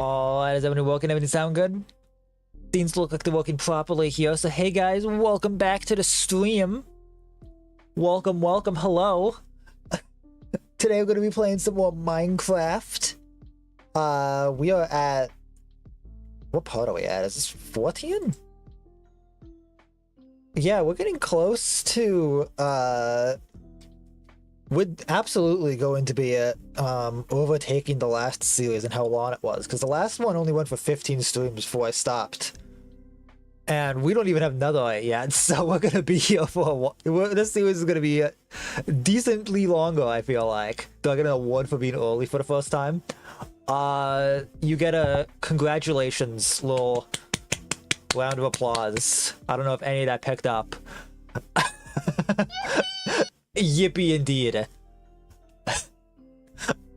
Oh, is everyone working? Everything sound good? Things look like they're working properly here. So hey guys, welcome back to the stream. Welcome, hello. Today we're gonna be playing some more Minecraft. We are at... What part are we at? Is this 14? Yeah, we're getting close to, we're absolutely going to be overtaking the last series and how long it was, because the last one only went for 15 streams before I stopped. And we don't even have Netherite yet, so we're gonna be here for a while. This series is gonna be decently longer, I feel like. Do I get an award for being early for the first time? You get a congratulations little round of applause. I don't know if any of that picked up. Yippee indeed.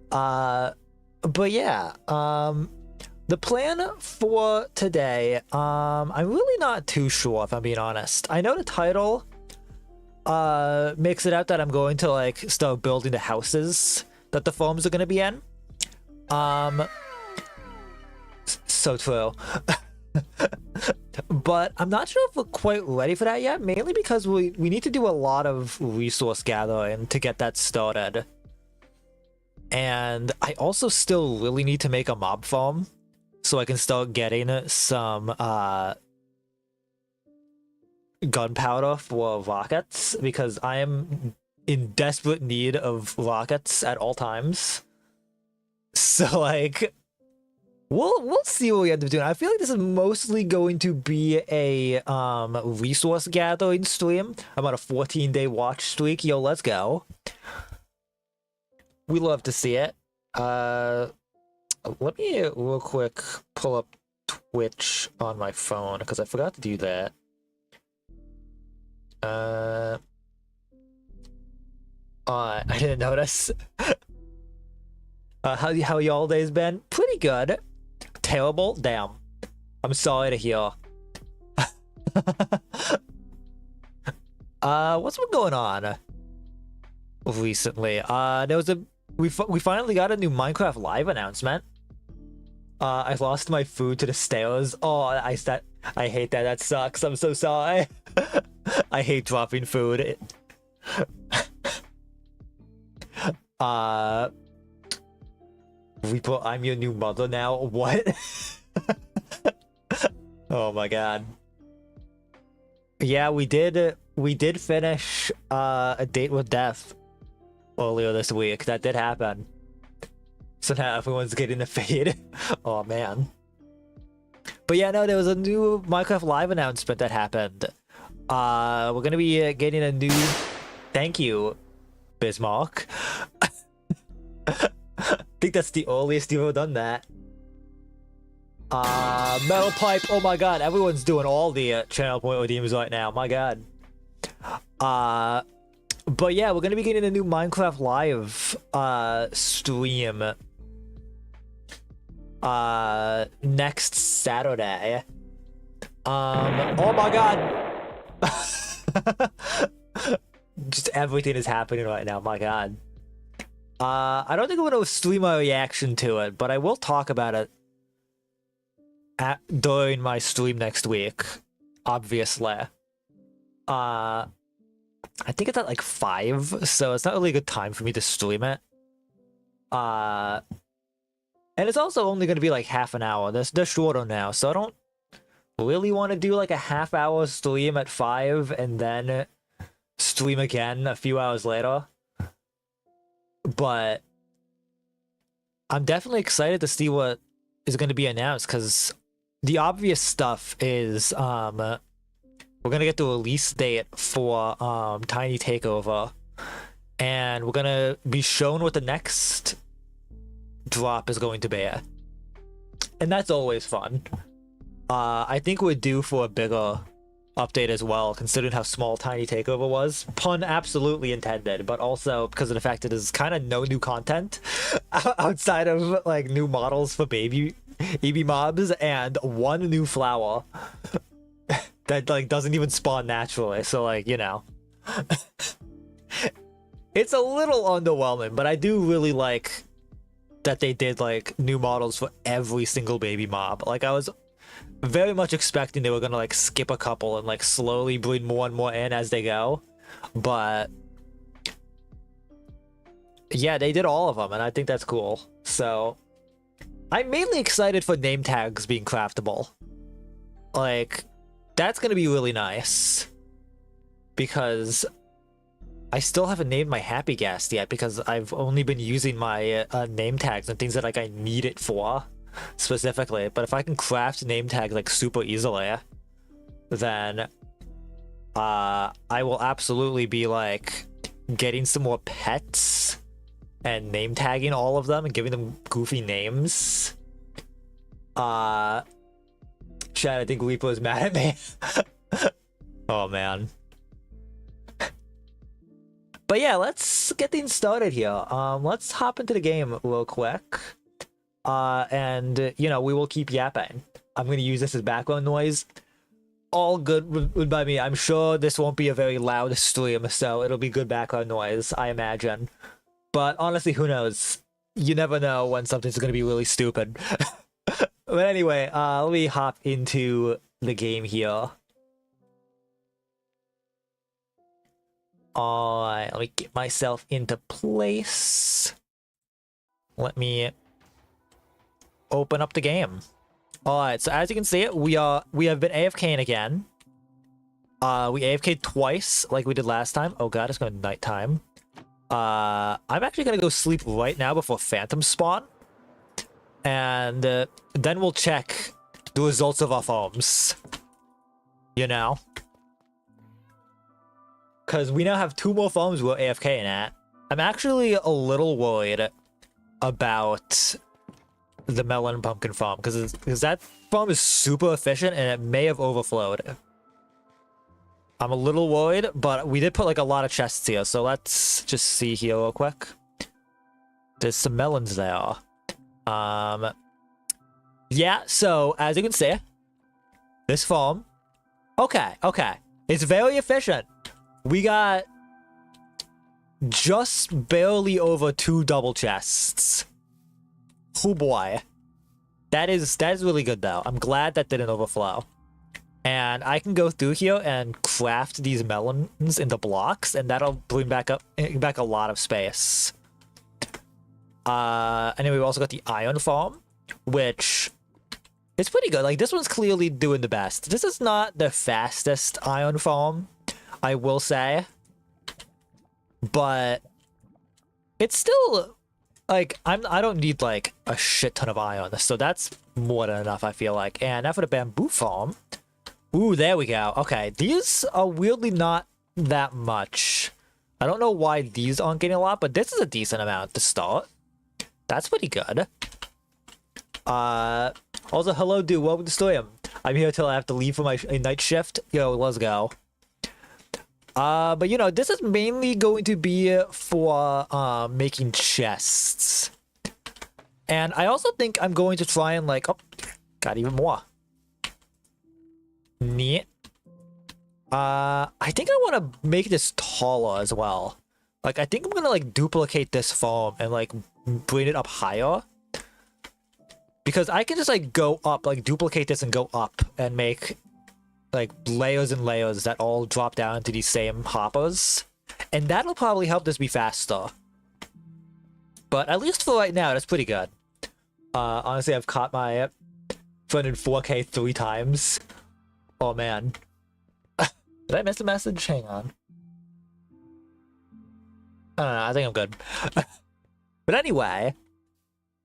But yeah, the plan for today, I'm really not too sure, if I'm being honest. I know the title makes it out that I'm going to like start building the houses that the farms are going to be in. So true. But I'm not sure if we're quite ready for that yet, mainly because we need to do a lot of resource gathering to get that started. And I also still really need to make a mob farm so I can start getting some gunpowder for rockets, because I am in desperate need of rockets at all times. So like, we'll see what we end up doing. I feel like this is mostly going to be a resource gathering stream. I'm on a 14-day watch streak. Yo, let's go. We love to see it. Let me real quick pull up Twitch on my phone, because I forgot to do that. I didn't notice. How y'all days been? Pretty good. Terrible? Damn. I'm sorry to hear. What's been going on recently? There was we finally got a new Minecraft Live announcement. I lost my food to the stairs. Oh, I hate that. That sucks. I'm so sorry. I hate dropping food. Reaper, I'm your new mother now. What? Oh my god. Yeah, we did finish A Date with Death earlier this week. That did happen. So now everyone's getting the fade. Oh man. But yeah, no, there was a new Minecraft Live announcement that happened. We're gonna be getting a new... Thank you, Bismarck. I think that's the earliest you've ever done that. Metal Pipe. Oh my god, everyone's doing all the channel point redeems right now. My god. But yeah, we're gonna be getting a new Minecraft Live stream next Saturday. Oh my god. Just everything is happening right now. My god. I don't think I'm gonna stream my reaction to it, but I will talk about it during my stream next week, obviously. I think it's at like 5, so it's not really a good time for me to stream it. And it's also only gonna be like half an hour. They're shorter now, so I don't really want to do like a half-hour stream at 5 and then stream again a few hours later. But I'm definitely excited to see what is going to be announced, because the obvious stuff is we're going to get the release date for Tiny Takeover, and we're going to be shown what the next drop is going to be. And that's always fun. I think we're due for a bigger update as well, considering how small Tiny Takeover was. Pun absolutely intended, but also because of the fact that there's kind of no new content outside of like new models for baby mobs and one new flower that like doesn't even spawn naturally. So like, you know, it's a little underwhelming, but I do really like that they did like new models for every single baby mob. Like I was very much expecting they were gonna like skip a couple and like slowly bring more and more in as they go, but yeah, they did all of them, and I think that's cool. So I'm mainly excited for name tags being craftable. Like that's gonna be really nice because I still haven't named my happy guest yet because I've only been using my name tags and things that like I need it for specifically. But if I can craft name tags like super easily, then I will absolutely be like getting some more pets and name tagging all of them and giving them goofy names. Chad, I think Reaper is mad at me. Oh man. But yeah, let's get things started here. Let's hop into the game real quick. And you know, we will keep yapping. I'm gonna use this as background noise. All good by me. I'm sure this won't be a very loud stream, so it'll be good background noise, I imagine. But honestly, who knows? You never know when something's gonna be really stupid. But anyway, let me hop into the game here. Alright, let me get myself into place. Let me open up the game. Alright, so as you can see, we have been AFKing again. We AFK'd twice, like we did last time. Oh god, it's going to nighttime. I'm actually gonna go sleep right now before Phantom spawn. And then we'll check the results of our farms. You know? Because we now have 2 more farms we're AFKing at. I'm actually a little worried about the melon pumpkin farm because that farm is super efficient and it may have overflowed. I'm a little worried, but we did put like a lot of chests here, so let's just see here real quick. There's some melons there. Yeah, so as you can see, this farm, okay, it's very efficient. We got just barely over 2 double chests. Oh boy. That is really good though. I'm glad that didn't overflow. And I can go through here and craft these melons into blocks, and that'll bring back a lot of space. Anyway, we also got the iron farm, which is pretty good. Like this one's clearly doing the best. This is not the fastest iron farm, I will say, but it's still like I don't need like a shit ton of iron, so that's more than enough, I feel like. And now for the bamboo farm. Ooh, there we go. Okay, these are weirdly not that much. I don't know why these aren't getting a lot, but this is a decent amount to start. That's pretty good. Also, hello, dude. Welcome to Storium. I'm here till I have to leave for my night shift. Yo, let's go. But you know, this is mainly going to be for making chests. And I also think I'm going to try and like, oh, got even more. Neat. I think I want to make this taller as well. Like, I think I'm gonna like duplicate this farm and like bring it up higher. Because I can just like go up, like duplicate this and go up and make like layers and layers that all drop down into these same hoppers. And that'll probably help this be faster. But at least for right now, that's pretty good. Honestly, I've caught my friend in 4K 3 times. Oh man. Did I miss a message? Hang on. I don't know, I think I'm good. But anyway,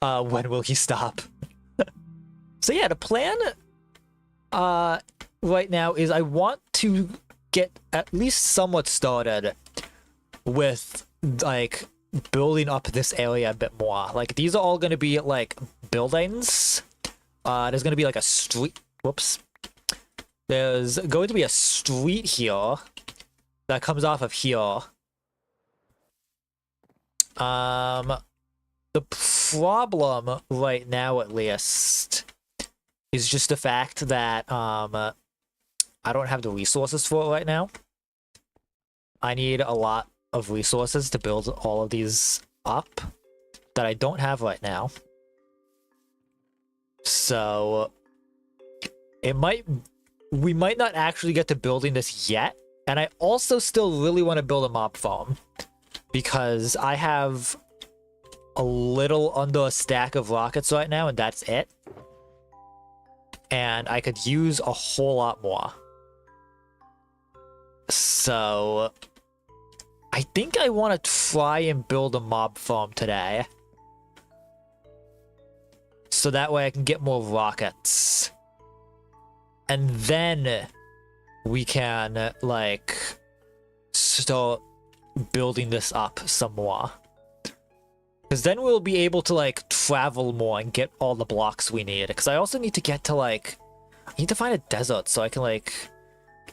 when will he stop? So yeah, the plan right now is I want to get at least somewhat started with like building up this area a bit more. Like these are all going to be like buildings. There's going to be like a street. Whoops. There's going to be a street here that comes off of here. The problem right now, at least, is just the fact that I don't have the resources for it right now. I need a lot of resources to build all of these up. that I don't have right now. So we might not actually get to building this yet. And I also still really want to build a mob farm because I have a little under a stack of rockets right now, and that's it. And I could use a whole lot more. So I think I want to try and build a mob farm today. So that way I can get more rockets. And then we can, like, start building this up some more. Because then we'll be able to, like, travel more and get all the blocks we need. Because I also need to get to, like... I need to find a desert so I can, like,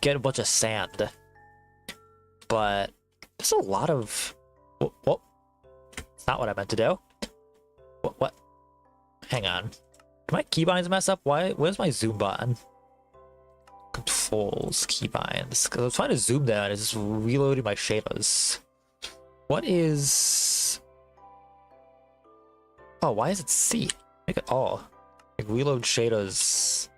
get a bunch of sand. But there's a lot of... Whoa. That's not what I meant to do. What? Hang on. Do my keybinds mess up? Where's my zoom button? Controls, keybinds. Because I was trying to zoom there and it's just reloading my shaders. What is... Oh, why is it C? Make it all. Like, reload shaders.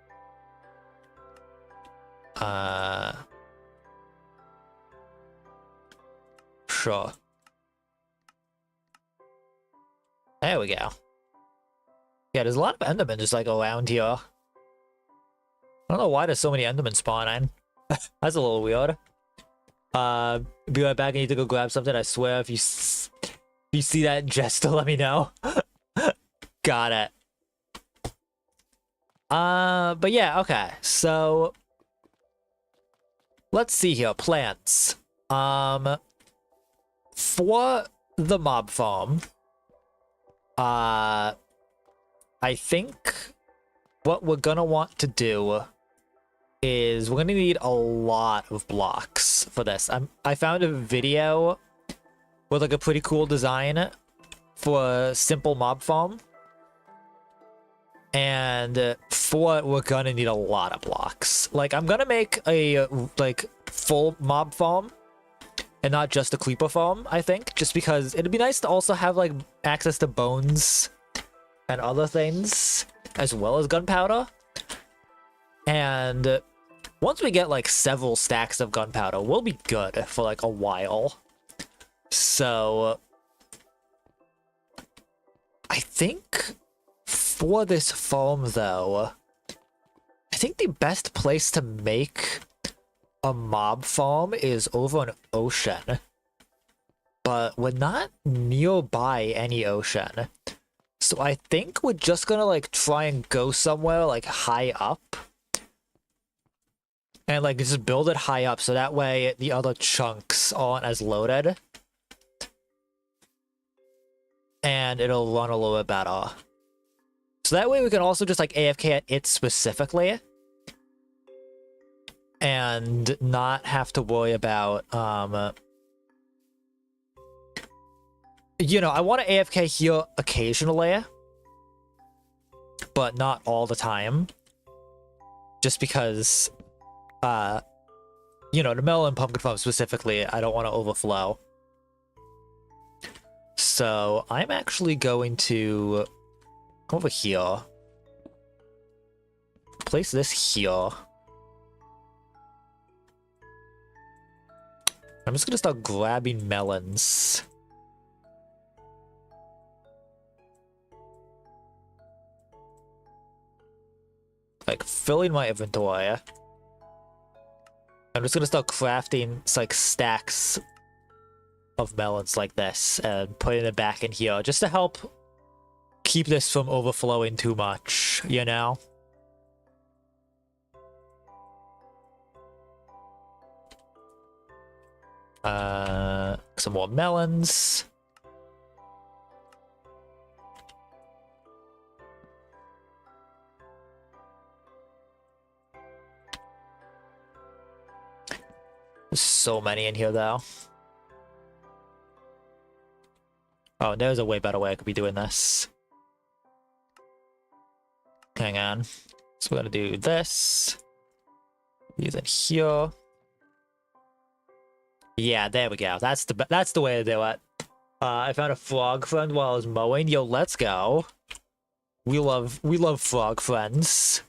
Sure. There we go. Yeah, there's a lot of Endermen just, like, around here. I don't know why there's so many Endermen spawning. That's a little weird. Be right back. I need to go grab something. I swear, if you see that gesture, let me know. Got it. But yeah, okay. So let's see here. Plants. For the mob farm, I think what we're gonna want to do is we're gonna need a lot of blocks for this. I found a video with, like, a pretty cool design for a simple mob farm. And for it, we're gonna need a lot of blocks. Like, I'm gonna make a, like, full mob farm and not just a creeper farm, I think. Just because it'd be nice to also have, like, access to bones and other things, as well as gunpowder. And once we get, like, several stacks of gunpowder, we'll be good for, like, a while. So I think for this farm, though, I think the best place to make a mob farm is over an ocean. But we're not nearby any ocean. So I think we're just gonna, like, try and go somewhere, like, high up. And, like, just build it high up so that way the other chunks aren't as loaded. And it'll run a little bit better. So that way we can also just, like, AFK at it specifically. And not have to worry about, you know, I want to AFK here occasionally. But not all the time. Just because, you know, the melon and pumpkin farm specifically, I don't want to overflow. So I'm actually going to come over here. Place this here. I'm just gonna start grabbing melons. Like, filling my inventory. I'm just gonna start crafting, like, stacks of melons like this and putting it back in here just to help keep this from overflowing too much, you know? Some more melons. There's so many in here, though. Oh, there's a way better way I could be doing this. Hang on. So we're gonna do this. These in here. Yeah, there we go. That's the way to do it. I found a frog friend while I was mowing. Yo, let's go. We love frog friends.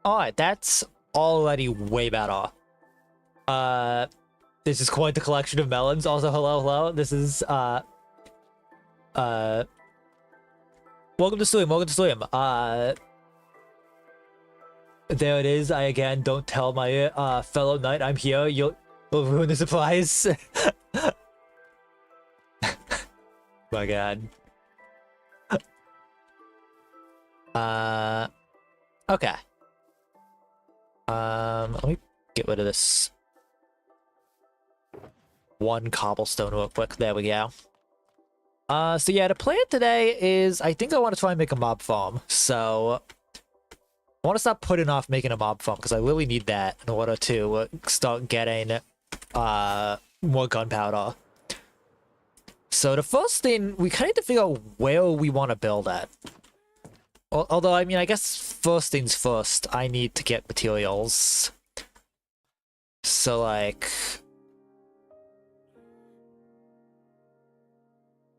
Alright, that's already way better. This is quite the collection of melons. Also, hello. This is, welcome to stream, there it is. I again don't tell my, fellow knight I'm here. You'll ruin the surprise. My god. Okay. Let me get rid of this one cobblestone real quick. There we go. So yeah, the plan today is I think I want to try and make a mob farm. So I want to stop putting off making a mob farm because I really need that in order to start getting more gunpowder. So the first thing, we kind of need to figure out where we want to build at. Although, I mean, I guess first things first, I need to get materials. So, like...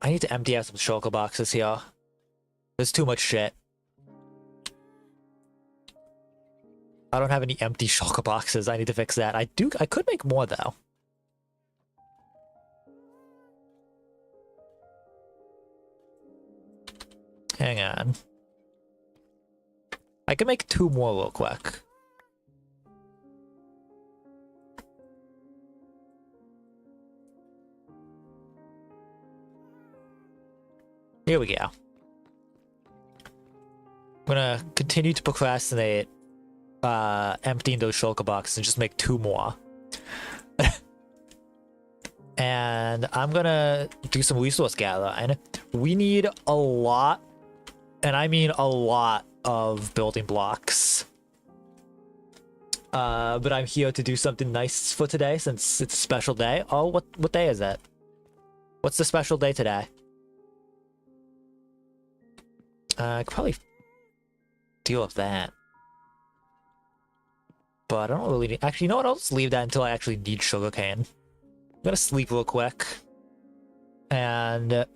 I need to empty out some shulker boxes here. There's too much shit. I don't have any empty shulker boxes. I need to fix that. I could make more, though. Hang on. I can make 2 more real quick. Here we go. I'm gonna continue to procrastinate emptying those shulker boxes and just make 2 more. And I'm gonna do some resource gathering. We need a lot, and I mean a lot, of building blocks. But I'm here to do something nice for today since it's a special day. Oh, what day is it? What's the special day today? I could probably deal with that. But I don't really need... Actually, you know what? I'll just leave that until I actually need sugarcane. I'm gonna sleep real quick. And...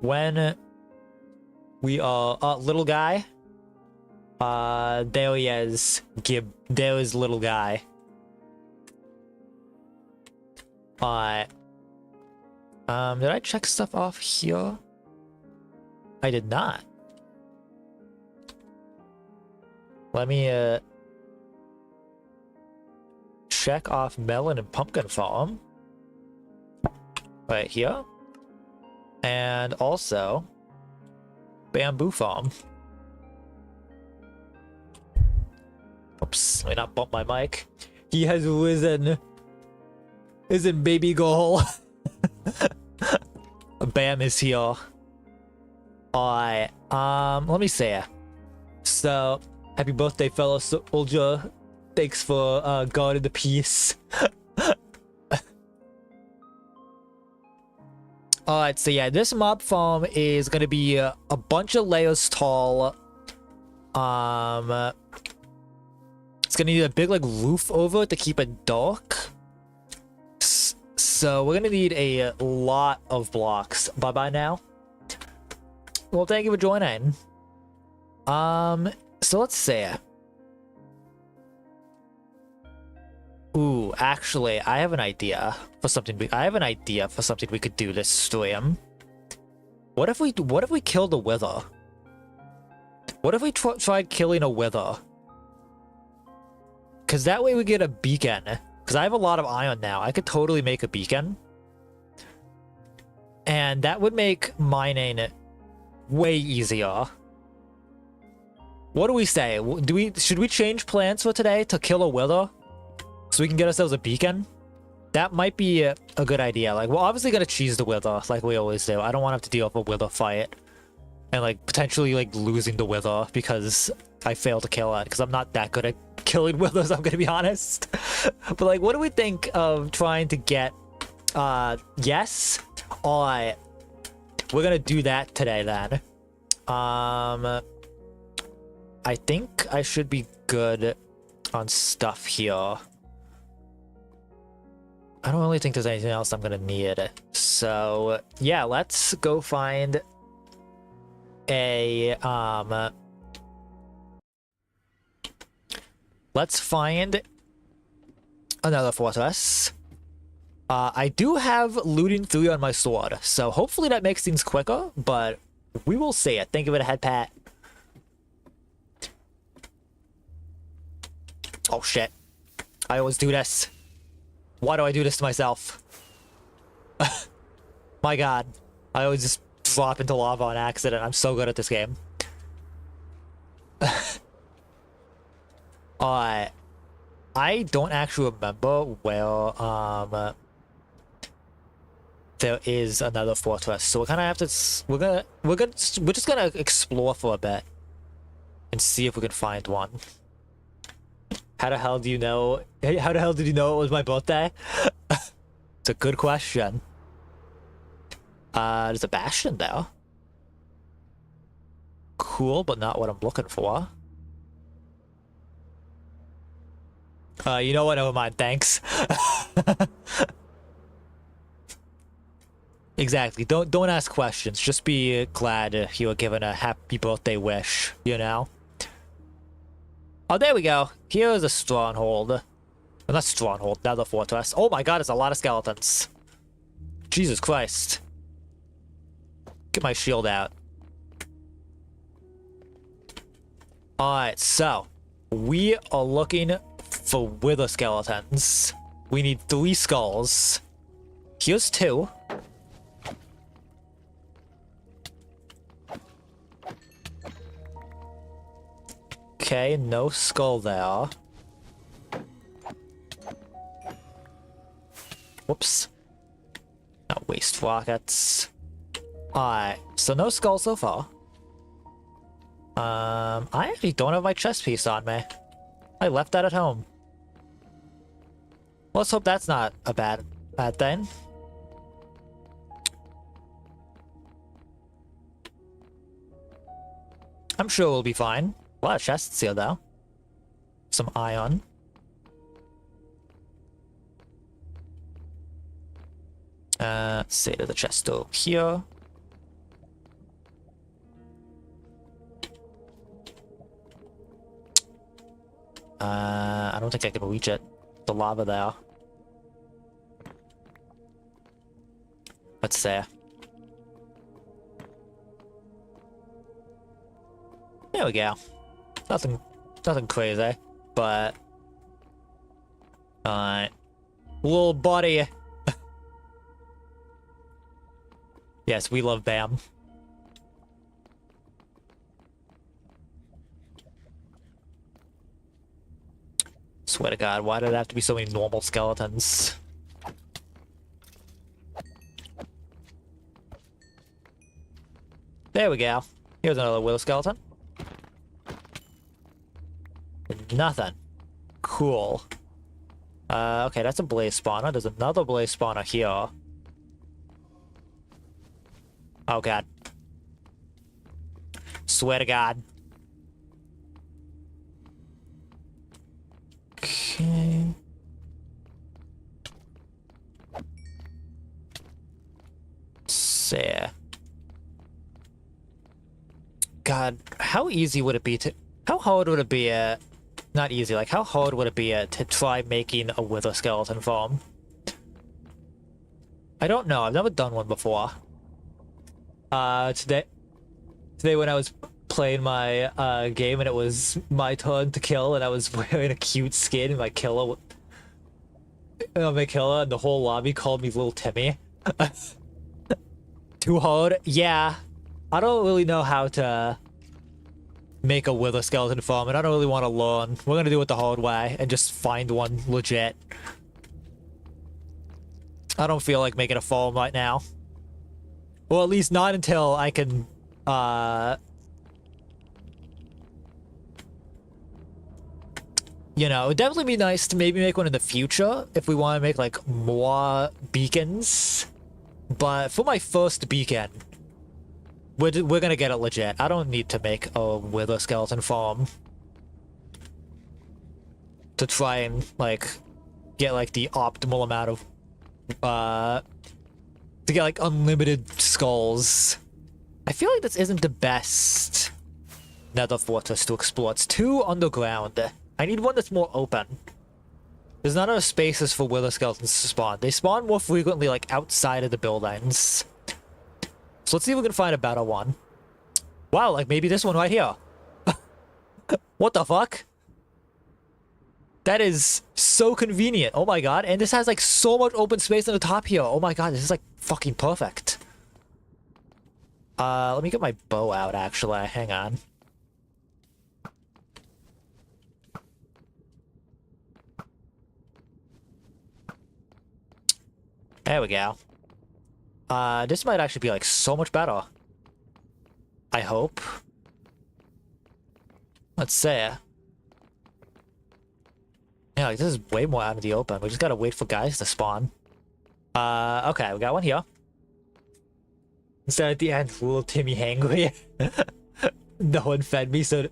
when... we are... little guy. There he is. There is little guy. Alright. Did I check stuff off here? I did not. Let me, check off melon and pumpkin farm. Right here. And also... bamboo farm. Oops, let me not bump my mic. He has risen. Isn't baby girl? Bam is here. Alright, let me see. So, happy birthday, fellow soldier. Thanks for guarding the peace. Alright, so yeah, this mob farm is gonna be a bunch of layers tall. It's gonna need a big, like, roof over it to keep it dark. So we're gonna need a lot of blocks. Bye-bye now. Well, thank you for joining. So let's see. Ooh, actually, I have an idea for something. I have an idea for something we could do this stream. What if we killed a wither? What if we tried killing a wither? Because that way we get a beacon. Because I have a lot of iron now. I could totally make a beacon. And that would make mining way easier. What do we say? Should we change plans for today to kill a wither? So we can get ourselves a beacon? That might be a good idea. Like, we're obviously gonna cheese the wither, like we always do. I don't want to have to deal with a wither fight. And, like, potentially, like, losing the wither because I failed to kill it because I'm not that good at killing withers, I'm gonna be honest. But like, what do we think of trying to get yes? Alright, we're gonna do that today then. I think I should be good on stuff here. I don't really think there's anything else I'm gonna need. So yeah, let's go find a let's find another fortress. I do have looting 3 on my sword, so hopefully that makes things quicker, but we will see it. Think of it ahead, Pat. Oh shit. I always do this. Why do I do this to myself? My god. I always just drop into lava on accident. I'm so good at this game. I don't actually remember where there is another fortress, so we're gonna have to we're just gonna explore for a bit and see if we can find one. How the hell do you know? How the hell did you know it was my birthday? It's a good question. There's a bastion there. Cool, but not what I'm looking for. You know what? Never mind. Thanks. Exactly. Don't ask questions. Just be glad you were given a happy birthday wish. You know. Oh, there we go. Here's a stronghold. Well, not stronghold. Another fortress. Oh my god, it's a lot of skeletons. Jesus Christ. Get my shield out. Alright, so we are looking for wither skeletons. We need 3 skulls. Here's 2. Okay, no skull there. Whoops. Not waste rockets. Alright, so no skull so far. I actually don't have my chest piece on me. I left that at home. Let's hope that's not a bad thing. I'm sure we'll be fine. A lot of chests here though. Some iron. Let's see, there's a chest over here. I don't think I can reach it. The lava there. Let's see. There we go. Nothing crazy, but alright. Little buddy. Yes, we love Bam. Swear to God, why did it have to be so many normal skeletons? There we go. Here's another wither skeleton. Nothing. Cool. Okay, that's a blaze spawner. There's another blaze spawner here. Oh god. Swear to God. Okay. See. God, how easy would it be to... How hard would it be, not easy, like, how hard would it be to try making a wither skeleton farm? I don't know, I've never done one before. Today when I was playing my, game and it was my turn to kill and I was wearing a cute skin and my killer, and the whole lobby called me Little Timmy. Too hard? Yeah. I don't really know how to make a wither skeleton farm, and I don't really want to learn. We're gonna do it the hard way and just find one legit. I don't feel like making a farm right now. Well, at least not until I can, You know, it'd definitely be nice to maybe make one in the future if we want to make like more beacons. But for my first beacon, we're gonna get it legit. I don't need to make a wither skeleton farm to try and like get like the optimal amount of to get like unlimited skulls. I feel like this isn't the best nether fortress to explore. It's too underground. I need one that's more open. There's not enough spaces for wither skeletons to spawn. They spawn more frequently like outside of the buildings. So let's see if we can find a better one. Wow, like maybe this one right here. What the fuck? That is so convenient. Oh my god. And this has like so much open space on the top here. Oh my god, this is like fucking perfect. Let me get my bow out actually. Hang on. There we go. This might actually be like so much better. I hope. Let's see. Yeah, like this is way more out in the open. We just gotta wait for guys to spawn. Okay, we got one here. Instead at the end, rule Timmy hangry. No one fed me, so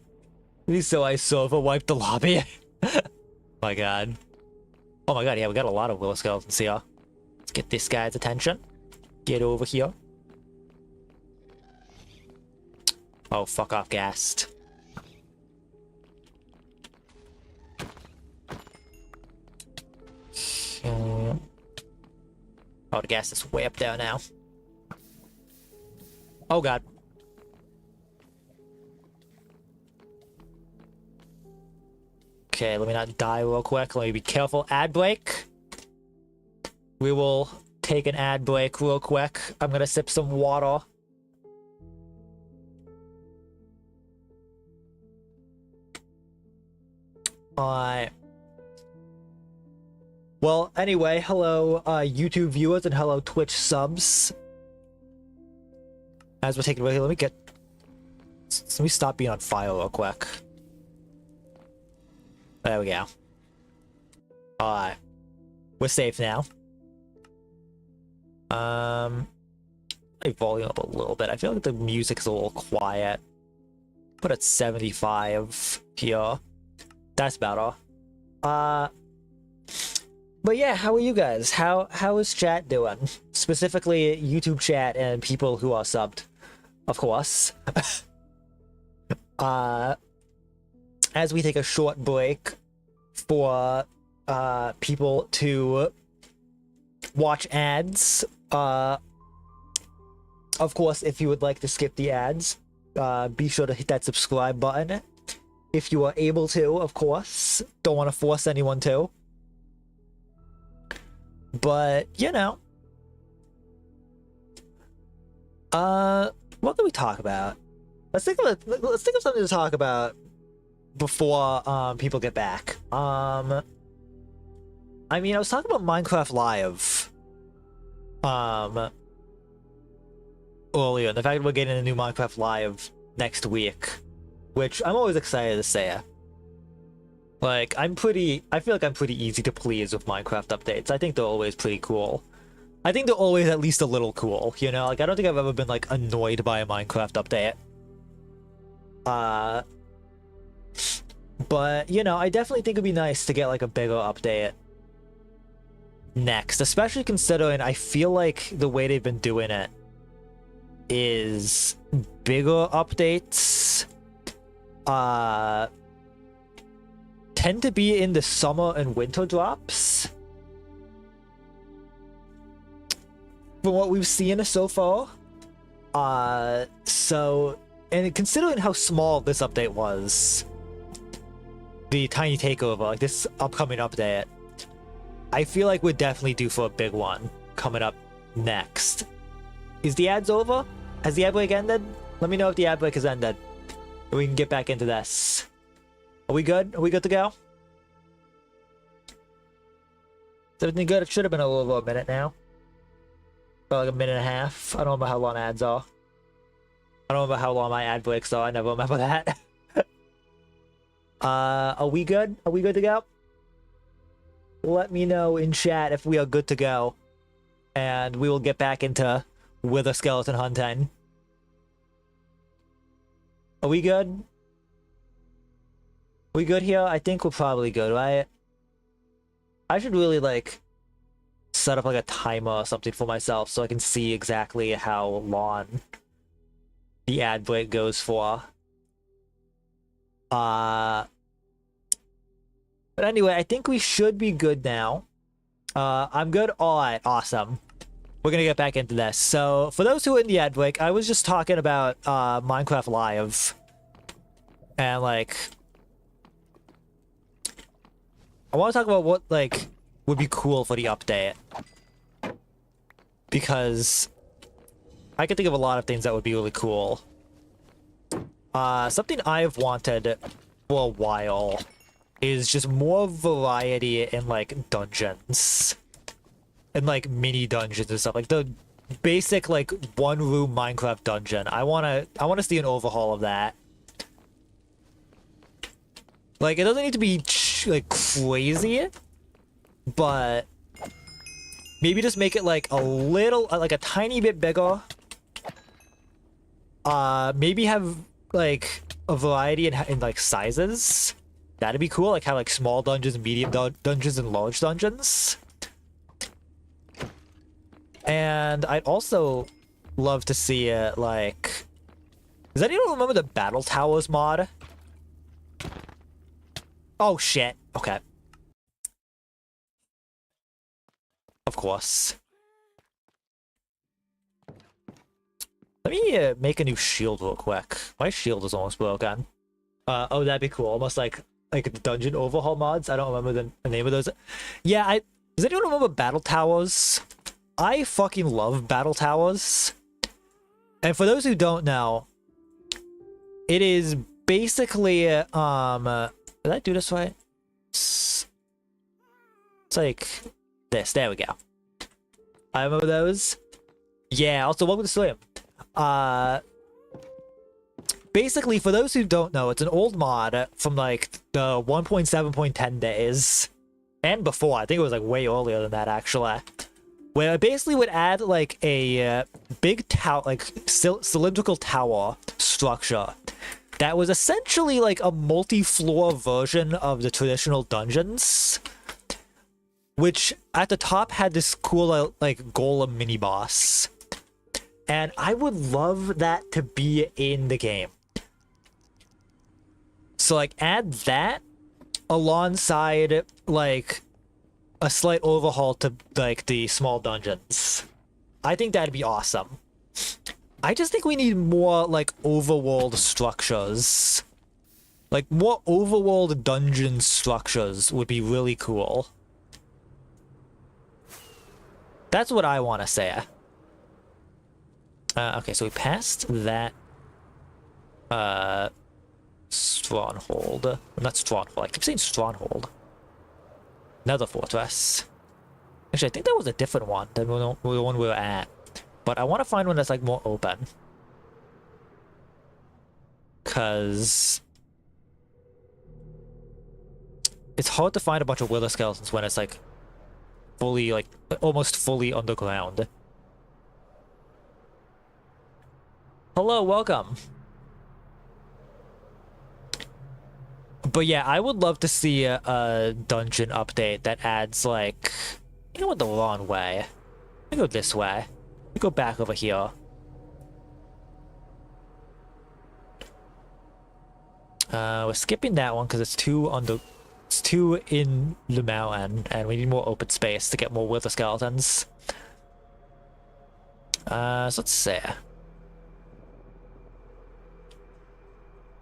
I sofa wiped the lobby. My god. Oh my god, yeah, we got a lot of willow skeletons here. Let's get this guy's attention. Get over here. Oh, fuck off, Ghast. Oh, the gas is way up there now. Oh god. Okay, let me not die real quick. Let me be careful. Ad break. We will take an ad break real quick. I'm gonna sip some water. Alright. Well, anyway, hello YouTube viewers and hello Twitch subs. As we're taking a break, let me stop being on fire real quick. There we go. Alright. We're safe now. I volume up a little bit. I feel like the music's a little quiet. Put it at 75 here. That's better. But yeah, how are you guys? How is chat doing? Specifically YouTube chat and people who are subbed, of course. As we take a short break for people to watch ads. Of course, if you would like to skip the ads, be sure to hit that subscribe button. If you are able to, of course. Don't want to force anyone to. But, you know. What can we talk about? Let's think of something to talk about before people get back. I mean, I was talking about Minecraft Live earlier, and the fact that we're getting a new Minecraft Live next week, which I'm always excited to say. Like, I feel like I'm pretty easy to please with Minecraft updates. I think they're always pretty cool. I think they're always at least a little cool, you know? Like, I don't think I've ever been, like, annoyed by a Minecraft update. But, you know, I definitely think it'd be nice to get, like, a bigger update next. Especially considering I feel like the way they've been doing it is bigger updates tend to be in the summer and winter drops. From what we've seen so far. So, and considering how small this update was, the tiny takeover, like this upcoming update, I feel like we're definitely due for a big one coming up next. Is the ads over? Has the ad break ended? Let me know if the ad break has ended. We can get back into this. Are we good? Are we good to go? Is everything good? It should have been a little over a minute now. About like a minute and a half. I don't remember how long ads are. I don't remember how long my ad breaks are. I never remember that. Are we good? Are we good to go? Let me know in chat if we are good to go. And we will get back into wither skeleton hunting. Are we good? We good here? I think we're probably good, right? I should really, like, set up, like, a timer or something for myself so I can see exactly how long the ad break goes for. But anyway, I think we should be good now. I'm good. Alright, awesome. We're gonna get back into this. So, for those who are in the ad break, I was just talking about Minecraft Live. And, like, I want to talk about what, like, would be cool for the update. Because I can think of a lot of things that would be really cool. Something I've wanted for a while is just more variety in, like, dungeons. And, like, mini dungeons and stuff. Like, the basic, like, one-room Minecraft dungeon. I wanna see an overhaul of that. Like, it doesn't need to be, like, crazy, but maybe just make it, like, a little, like, a tiny bit bigger. Maybe have, like, a variety in like, sizes. That'd be cool, like, have, like, small dungeons, medium dungeons, and large dungeons. And I'd also love to see it, like... Does anyone remember the Battle Towers mod? Oh, shit. Okay. Of course. Let me make a new shield real quick. My shield is almost broken. Oh, that'd be cool. Almost like the dungeon overhaul mods. I don't remember the name of those. Yeah, does anyone remember Battle Towers? I fucking love Battle Towers. And for those who don't know, it is basically, did I do this right? It's like this. There we go. I remember those. Yeah, also welcome to stream. Basically, for those who don't know, it's an old mod from, like, the 1.7.10 days. And before, I think it was, like, way earlier than that, actually. Where it basically would add, like, a big tower, like, cylindrical tower structure that was essentially, like, a multi-floor version of the traditional dungeons. Which, at the top, had this cool, like, golem mini-boss. And I would love that to be in the game. So, like, add that alongside, like, a slight overhaul to, like, the small dungeons. I think that'd be awesome. I just think we need more, like, overworld structures. Like, more overworld dungeon structures would be really cool. That's what I want to say. Okay, so we passed that stronghold. Not stronghold, I keep saying stronghold. Another fortress. Actually, I think that was a different one than the one we were at. But I want to find one that's, like, more open. Because it's hard to find a bunch of wither skeletons when it's, like, fully, like, almost fully underground. Hello, welcome. But yeah, I would love to see a dungeon update that adds, like... You know what, the wrong way. Let me go this way. Let me go back over here. We're skipping that one because it's too in the mountain, and we need more open space to get more wither skeletons. So let's see.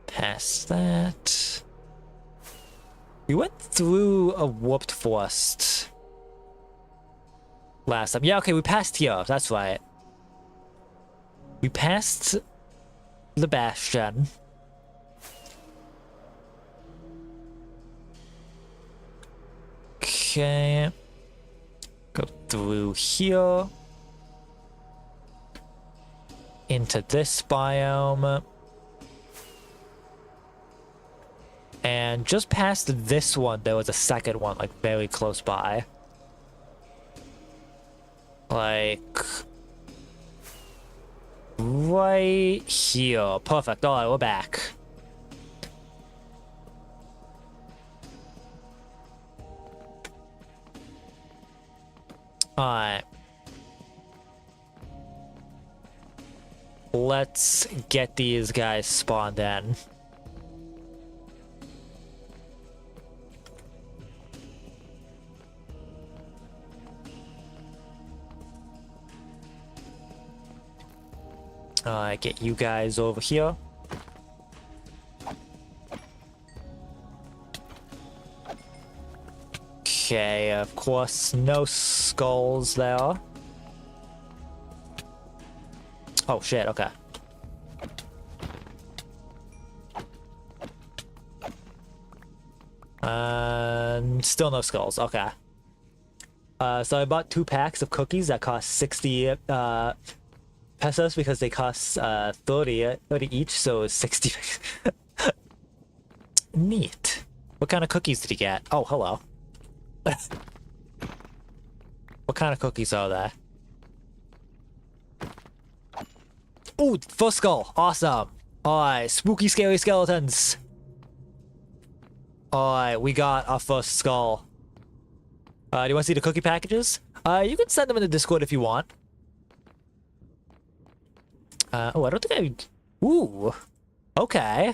Past that. We went through a warped forest last time. Yeah, okay, we passed here. That's right. We passed the bastion. Okay. Go through here. Into this biome. And just past this one, there was a second one, like very close by. Like right here. Perfect. All right, we're back. All right. Let's get these guys spawned in. Alright, get you guys over here. Okay, of course, no skulls there. Oh shit, okay. Still no skulls, okay. So I bought 2 packs of cookies that cost 60 pesos because they cost 30 each, so 60. Neat. What kind of cookies did you get? Oh, hello. What kind of cookies are there? Ooh, first skull. Awesome. Alright, spooky, scary skeletons. Alright, we got our first skull. Do you want to see the cookie packages? You can send them in the Discord if you want. Oh, I don't think I... Ooh. Okay.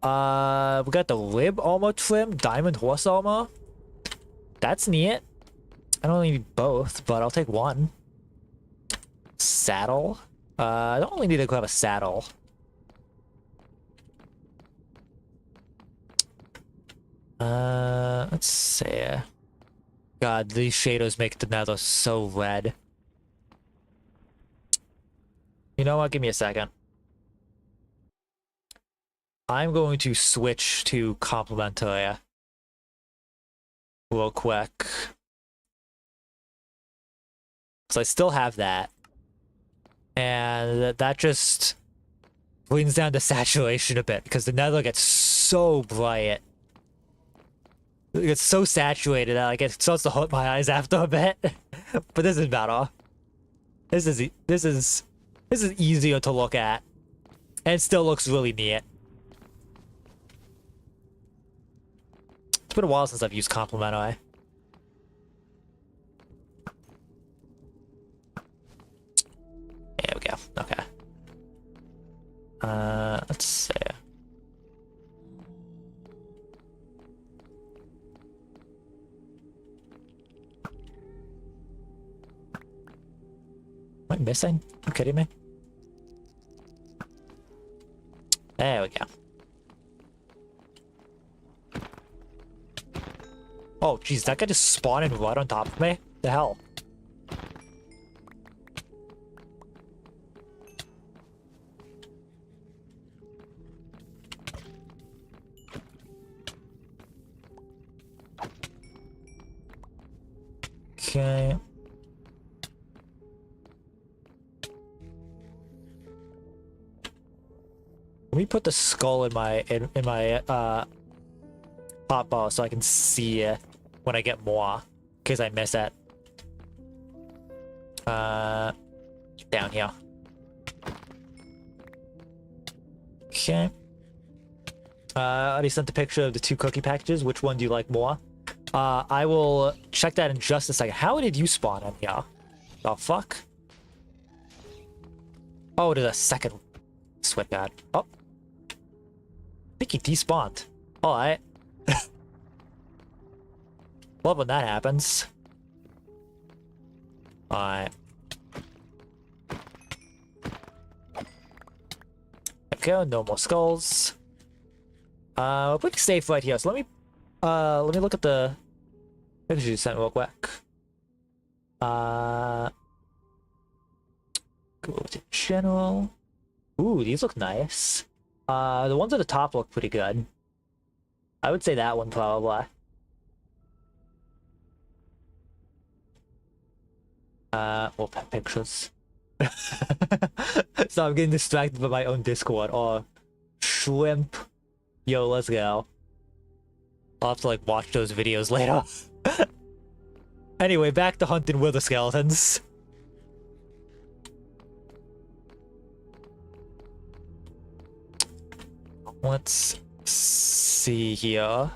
We got the rib armor trim, diamond horse armor. That's neat. I don't need both, but I'll take one. Saddle. I don't really need to grab a saddle. Let's see. God, these shaders make the nether so red. You know what? Give me a second. I'm going to switch to complementary real quick. So I still have that. And that just brings down the saturation a bit because the nether gets so bright. It gets so saturated that like it starts to hurt my eyes after a bit. But this is better. This is easier to look at. And it still looks really neat. It's been a while since I've used complementary. There we go. Okay. Let's see. Am I missing? Are you kidding me? There we go. Oh, jeez, that guy just spawned right on top of me? The hell? Okay. Let me put the skull in my hotbar so I can see it when I get more, in case I miss it. Down here. Okay. I already sent a picture of the 2 cookie packages. Which one do you like more? I will check that in just a second. How did you spawn in here? The fuck? Oh, there's a second sweat guard. Oh. I think he despawned. Alright. Love when that happens. Alright. Okay, no more skulls. We're pretty safe right here, so let me look at the pictures you sent real quick. Go to general. Ooh, these look nice. The ones at the top look pretty good. I would say that one probably. Well, pet pictures. So I'm getting distracted by my own Discord. Or shrimp Yo, let's go. I'll have to like watch those videos later. Anyway, back to hunting wither skeletons. Let's see here.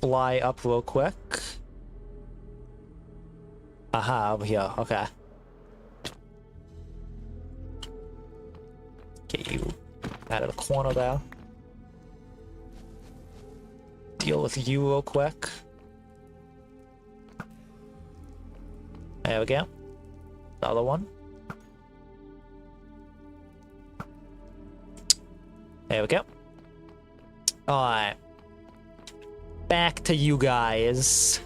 Fly up real quick. Aha, over here. Okay. Get you out of the corner there. Deal with you real quick. There we go. The other one. There we go. Alright. Back to you guys.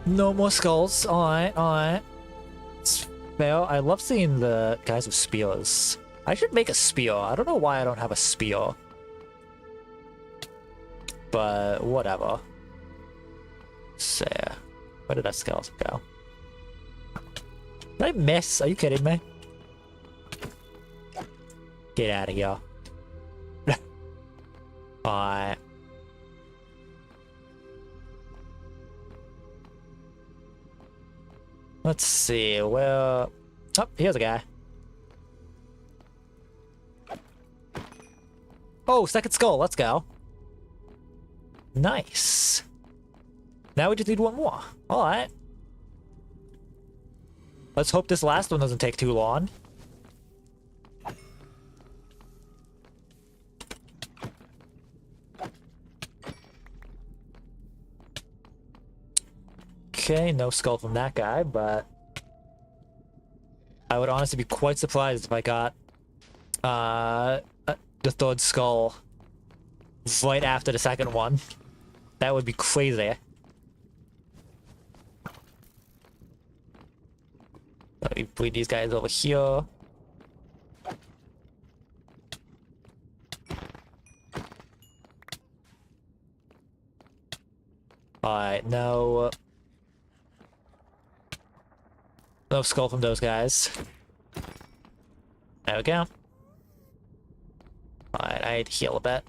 No more skulls. Alright, alright. It's fair. I love seeing the guys with spears. I should make a spear. I don't know why I don't have a spear. But whatever. So, where did that skeleton go? Did I miss? Are you kidding me? Get out of here. Alright. Let's see, where... Oh, here's a guy. Oh, second skull, let's go. Nice. Now we just need one more. Alright. Let's hope this last one doesn't take too long. Okay, no skull from that guy, but I would honestly be quite surprised if I got the third skull right after the second one. That would be crazy. Let me bring these guys over here. Alright, no skull from those guys. There we go. Alright, I need to heal a bit.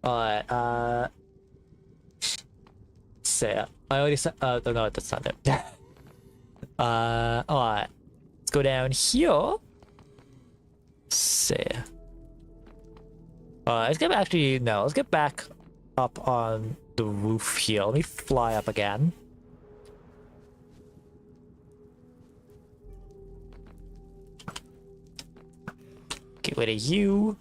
Alright, say, I already said, no, that's not it. Alright. Let's go down here. See. Let's get actually, no, let's get back up on the roof here. Let me fly up again. Get rid of you.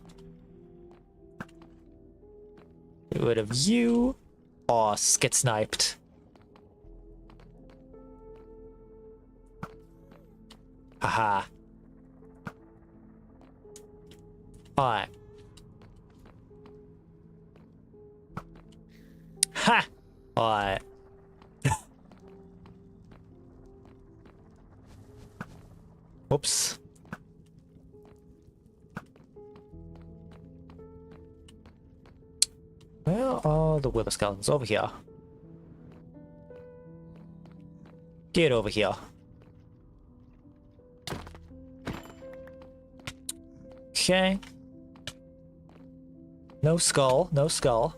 Get rid of you. Oh, get sniped. Haha. Alright. Ha! Alright. Whoops. Where are the wither skeletons? Over here. Get over here. Okay. No skull, no skull.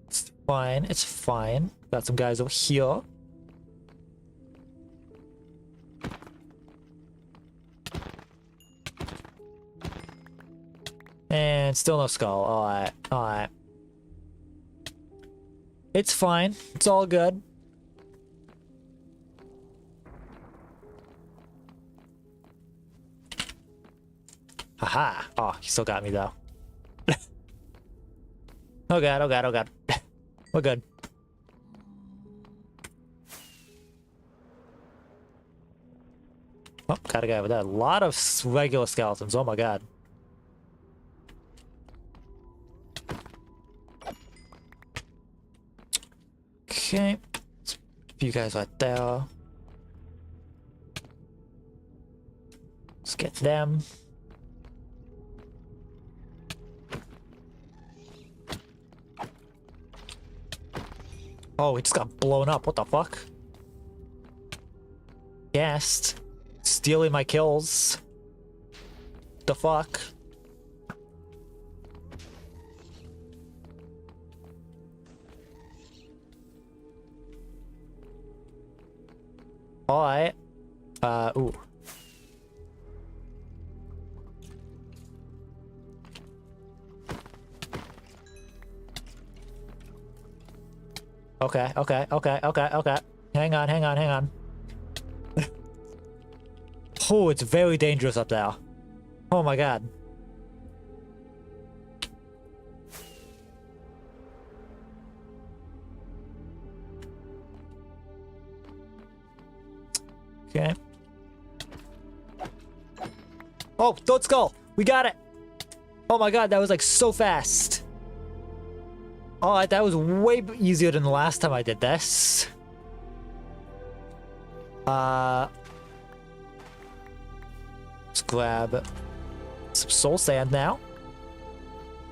It's fine, it's fine. Got some guys over here. And still no skull. Alright, alright. It's fine. It's all good. Haha. Oh, he still got me though. Oh god, oh god, oh god. We're good. Oh, got a guy with that. A lot of regular skeletons. Oh my god. Okay. You guys right there. Let's get them. Oh, we just got blown up. What the fuck? Gassed. Stealing my kills. The fuck? Alright. Ooh. Okay. Hang on. Oh, it's very dangerous up there. Oh my god. Okay. Oh, Throat Skull! We got it! Oh my god, that was like so fast. Alright, that was way easier than the last time I did this. Let's grab some soul sand now.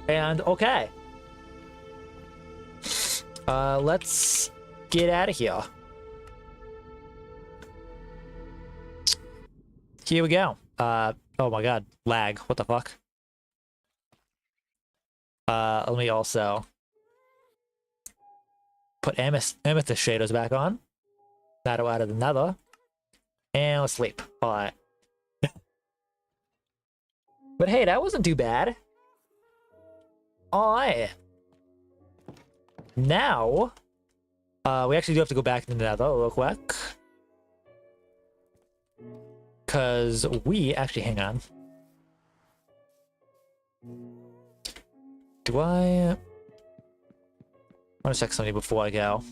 And okay. Let's get out of here. Here we go. Oh my god, lag. What the fuck? Let me also put amethyst shaders back on. That'll out of the nether. And let's sleep. Alright. But hey, that wasn't too bad. Alright. Now, we actually do have to go back to the nether real quick. Because we actually, hang on. Do I want to check something before I go?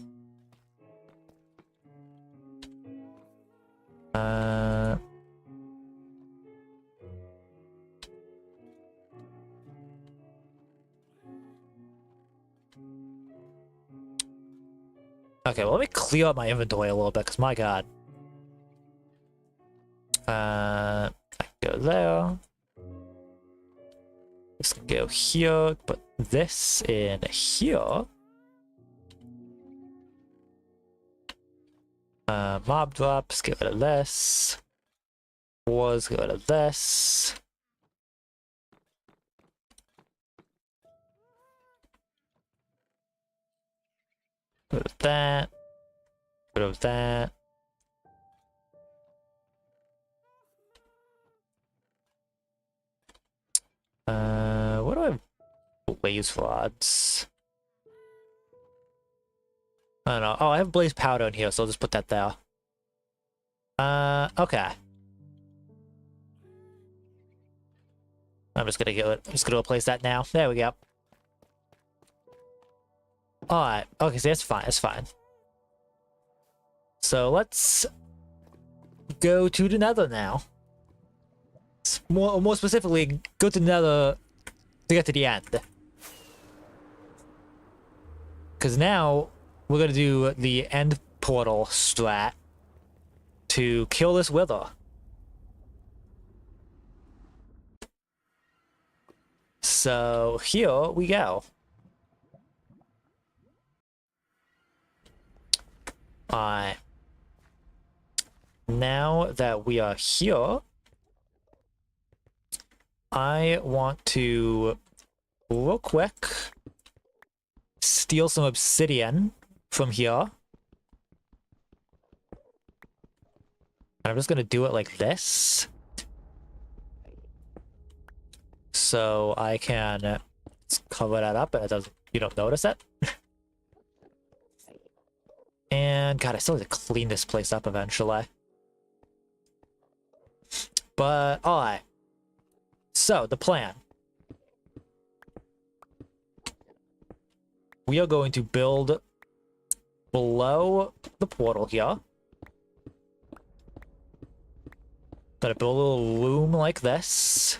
Okay, well, let me clear up my inventory a little bit, because my god. I can go there. Let's go here, put this in here. Mob drops, get rid of this. Wars, get rid of this. Get rid of that. Get rid of that. What do I have? Blaze rods. I don't know. Oh, I have blaze powder in here, so I'll just put that there. Okay. I'm just gonna replace that now. There we go. Alright. Okay, so that's fine. That's fine. So let's go to the nether now. More specifically, go to the nether to get to the end. Because now we're gonna do the end portal strat to kill this wither. So here we go. Alright. Now that we are here, I want to real quick steal some obsidian from here. I'm just gonna do it like this. So I can cover that up and it doesn't, you don't notice it. And god, I still have to clean this place up eventually. But alright. So the plan. We are going to build below the portal here. Gonna build a little loom like this.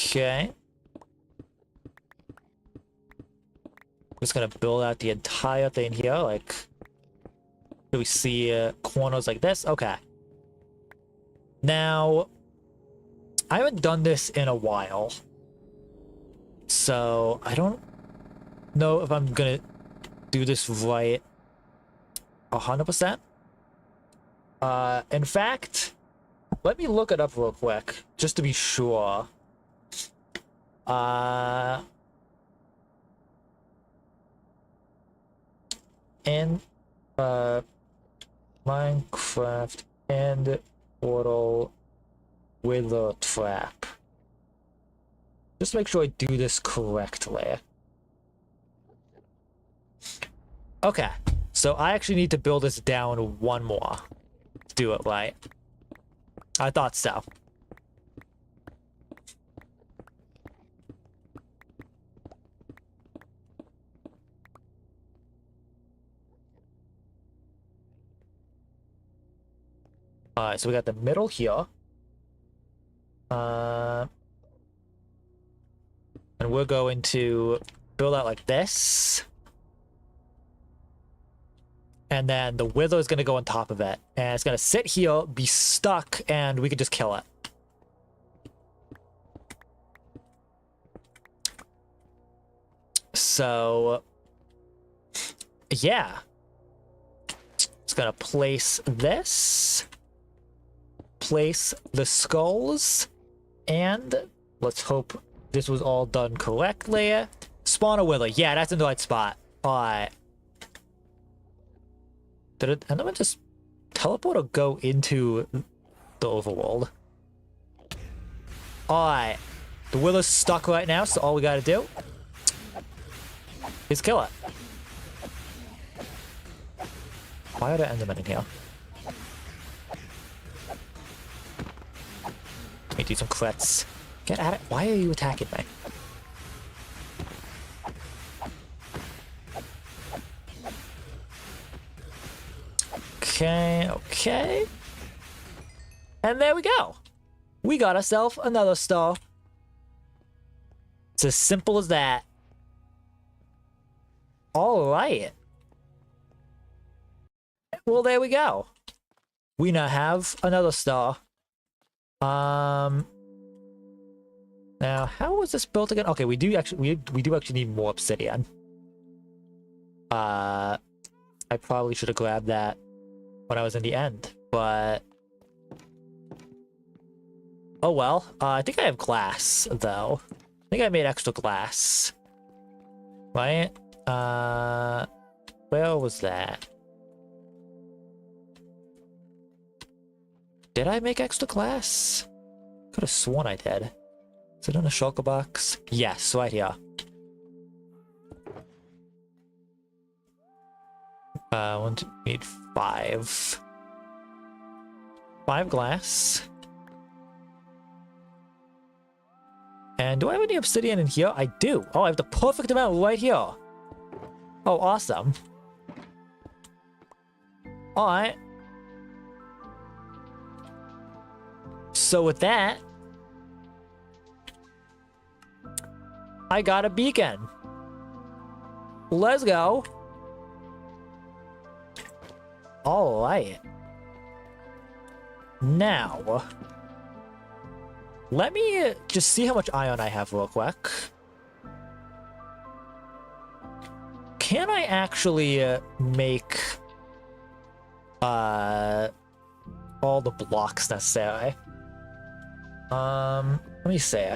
Okay. Just gonna build out the entire thing here, like... Do we see corners like this? Okay. Now, I haven't done this in a while. So, I don't know if I'm gonna do this right 100%. In fact, let me look it up real quick, just to be sure. And, Minecraft and Portal Wither trap. Just make sure I do this correctly. Okay, so I actually need to build this down one more to do it right. I thought so. Alright, so we got the middle here. And we're going to build out like this. And then the wither is going to go on top of it. And it's going to sit here, be stuck, and we can just kill it. So, yeah. Just going to place this. Place the skulls. And let's hope this was all done correctly. Spawn a wither. Yeah, that's in the right spot. Alright. Did it Enderman just teleport or go into the overworld? Alright. The wither's stuck right now, so all we gotta do is kill it. Why are there Endermen in here? Let me do some crits. Get at it. Why are you attacking me? Okay, okay. And there we go. We got ourselves another star. It's as simple as that. Alright. Well, there we go. We now have another star. Now, how was this built again? Okay, we do actually need more obsidian. I probably should have grabbed that when I was in the end, but oh well. I think I have glass though. I think I made extra glass. Right? Where was that? Did I make extra glass? Could have sworn I did. Is it in a shulker box? Yes, right here. We need 5. 5 glass. And do I have any obsidian in here? I do. Oh, I have the perfect amount right here. Oh, awesome. Alright. So with that, I got a beacon. Let's go. All right. Now, let me just see how much iron I have real quick. Can I actually make all the blocks necessary? Let me see.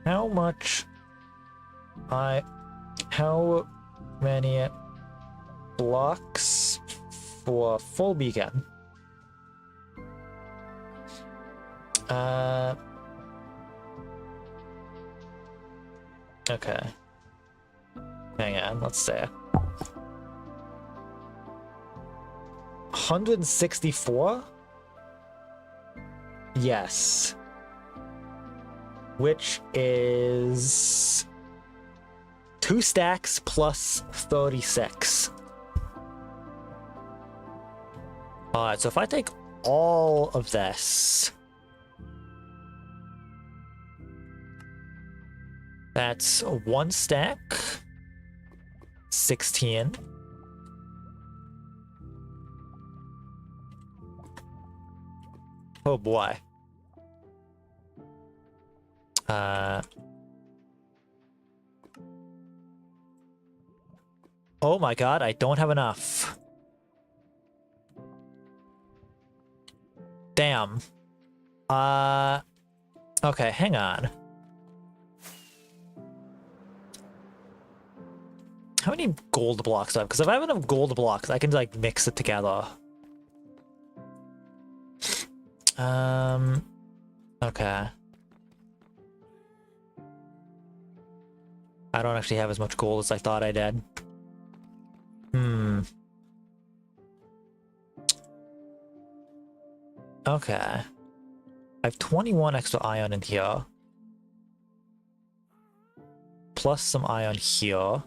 How many blocks for full beacon? Okay. Hang on, let's see. 164? Yes. Which is 2 stacks plus 36. Alright, so if I take all of this That's 1 stack. 16. Oh boy. Oh my god, I don't have enough. Damn. Okay, hang on. How many gold blocks do I have? Because if I have enough gold blocks, I can like mix it together. Okay. I don't actually have as much gold as I thought I did. Okay. I have 21 extra iron in here. Plus some iron here.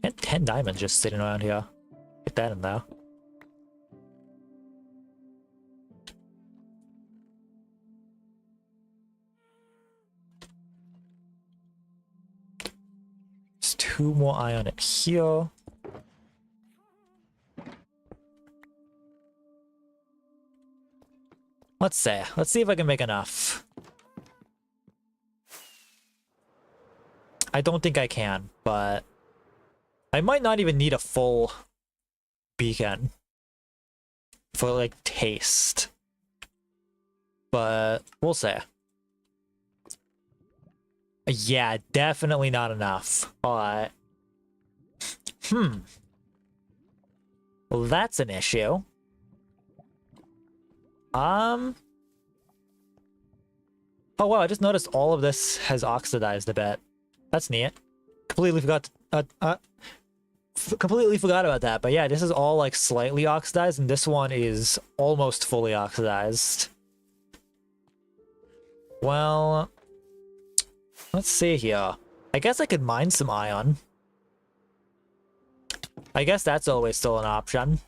And 10 diamonds just sitting around here. Get that in there. There's 2 more iron in here. Let's see if I can make enough. I don't think I can, but I might not even need a full beacon for like taste. But we'll see. Yeah, definitely not enough. But well, that's an issue. Oh wow, I just noticed all of this has oxidized a bit. That's neat. Completely forgot completely forgot about that. But yeah, this is all like slightly oxidized, and this one is almost fully oxidized. Well, let's see here. I guess I could mine some iron. I guess that's always still an option.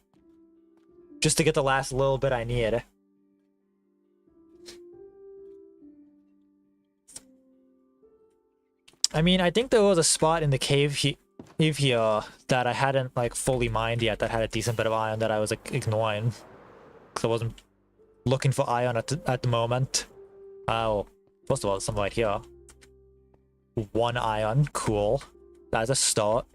Just to get the last little bit I need. I mean, I think there was a spot in the cave here that I hadn't like fully mined yet that had a decent bit of iron that I was like ignoring. Because I wasn't looking for iron at the moment. Oh, first of all, there's some right here. 1 iron, cool. That's a start.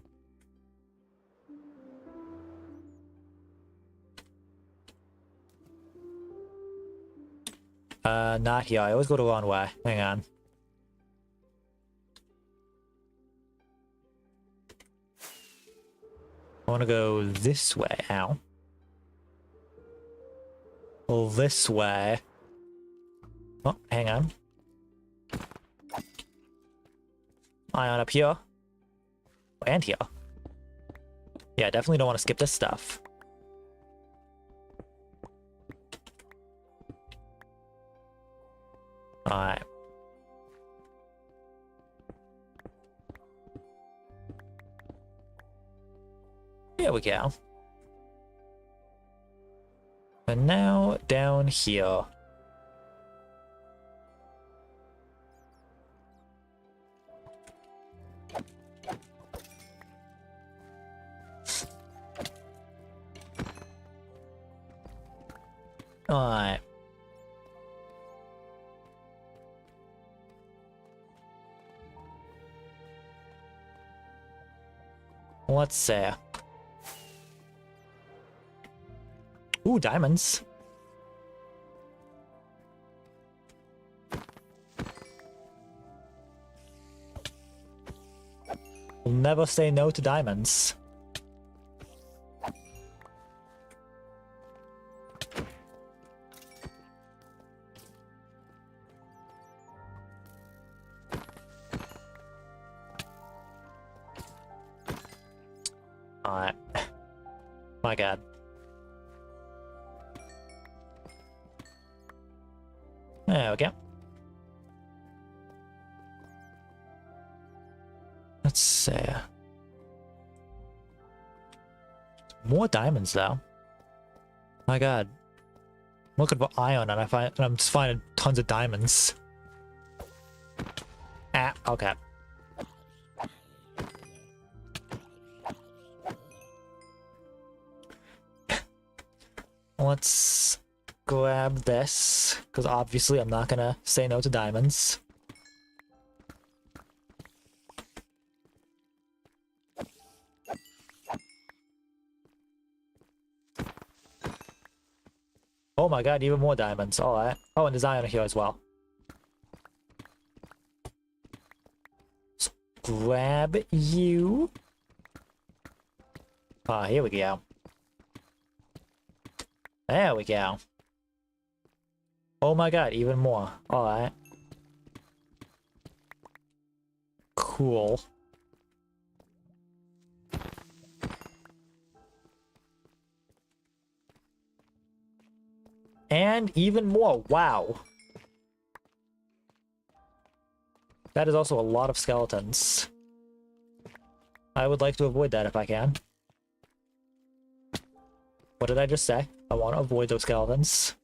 Not here. I always go the wrong way. Hang on. I want to go this way. Ow. Well, this way. Oh, hang on. Iron up here. And here. Yeah, definitely don't want to skip this stuff. Alright. There we go. And now down here. Alright. Let's see. Ooh, diamonds. We'll never say no to diamonds. Alright. My god. There we go. Let's see. More diamonds though. My god. I'm looking for iron and I'm just finding tons of diamonds. Ah, okay. Let's grab this, because obviously I'm not gonna say no to diamonds. Oh my god, even more diamonds. Alright. Oh, and there's iron here as well. So grab you. Ah, here we go. There we go. Oh my god, even more. Alright. Cool. And even more. Wow. That is also a lot of skeletons. I would like to avoid that if I can. What did I just say? I want to avoid those skeletons.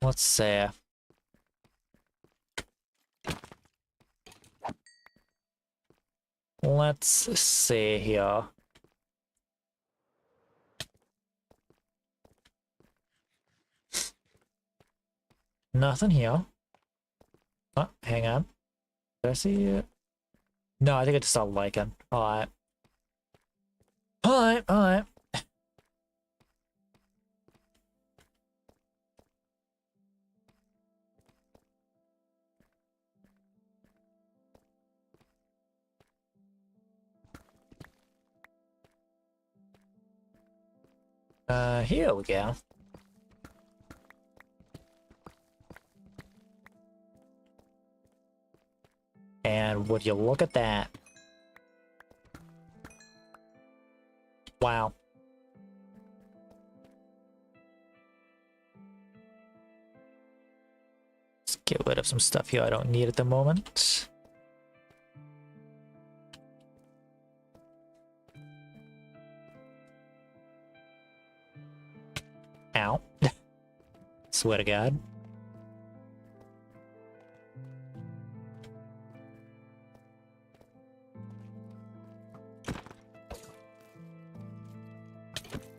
Let's see. Let's see here. Nothing here. Oh, hang on. Did I see it? No, I think I just saw lichen. Alright. Alright, alright. Here we go. And would you look at that? Wow. Let's get rid of some stuff here I don't need at the moment. Ow. Swear to God.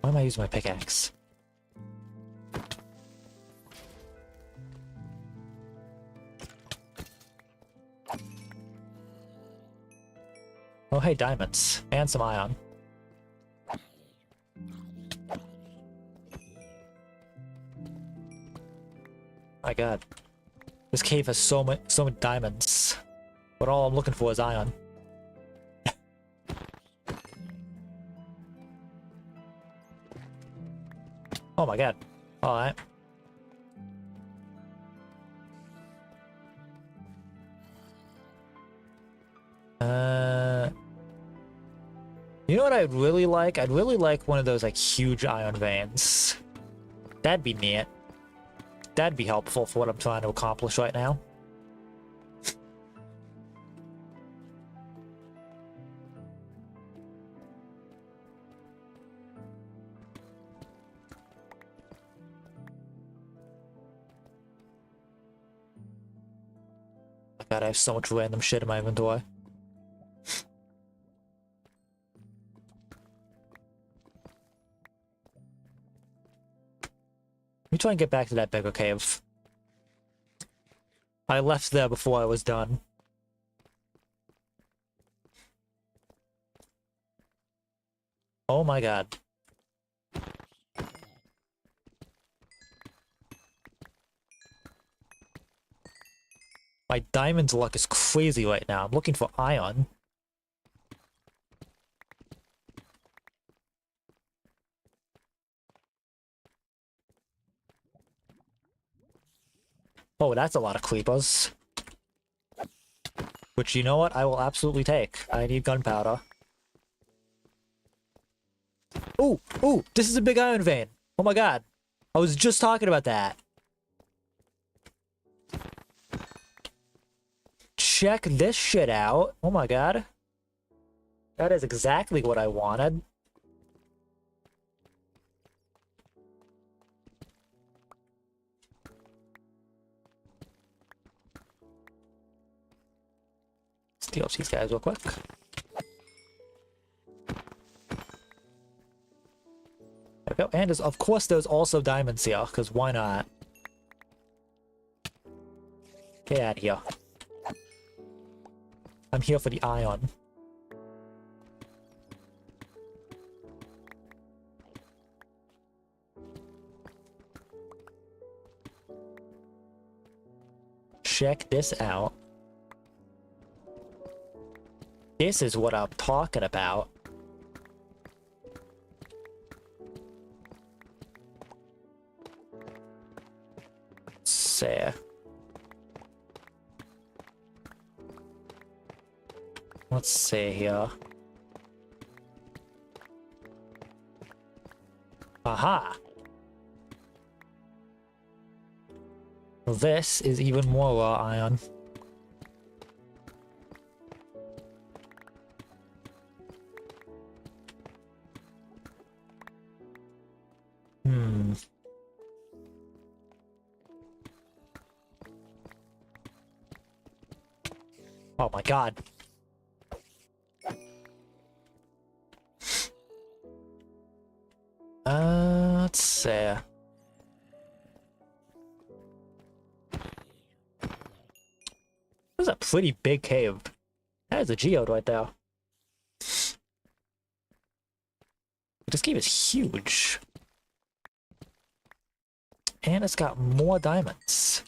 Why am I using my pickaxe? Oh, hey, diamonds. And some iron. My god. This cave has so many diamonds. But all I'm looking for is iron. Oh my god. Alright. You know what I'd really like? I'd really like one of those like huge iron veins. That'd be neat. That'd be helpful for what I'm trying to accomplish right now. God, I have so much random shit in my inventory. Let me try and get back to that bigger cave. I left there before I was done. Oh my god. My diamond luck is crazy right now. I'm looking for iron. Oh, that's a lot of creepers. Which, you know what? I will absolutely take. I need gunpowder. Ooh! Ooh! This is a big iron vein! Oh my god. I was just talking about that. Check this shit out. Oh my god. That is exactly what I wanted. Steal up these guys real quick. There we go. And of course there's also diamonds here, because why not? Get out of here. I'm here for the iron. Check this out. This is what I'm talking about. Say. Let's see here. Aha! This is even more raw iron. Oh my god. Let's see. This is a pretty big cave. That is a geode right there. This cave is huge. And it's got more diamonds.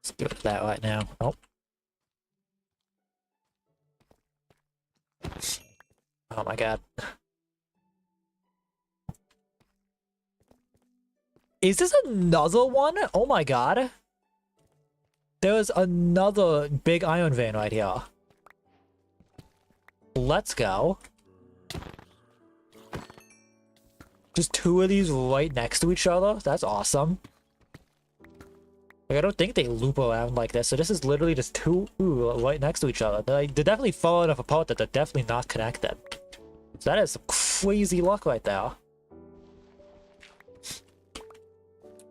Let's do that right now. Oh. Oh my god. Is this another one? Oh my god. There's another big iron vein right here. Let's go. Just two of these right next to each other? That's awesome. Like, I don't think they loop around like this, so this is literally just two right next to each other. They're definitely far enough apart that they're definitely not connected. So that is some crazy luck right there.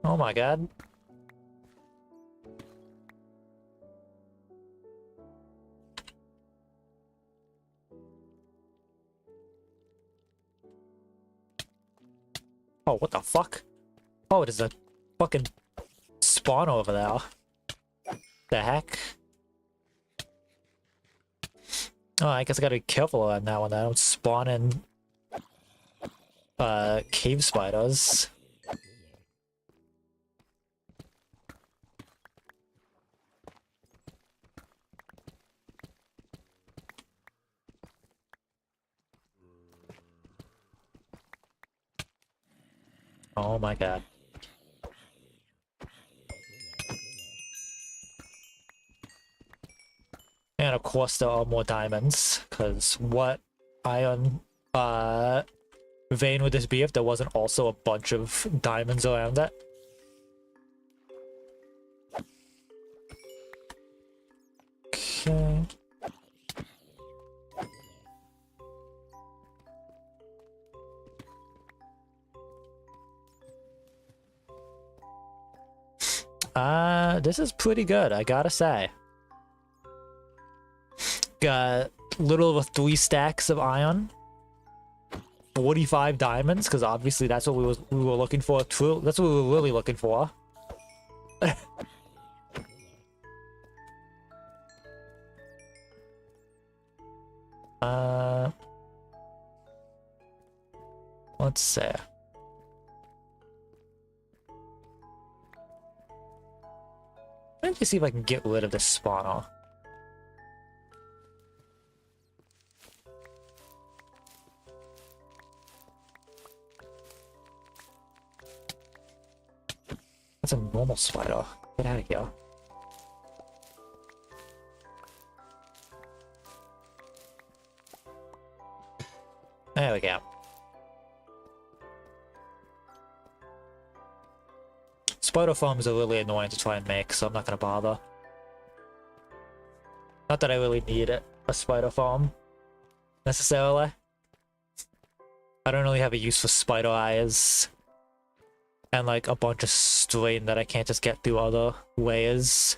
Oh my god. Oh, what the fuck? Oh, there's a fucking spawn over there. The heck? Oh, I guess I gotta be careful on that one. I don't spawn in cave spiders. Oh my god. And of course there are more diamonds, because what iron vein would this be if there wasn't also a bunch of diamonds around it? Okay. This is pretty good, I gotta say. Got a little over 3 stacks of iron. 45 diamonds, because obviously that's what we were looking for. True, that's what we were really looking for. Let's see. Let me see if I can get rid of this spawner. That's a normal spider. Get out of here. There we go. Spider farms are really annoying to try and make, so I'm not gonna bother. Not that I really need it, a spider farm, necessarily. I don't really have a use for spider eyes. And like a bunch of strain that I can't just get through other layers.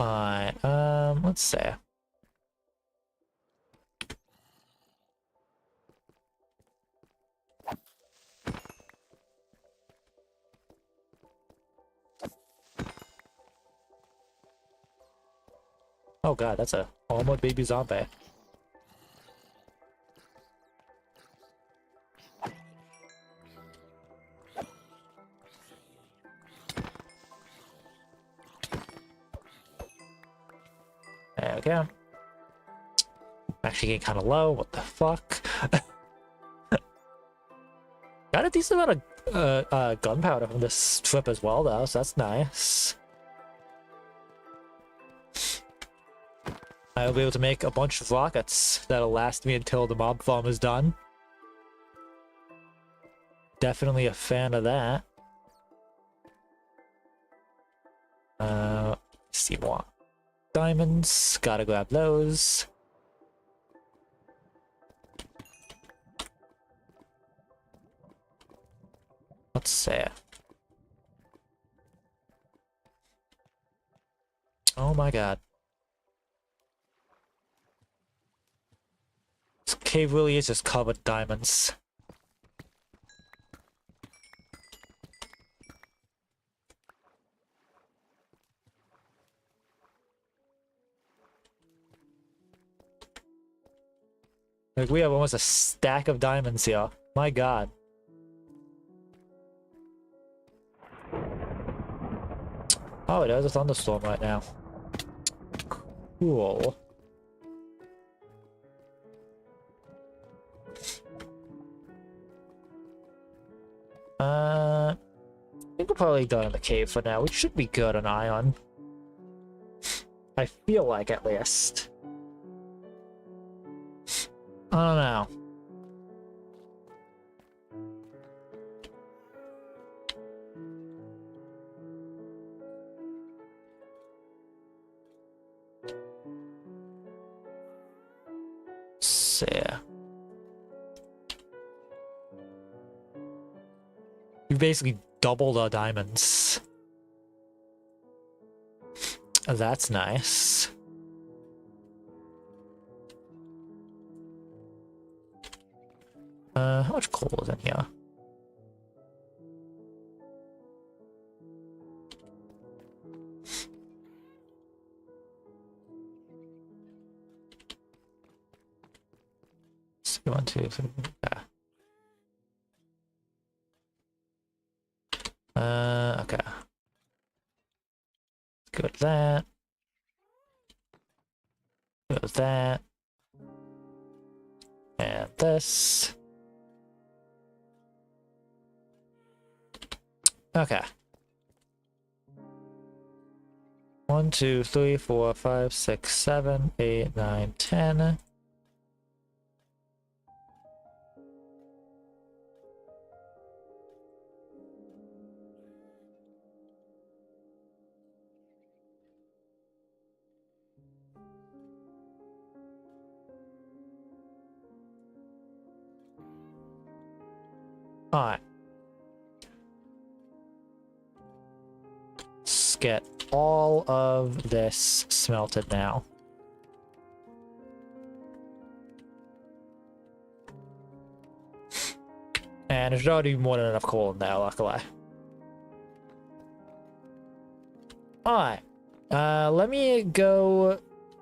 Alright, let's see. Oh god, that's a almost baby zombie. There we go. I'm actually getting kind of low. What the fuck? Got a decent amount of gunpowder from this trip as well, though, so that's nice. I'll be able to make a bunch of rockets that'll last me until the mob farm is done. Definitely a fan of that. See more diamonds. Gotta grab those. Let's see. Oh my god. This cave really is just covered in diamonds. Like, we have almost a stack of diamonds here. My god. Oh, there's a thunderstorm right now. Cool. I think we're probably done in the cave for now. We should be good on iron. I feel like, at least. I don't know. So, yeah. We basically doubled our diamonds. That's nice. How much coal is in here? So 1, 2, 3, yeah. Okay. Let's go with that. Go with that. And this. Okay. 1, 2, 3, 4, 5, 6, 7, 8, 9, 10. Alright. Let's get all of this smelted now. And there's already more than enough coal in there, luckily. Alright. Let me go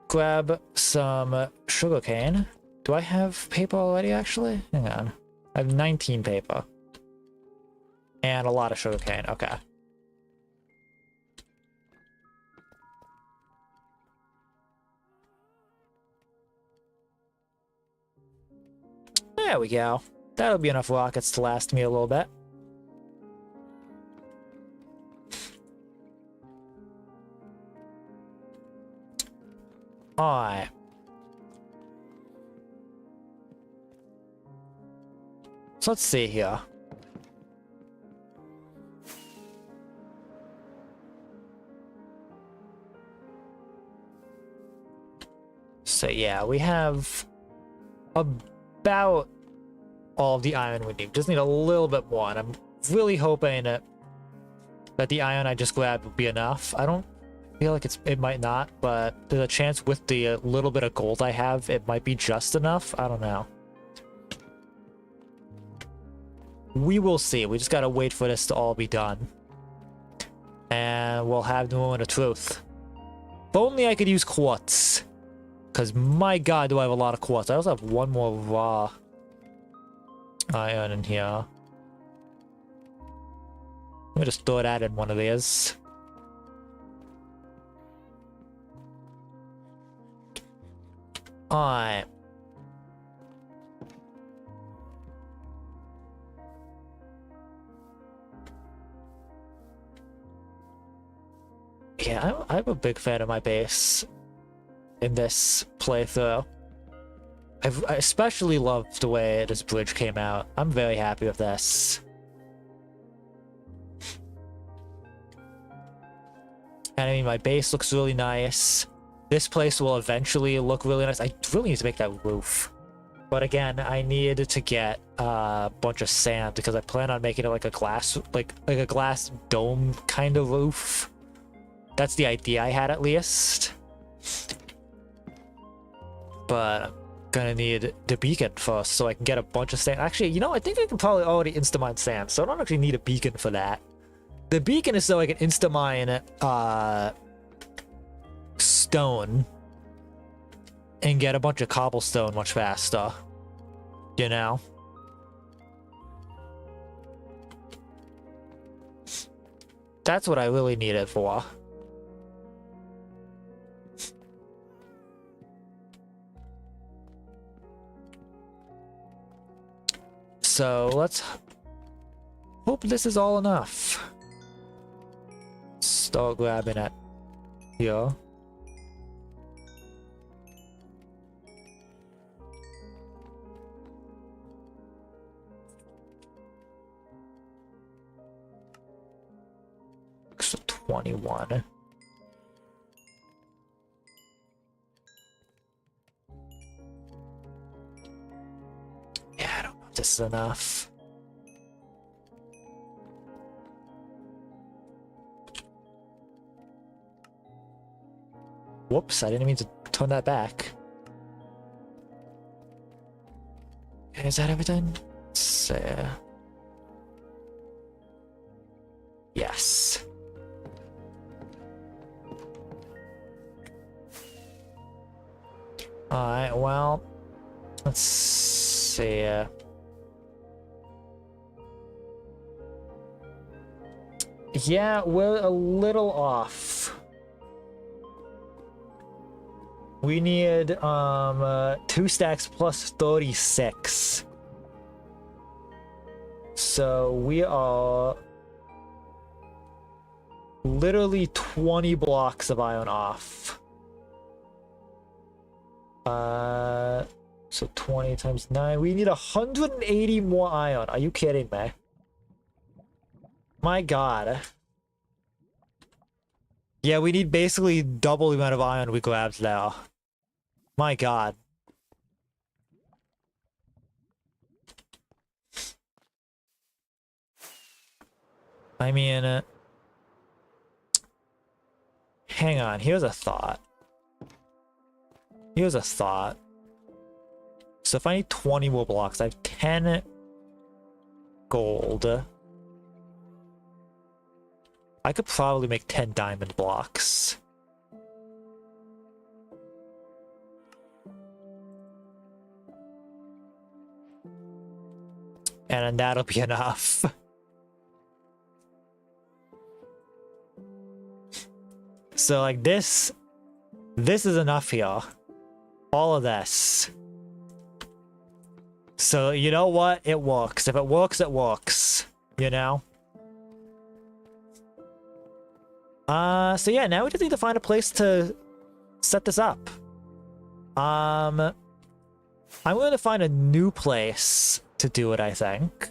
grab some sugarcane. Do I have paper already, actually? Hang on. I have 19 paper. And a lot of sugarcane. Okay. There we go. That'll be enough rockets to last me a little bit. Alright. So let's see here. So yeah, we have about all of the iron we need. Just need a little bit more, and I'm really hoping that the iron I just grabbed would be enough. I don't feel like it might not, but there's a chance with the little bit of gold I have, it might be just enough. I don't know. We will see. We just gotta wait for this to all be done. And we'll have the moment of truth. If only I could use quartz. Because my god, do I have a lot of quartz. I also have one more raw iron in here. Let me just throw that in one of these. Alright. Yeah, I'm a big fan of my base in this playthrough. I especially loved the way this bridge came out. I'm very happy with this. And I mean, my base looks really nice. This place will eventually look really nice. I really need to make that roof. But again, I need to get a bunch of sand because I plan on making it like a glass, like a glass dome kind of roof. That's the idea I had, at least. But I'm gonna need the beacon first so I can get a bunch of sand. Actually, you know, I think I can probably already insta-mine sand, so I don't actually need a beacon for that. The beacon is so I can insta-mine stone and get a bunch of cobblestone much faster. You know? That's what I really need it for. So let's hope this is all enough. Start grabbing it here. So 21. Yeah, I don't know if this is enough. Whoops, I didn't mean to turn that back. Is that everything? Let's see. Yes. Alright, well, let's see. Yeah, we're a little off. We need 2 stacks plus 36. So we are literally 20 blocks of iron off. So 20 times 9. We need 180 more iron. Are you kidding me? My god. Yeah, we need basically double the amount of iron we grabbed now. My god. I mean, hang on, here's a thought. Here's a thought. So if I need 20 more blocks, I have 10 gold. I could probably make 10 diamond blocks. And then that'll be enough. So like this is enough here. All of this. So you know what? It works. If it works, it works. You know? So yeah, now we just need to find a place to set this up. I'm going to find a new place to do it, I think.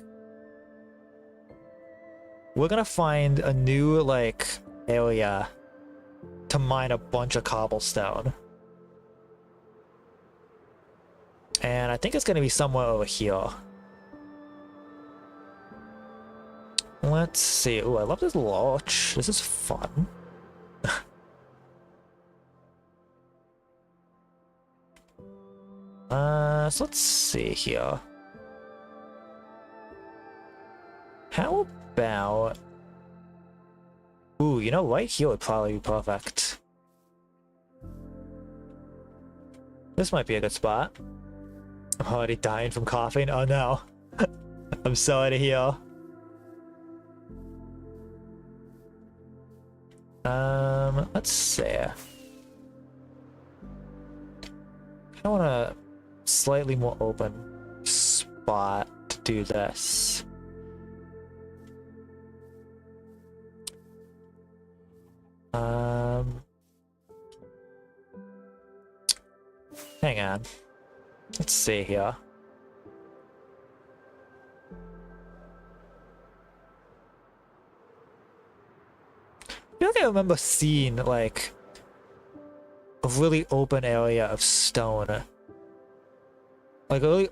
We're gonna find a new, like, area to mine a bunch of cobblestone. And I think it's going to be somewhere over here. Let's see. Ooh, I love this lodge. This is fun. So let's see here. How about... Ooh, you know, right here would probably be perfect. This might be a good spot. I'm already dying from coughing. Oh no. I'm sorry to hear. Let's see. I want a slightly more open spot to do this. Hang on. Let's see here. I feel like I remember seeing like a really open area of stone, like a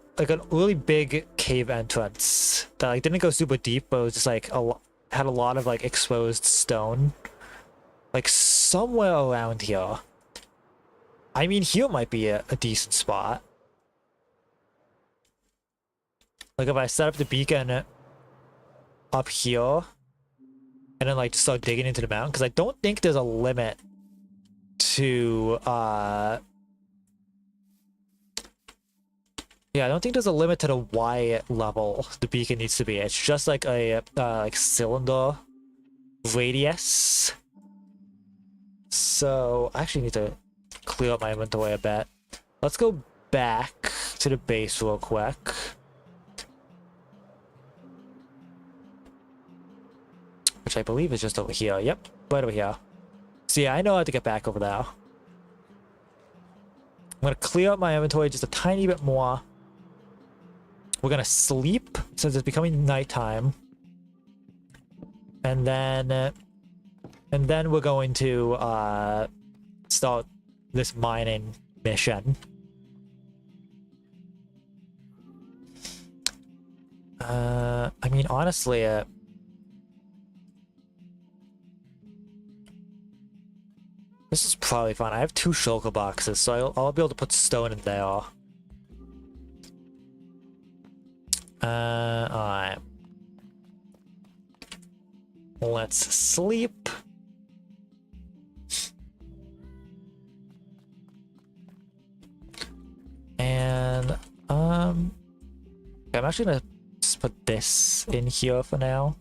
really big cave entrance that like didn't go super deep, but it was just like had a lot of like exposed stone, like somewhere around here. I mean, here might be a decent spot. Like if I set up the beacon up here and then like just start digging into the mountain, because I don't think there's a limit to yeah, I don't think there's a limit to the Y level the beacon needs to be. It's just like a like cylinder radius. So I actually need to clear up my inventory a bit. Let's go back to the base real quick. Which I believe is just over here. Yep, right over here. So yeah, I know how to get back over there. I'm gonna clear up my inventory just a tiny bit more. We're gonna sleep since it's becoming nighttime. And then we're going to start this mining mission. I mean, honestly, this is probably fine. I have 2 shulker boxes, so I'll be able to put stone in there. Alright. Let's sleep. And, I'm actually gonna just put this in here for now.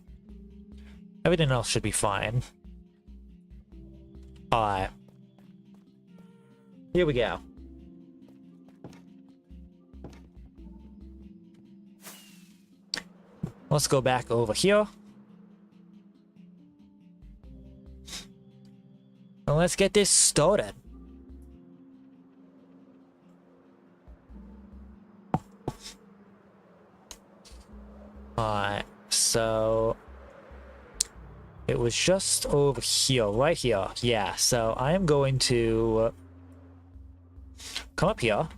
Everything else should be fine. Alright. Here we go. Let's go back over here. And let's get this started. Alright, so it was just over here, right here. Yeah, so I am going to come up here.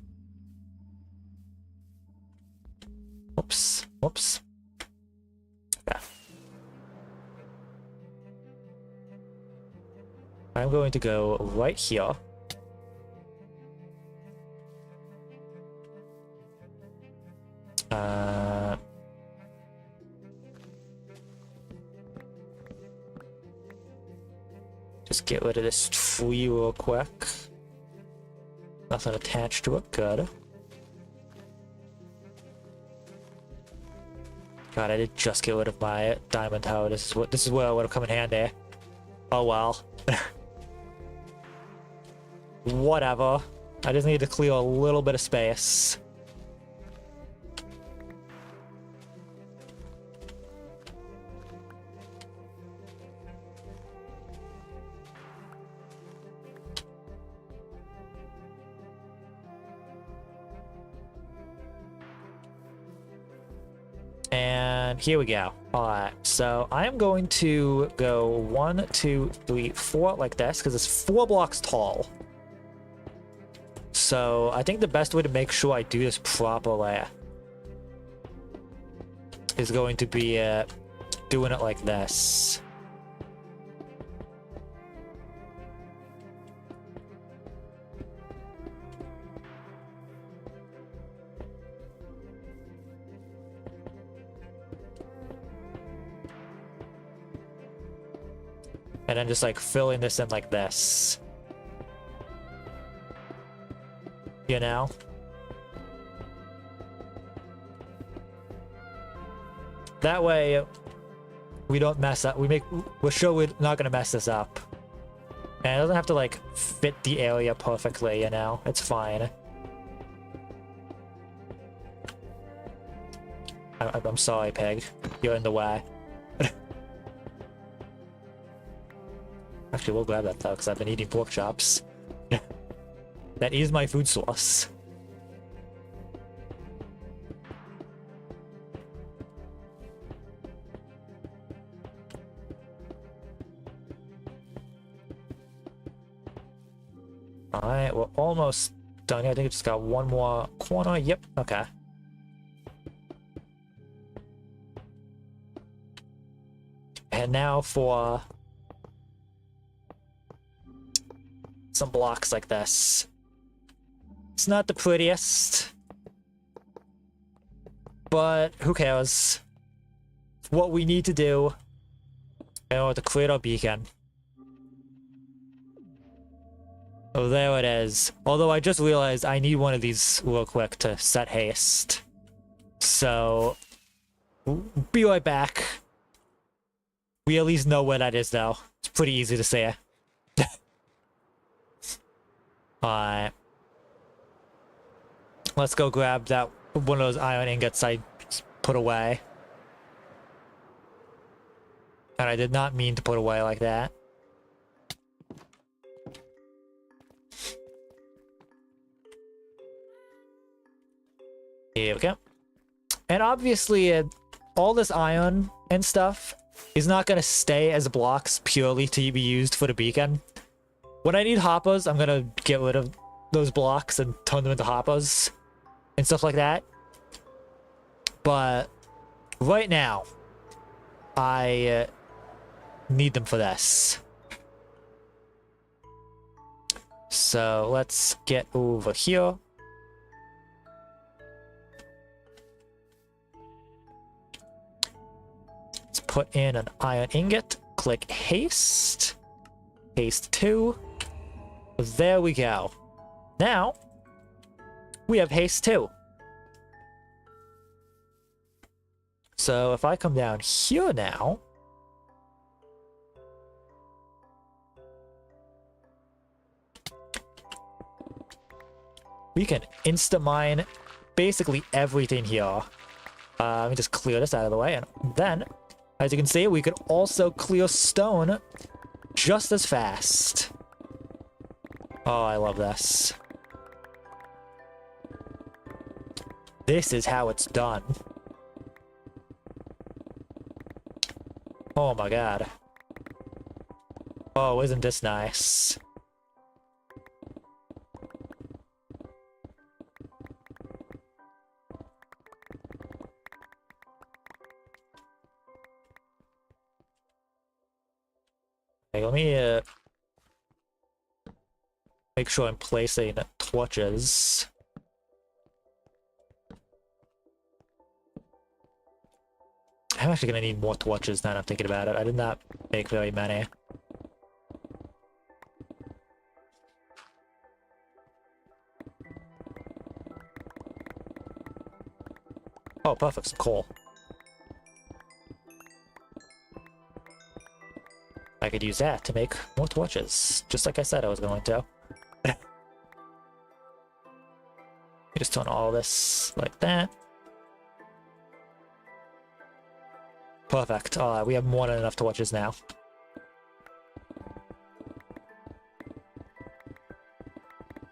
Oops, whoops. Yeah. I'm going to go right here. Just get rid of this tree real quick. Nothing attached to it, good. God, I did just get rid of my diamond tower. This is where it would have come in handy. Oh well. Whatever. I just need to clear a little bit of space. And here we go. Alright, so I am going to go 1, 2, 3, 4 like this, because it's 4 blocks tall. So I think the best way to make sure I do this properly is going to be doing it like this. And then just like filling this in like this. You know? That way we don't mess up. We're sure we're not gonna mess this up. And it doesn't have to like fit the area perfectly, you know? It's fine. I'm sorry, pig. You're in the way. Actually, we'll grab that though, because I've been eating pork chops. That is my food source. Alright, we're almost done here. I think we just got one more corner. Yep, okay. And now for some blocks like this. It's not the prettiest, but who cares? It's what we need to do in order to create our beacon. Oh, there it is. Although I just realized I need one of these real quick to set haste. So, be right back. We at least know where that is though. It's pretty easy to say. Alright. Let's go grab that one of those iron ingots I put away. And I did not mean to put away like that. Here we go. And obviously, all this iron and stuff is not going to stay as blocks purely to be used for the beacon. When I need hoppers, I'm going to get rid of those blocks and turn them into hoppers and stuff like that. But right now, I need them for this. So let's get over here. Let's put in an iron ingot. Click haste. Haste 2. There we go. Now, we have haste 2. So if I come down here now, we can insta-mine basically everything here. Let me just clear this out of the way, and then, as you can see, we can also clear stone just as fast. Oh, I love this. This is how it's done. Oh my god. Oh, isn't this nice? Okay, let me make sure I'm placing torches. I'm actually gonna need more torches now that I'm thinking about it. I did not make very many. Oh, perfect, some coal. I could use that to make more torches, just like I said I was going to. Just turn all this like that. Perfect. We have more than enough torches now.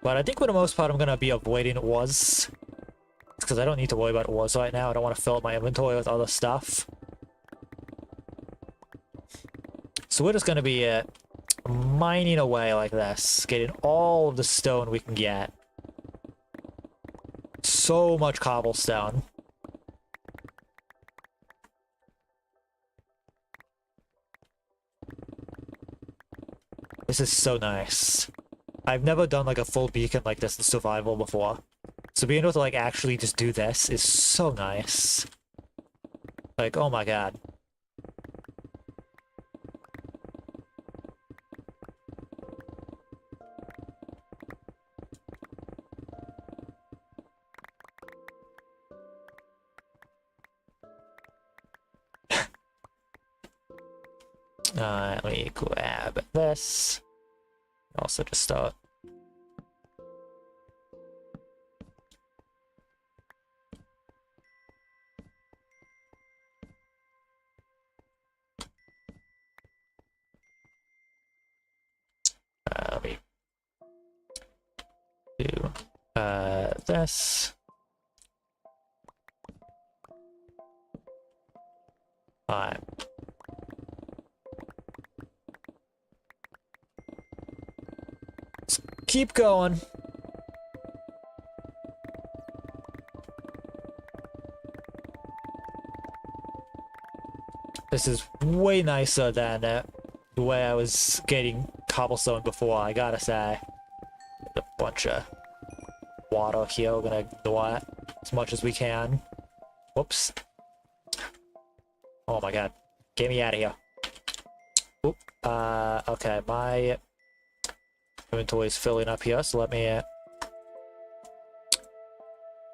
But I think for the most part I'm going to be avoiding ores. Because I don't need to worry about ores right now. I don't want to fill up my inventory with other stuff. So we're just going to be mining away like this. Getting all of the stone we can get. so much cobblestone. This is so nice. I've never done like a full beacon like this in survival before. So being able to like actually just do this is so nice. Like, oh my god. Let me grab this. Also just start. Let me do this. Alright. Let's keep going. This is way nicer than the way I was getting cobblestone before, I gotta say. A bunch of water here, we're gonna ignore it as much as we can. Whoops. Oh my god. Get me out of here. Oop. Okay, my inventory is filling up here, so let me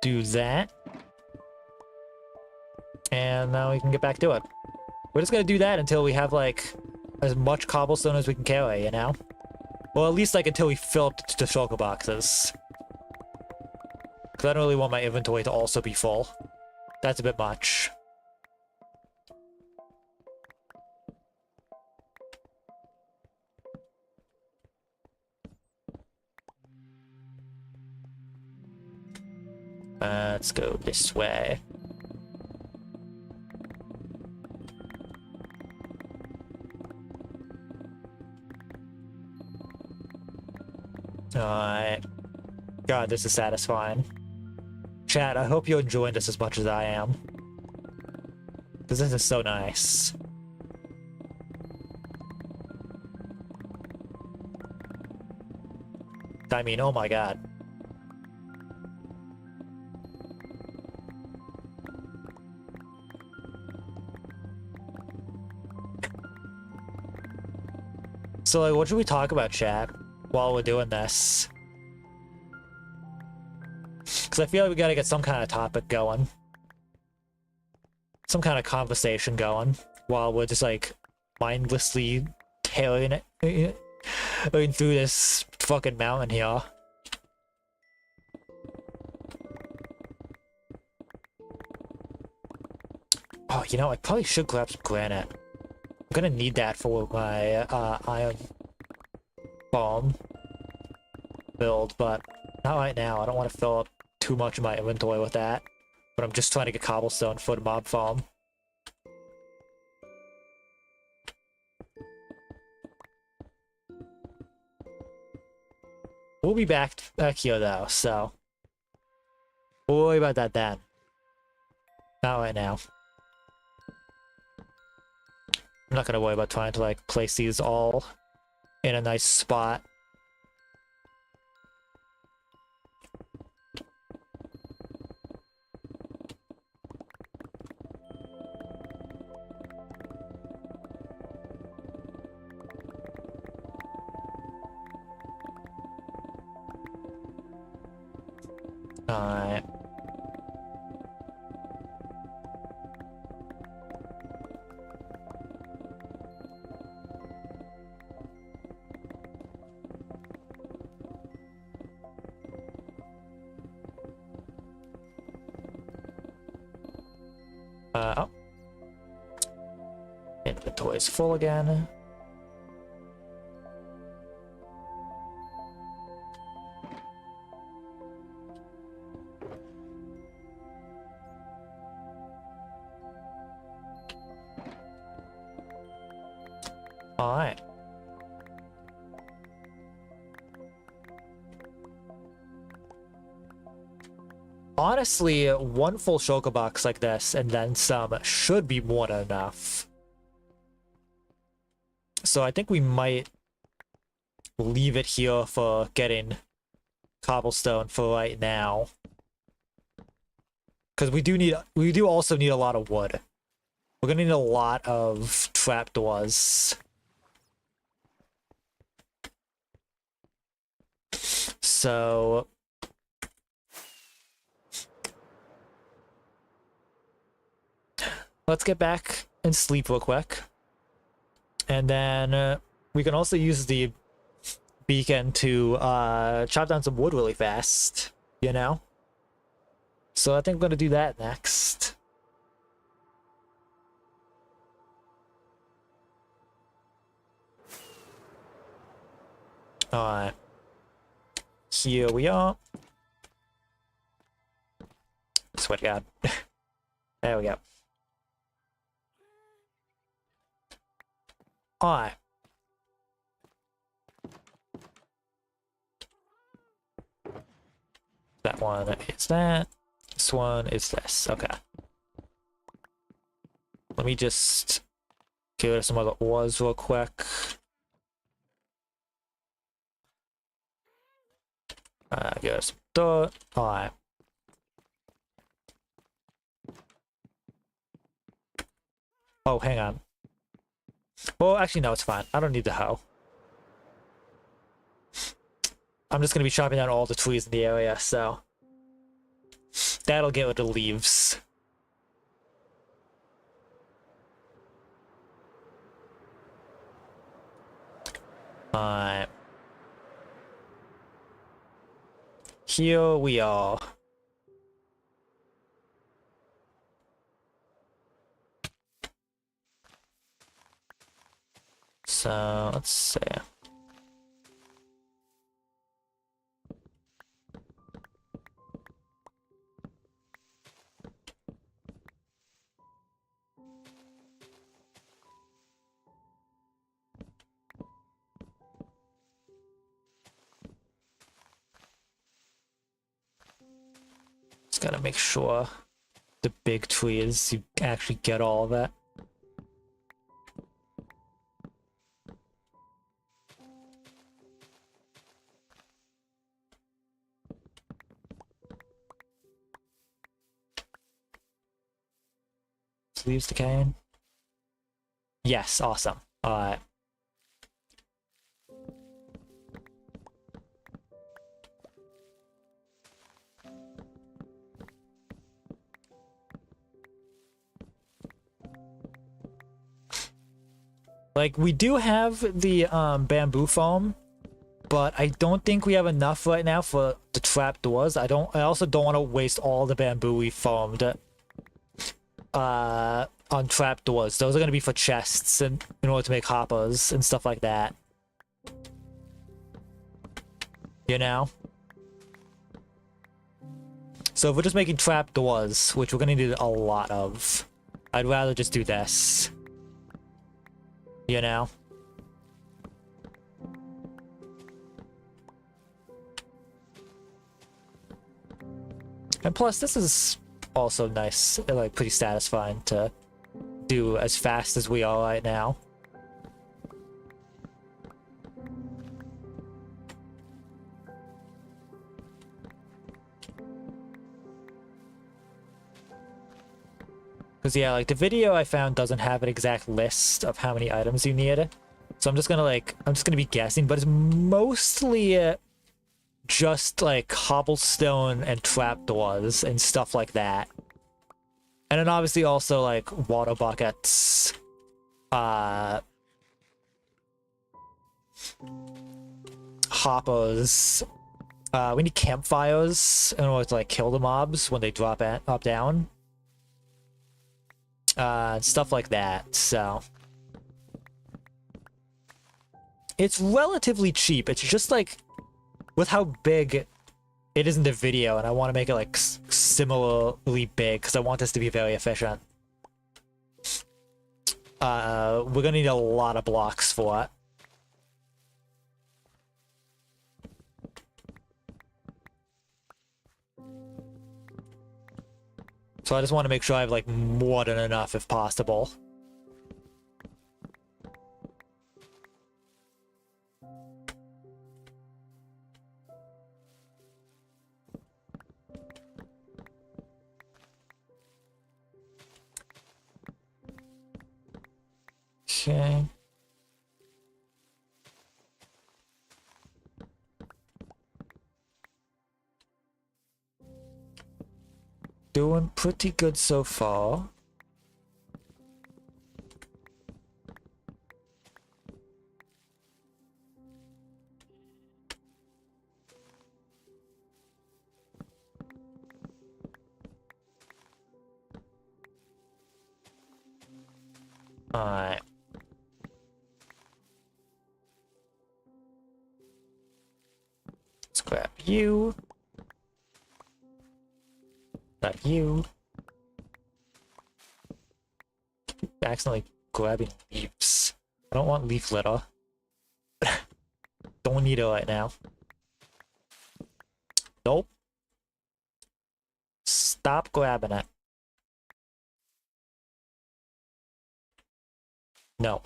do that. And now we can get back to it. We're just gonna do that until we have, like, as much cobblestone as we can carry, you know? Well, at least, like, until we fill up the shulker boxes. Because I don't really want my inventory to also be full. That's a bit much. Let's go this way. Alright. God, this is satisfying. Chat, I hope you're enjoying this as much as I am. Because this is so nice. I mean, oh my god. So, like, what should we talk about, chat, while we're doing this? Because I feel like we gotta get some kind of topic going. Some kind of conversation going while we're just, like, mindlessly tailing it through this fucking mountain here. Oh, you know, I probably should grab some granite. I'm gonna need that for my iron bomb build, but not right now. I don't want to fill up too much of my inventory with that. But I'm just trying to get cobblestone for the mob farm. We'll be back here though, so we'll worry about that then. Not right now. I'm not gonna worry about trying to, like, place these all in a nice spot. Alright. Oh. Inventory is full again. Alright. Honestly, one full shulker box like this and then some should be more than enough. So I think we might leave it here for getting cobblestone for right now. Because we do also need a lot of wood. We're gonna need a lot of trapdoors. So let's get back and sleep real quick. And then we can also use the beacon to chop down some wood really fast, you know? So I think I'm gonna do that next. Alright. Here we are. Swear to God. There we go. Alright. That one is that. This one is this. Okay. Let me just get rid of some other ores real quick. Get rid of some dirt. Alright. Oh, hang on. Well, actually, no, it's fine. I don't need the hoe. I'm just gonna be chopping down all the trees in the area, so that'll get rid of the leaves. Alright. Here we are. So, let's see. Just gotta make sure the big trees, you actually get all of it. Leaves decaying. Yes, awesome. Alright. Like, we do have the bamboo foam, but I don't think we have enough right now for the trapdoors. I also don't want to waste all the bamboo we foamed on trapdoors. Those are going to be for chests and in order to make hoppers and stuff like that. You know? So if we're just making trapdoors, which we're going to need a lot of, I'd rather just do this. You know? And plus, this is also nice, like pretty satisfying to do as fast as we are right now. Because yeah, like the video I found doesn't have an exact list of how many items you need. So I'm just gonna be guessing, but it's mostly just like cobblestone and trapdoors and stuff like that. And then obviously also like water buckets, hoppers. We need campfires in order to like kill the mobs when they drop down. And stuff like that, so it's relatively cheap. It's just like with how big it is in the video, and I want to make it like similarly big because I want this to be very efficient. We're gonna need a lot of blocks for it. So I just want to make sure I have like more than enough if possible. Okay. Doing pretty good so far. Alright. Let's grab you. Grab you. Accidentally grabbing leaves. I don't want leaf litter. Don't need it right now. Nope. Stop grabbing it. No.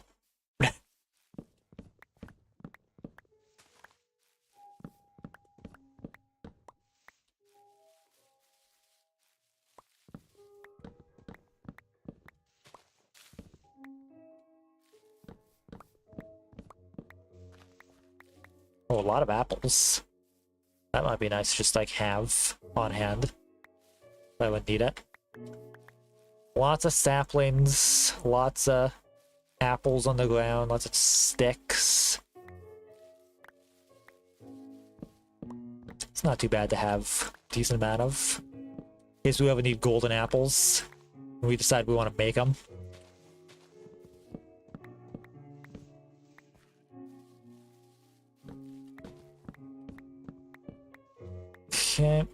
Oh, a lot of apples. That might be nice just like have on hand. I would need it. Lots of saplings, lots of apples on the ground, lots of sticks. It's not too bad to have a decent amount of. In case we ever need golden apples, and we decide we want to make them. Okay.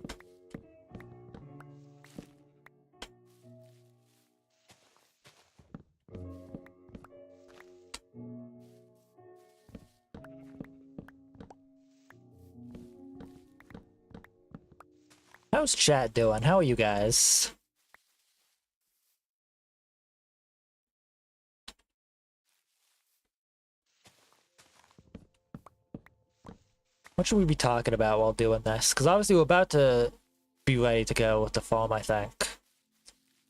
How's chat doing? How are you guys? What should we be talking about while doing this? Because obviously we're about to be ready to go with the farm, I think.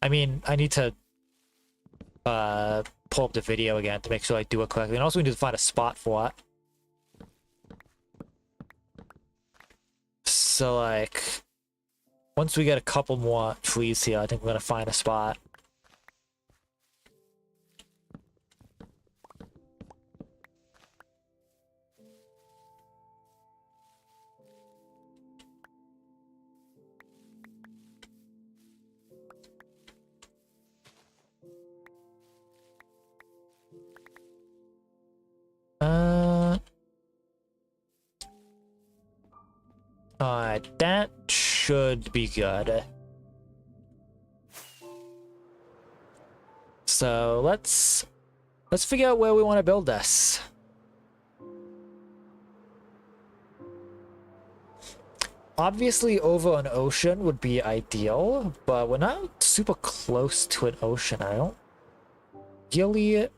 I mean, I need to pull up the video again to make sure I do it correctly. And also we need to find a spot for it. So, like, once we get a couple more trees here, I think we're gonna find a spot. Alright, that should be good. So let's figure out where we want to build this. Obviously over an ocean would be ideal, but we're not super close to an ocean. I don't really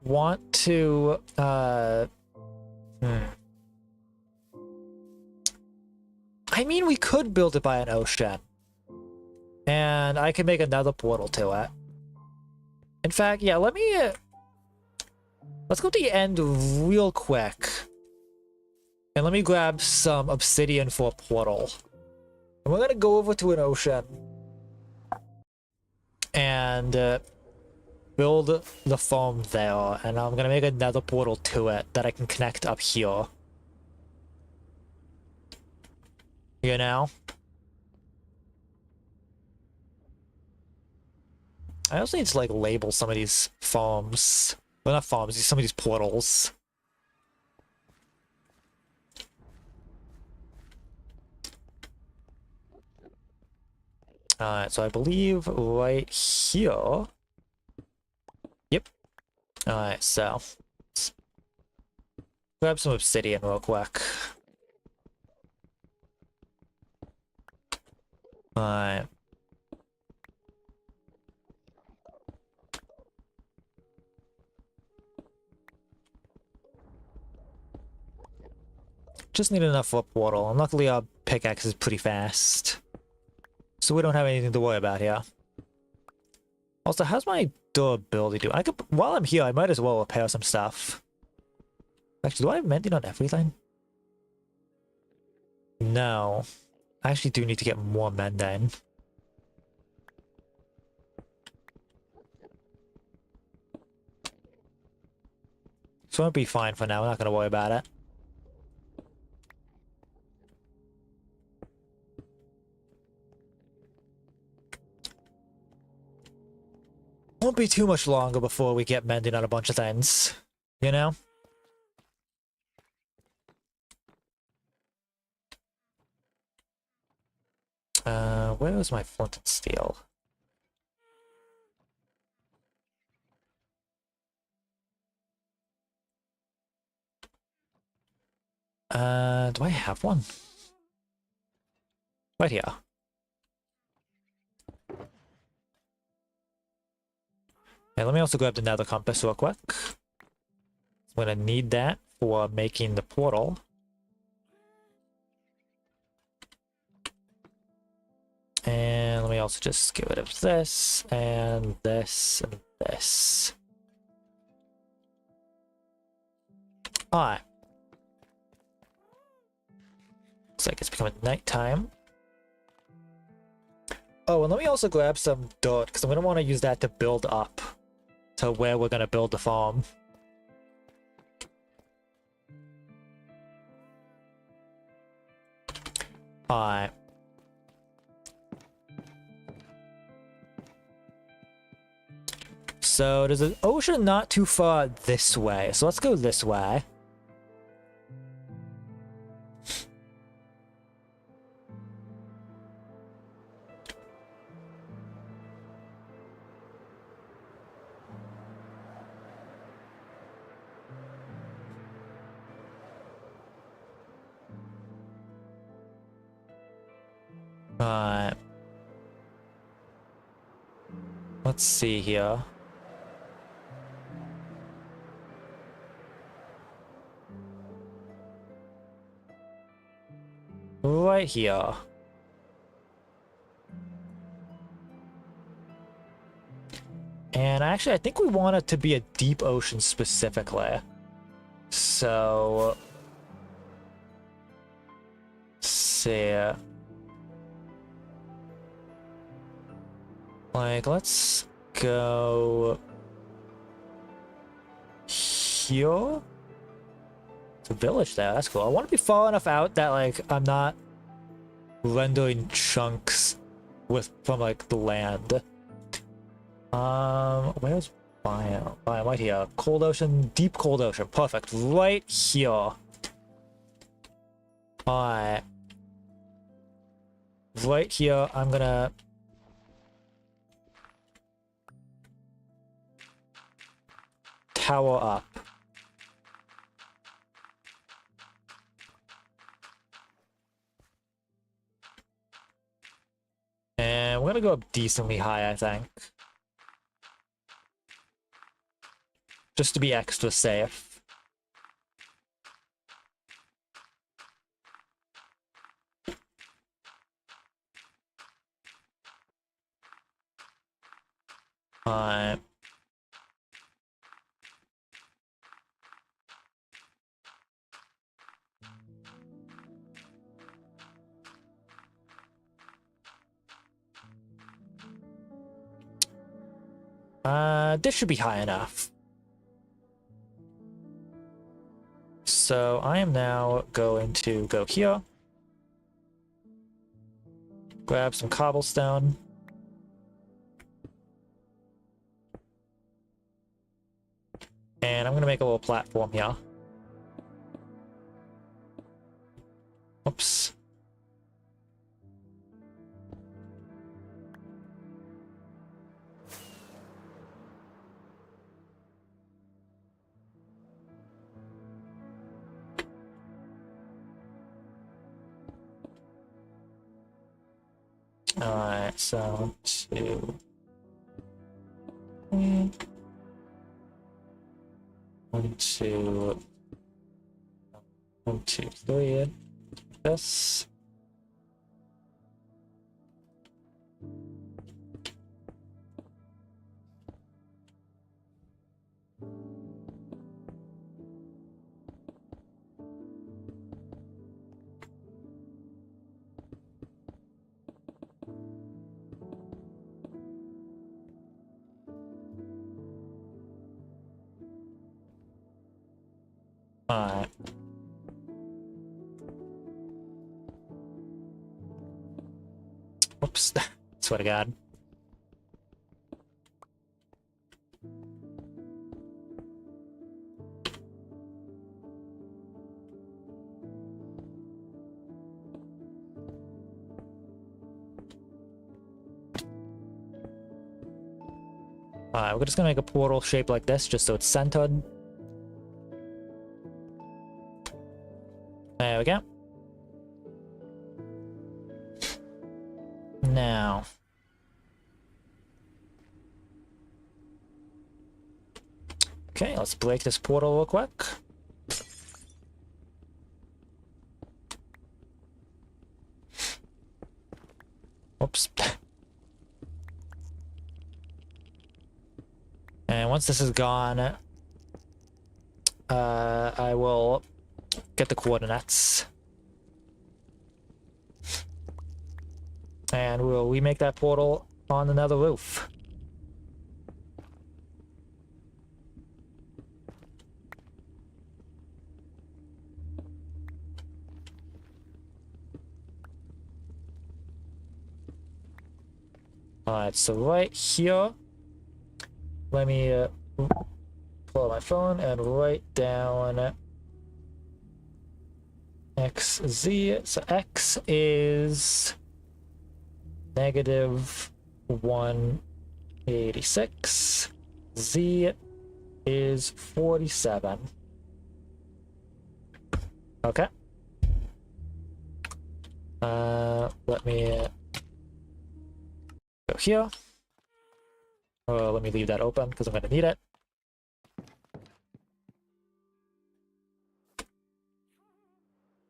want to I mean, we could build it by an ocean. And I can make another portal to it. In fact, yeah, let's go to the end real quick. And let me grab some obsidian for a portal. And we're gonna go over to an ocean. And build the farm there. And I'm gonna make another portal to it that I can connect up here. You know? I also need to like label some of these farms. Well, not farms, some of these portals. Alright, so I believe right here. Yep. Alright, so let's grab some obsidian real quick. Alright. Just need enough for a portal, and luckily our pickaxe is pretty fast. So we don't have anything to worry about here. Also, how's my durability doing? While I'm here, I might as well repair some stuff. Actually, do I have mending on everything? No. I actually do need to get more mending. So it'll be fine for now, we're not going to worry about it. Won't be too much longer before we get mending on a bunch of things, you know? Where was my flint and steel? Do I have one? Right here. Okay, let me also grab the nether compass real quick. I'm gonna need that for making the portal. And let me also just get rid of this, and this, and this. Alright. Looks like it's becoming nighttime. Oh, and let me also grab some dirt, because I'm going to want to use that to build up to where we're going to build the farm. Alright. So there's an ocean not too far this way, so let's go this way. Alright. Let's see here. Right here. And actually, I think we want it to be a deep ocean specifically. So... see. Like, let's go... here? It's a village there, that's cool. I want to be far enough out that, like, I'm not rendering chunks from, like, the land. Where's biome? Biome right here. Cold ocean, deep cold ocean. Perfect. Right here. Alright. Right here, I'm gonna... tower up. And we're gonna go up decently high, I think. Just to be extra safe. Alright. This should be high enough. So I am now going to go here. Grab some cobblestone. And I'm gonna make a little platform here. Oops. Alright, so 2, 3, 1, 2. 1, 2, 3. This. Alright. Oops. Swear to God. Alright, we're just gonna make a portal shape like this, just so it's centered. There we go. Now. Okay, let's break this portal real quick. Oops. And once this is gone, I will get the coordinates. And we'll remake that portal on another roof. Alright, so right here, let me pull out my phone and write down XZ. So X is negative 186. Z is 47. Okay. Let me go here. Let me leave that open because I'm going to need it.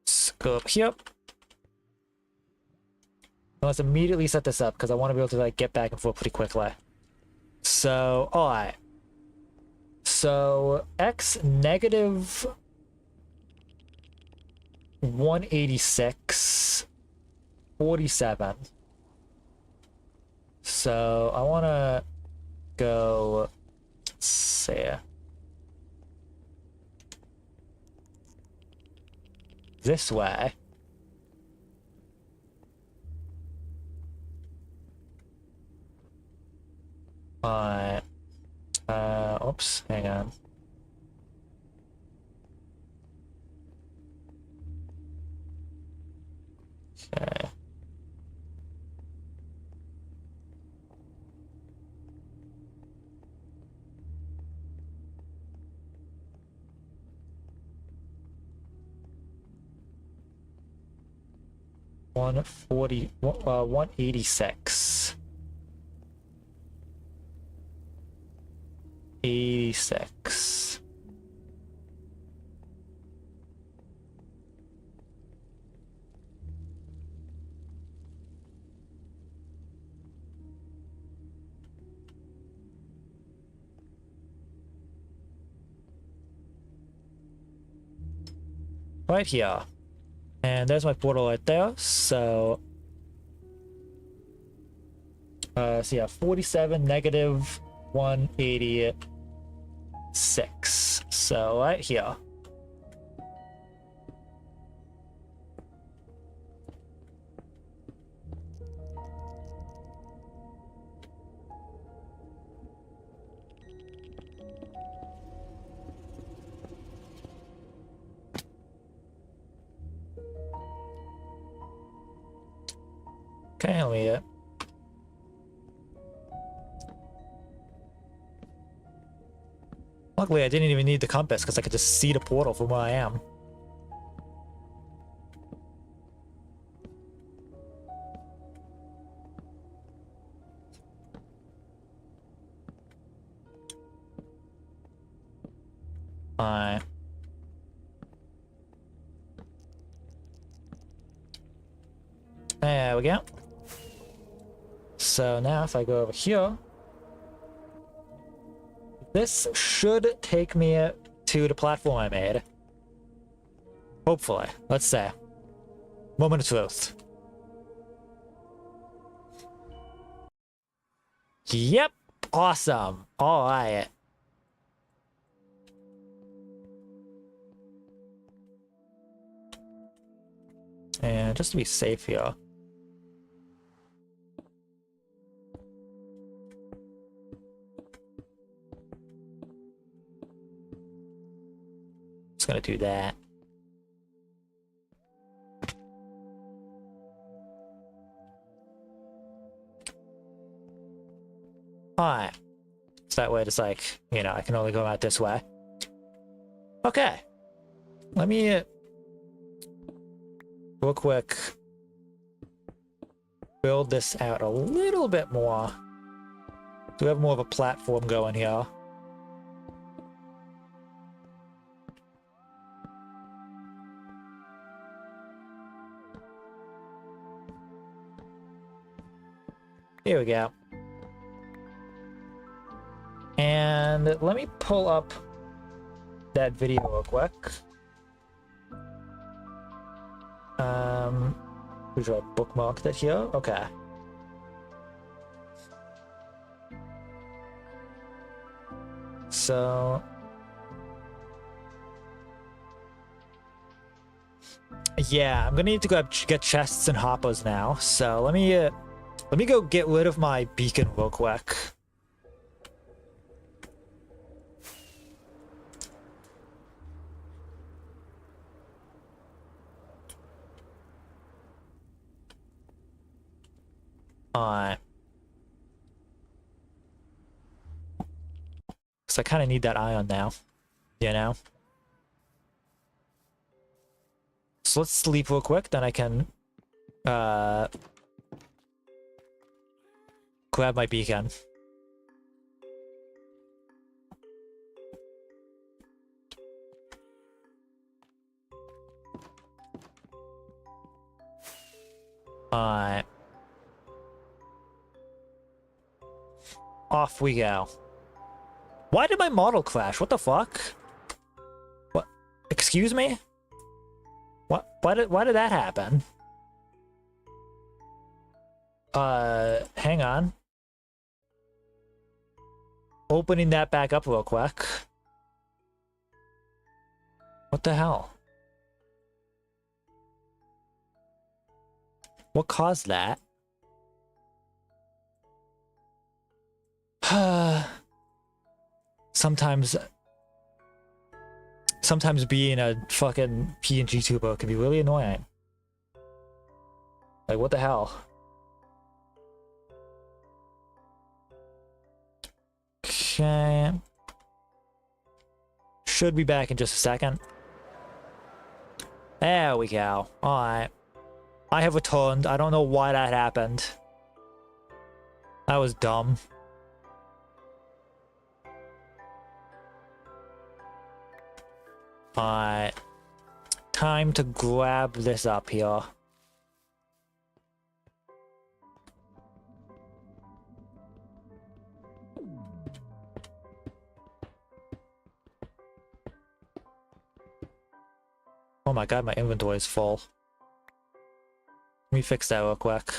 Let's go up here. Let's immediately set this up because I want to be able to like get back and forth pretty quickly. So, alright. So, X negative 186, 47. So, I want to go, let's see, this way. Oops, hang on. Okay. One 186. 86. Right here. And there's my portal right there. So, so yeah, 47 negative 186. So right here. Okay, let me luckily, I didn't even need the compass because I could just see the portal from where I am. Alright. There we go. So now if I go over here, this should take me to the platform I made. Hopefully. Let's say. Moment of truth. Yep. Awesome. Alright. And just to be safe here. Just gonna do that. Alright. So that way it's like, you know, I can only go out this way. Okay. Let me real quick build this out a little bit more. Do we have more of a platform going here? Here we go. And let me pull up that video real quick. Should I bookmark that here? Okay. So yeah, I'm gonna need to go get chests and hoppers now. So let me go get rid of my beacon real quick. Alright. So I kind of need that iron now, you know? So let's sleep real quick, then I can grab my beacon. Alright. Off we go. Why did my model crash? What the fuck? What? Excuse me? What? Why did that happen? Hang on. Opening that back up real quick. What the hell? What caused that? Sometimes being a fucking PNG tuber can be really annoying. Like, what the hell? Okay. Should be back in just a second. There we go. Alright. I have returned. I don't know why that happened. That was dumb. Alright. Time to grab this up here. Oh my god, my inventory is full. Let me fix that real quick.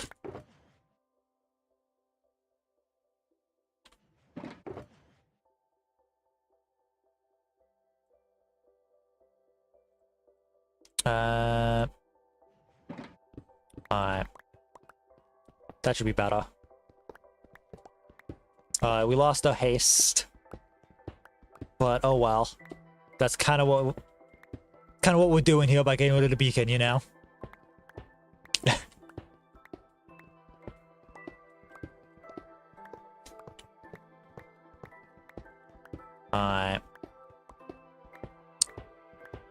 Alright. That should be better. We lost our haste. But oh well. That's kind of what we're doing here by getting rid of the beacon, you know? Alright.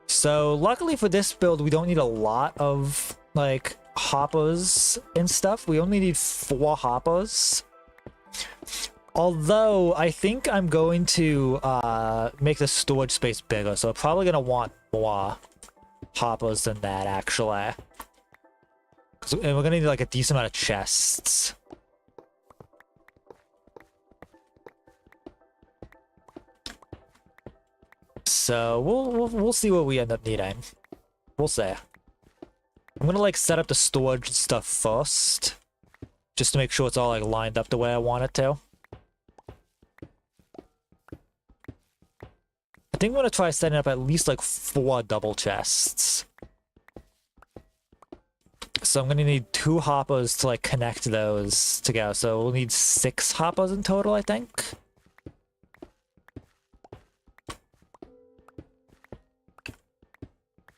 So, luckily for this build, we don't need a lot of, like, hoppers and stuff. We only need 4 hoppers. Although, I think I'm going to make the storage space bigger, so I'm probably going to want more hoppers than that, actually. And we're gonna need like a decent amount of chests. So we'll see what we end up needing. We'll see. I'm gonna like set up the storage stuff first, just to make sure it's all like lined up the way I want it to. I think I'm gonna try setting up at least like 4 double chests. So I'm gonna need 2 hoppers to like connect those together. So we'll need 6 hoppers in total, I think.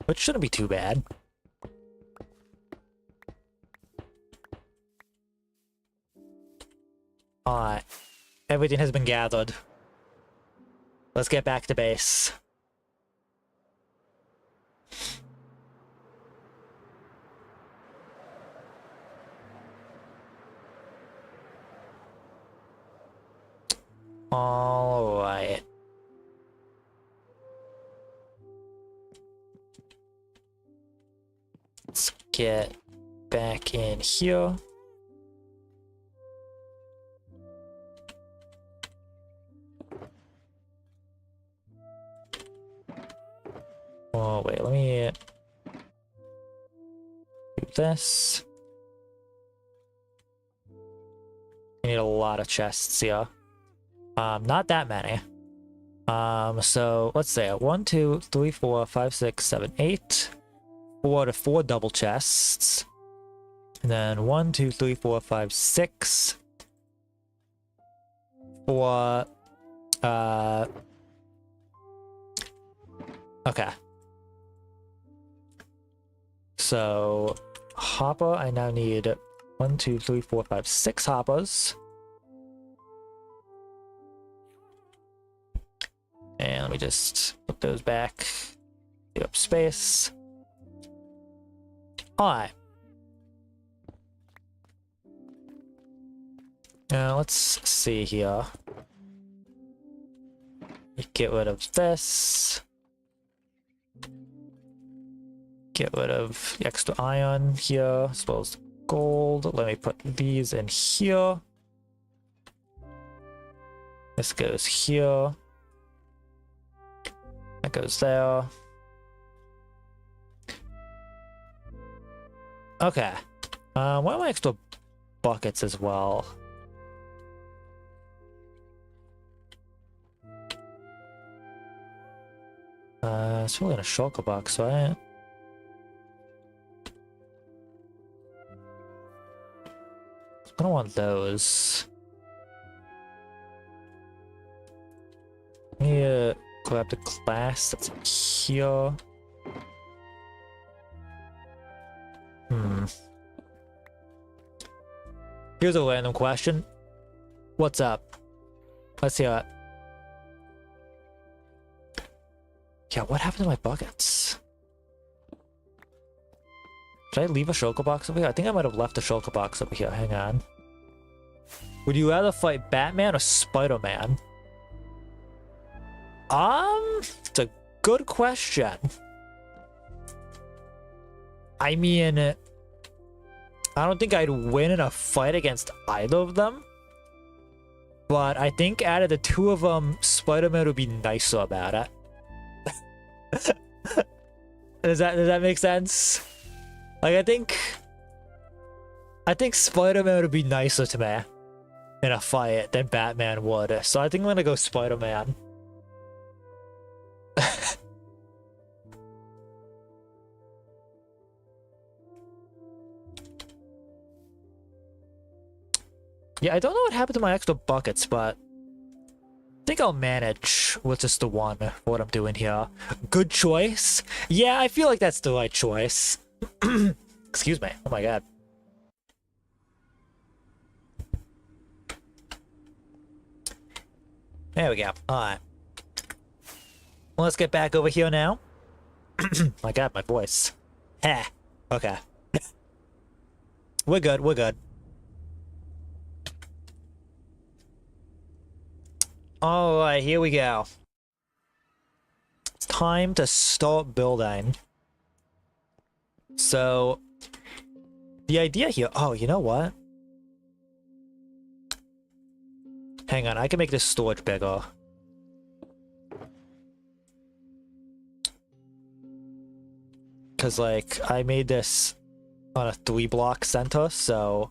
Which shouldn't be too bad. Alright. Everything has been gathered. Let's get back to base. Alright. Let's get back in here. Oh, wait, let me do this. I need a lot of chests here. Not that many. So let's say 1, 2, 3, 4, 5, 6, 7, 8. 4 to 4 double chests. And then 1, 2, 3, 4, 5, 6. 4. Okay. So, hopper, I now need 1, 2, 3, 4, 5, 6 hoppers. And let me just put those back. Give up space. Alright. Now let's see here. Get rid of this. Get rid of the extra iron here, as well as gold. Let me put these in here. This goes here. That goes there. Okay. What are my extra buckets as well? It's really in a shulker box, right? I don't want those. Let me grab the glass that's here. Here's a random question. What's up? Let's hear it. Yeah, what happened to my buckets? Did I leave a shulker box over here? I think I might have left a shulker box over here. Hang on. Would you rather fight Batman or Spider-Man? It's a good question. I mean, I don't think I'd win in a fight against either of them. But I think out of the two of them, Spider-Man would be nicer about it. Does that make sense? Like, I think Spider-Man would be nicer to me in a fight than Batman would. So I think I'm gonna go Spider-Man. Yeah, I don't know what happened to my extra buckets, but I think I'll manage with just the one for what I'm doing here. Good choice. Yeah, I feel like that's the right choice. Excuse me. Oh my god. There we go. Alright. Well, let's get back over here now. My god, my voice. Heh. Okay. We're good, we're good. Alright, here we go. It's time to start building. So, The idea here... Oh, you know what? Hang on, I can make this storage bigger. Because, like, I made this on a 3-block center, so...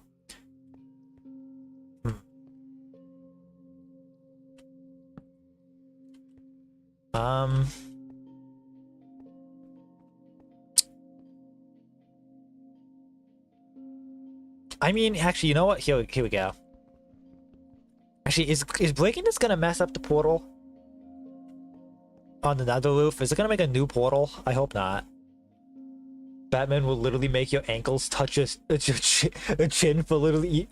Um... I mean, actually, you know what? Here we go. Actually, is breaking this gonna mess up the portal? On the nether roof? Is it gonna make a new portal? I hope not. Batman will literally make your ankles touch a chin for literally...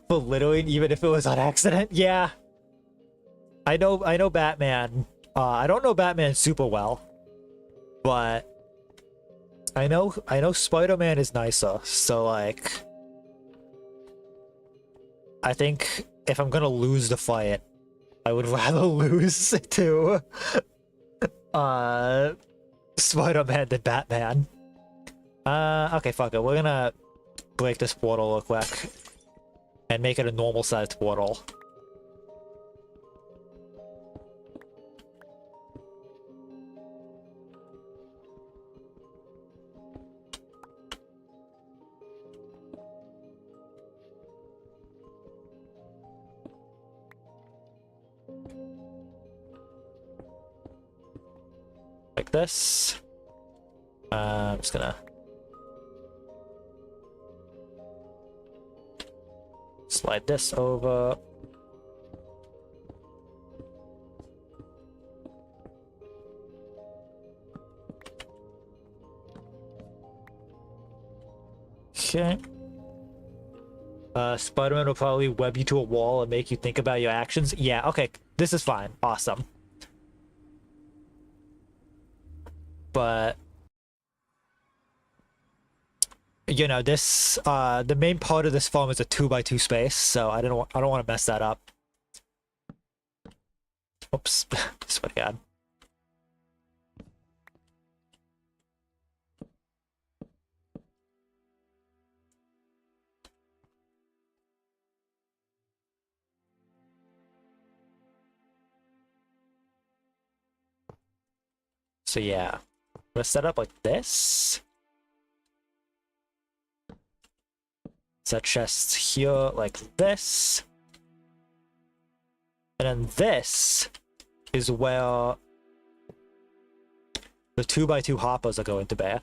For littering, even if it was on accident? Yeah. I know Batman. I don't know Batman super well. But... I know Spider-Man is nicer, so like... I think if I'm gonna lose the fight, I would rather lose to Spider-Man than Batman. Okay, fuck it. We're gonna break this portal real quick and make it a normal sized portal. Like this. I'm just gonna slide this over. Okay. Spider-Man will probably web you to a wall and make you think about your actions. Yeah, okay. This is fine. Awesome. But you know, this the main part of this farm is a 2x2 space, so I don't want to mess that up. Oops. Swear to God. So yeah, I'm gonna set up like this. Set chests here like this. And then this is where the 2x2 hoppers are going to be.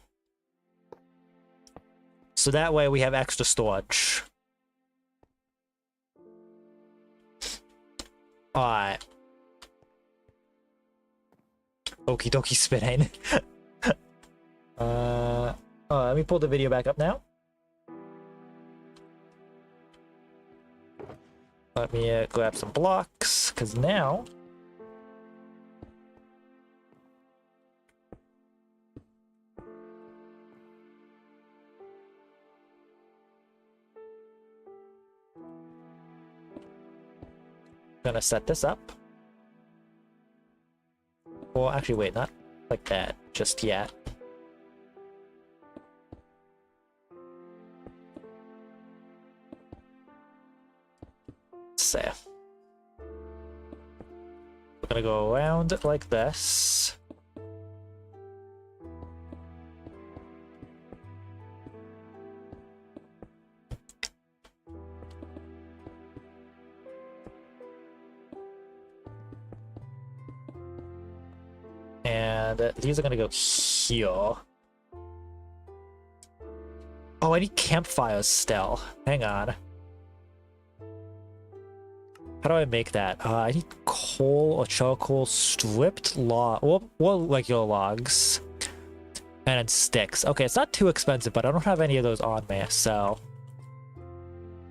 So that way we have extra storage. Alright. Okie dokie spinning. Let me pull the video back up now. Let me grab some blocks, because now... Gonna set this up. Or actually, wait, not like that just yet. Say. We're gonna go around like this. And these are gonna go here. Oh, I need campfires still. Hang on. How do I make that? I need coal or charcoal, stripped log, or regular logs, and then sticks. Okay, it's not too expensive, but I don't have any of those on me, so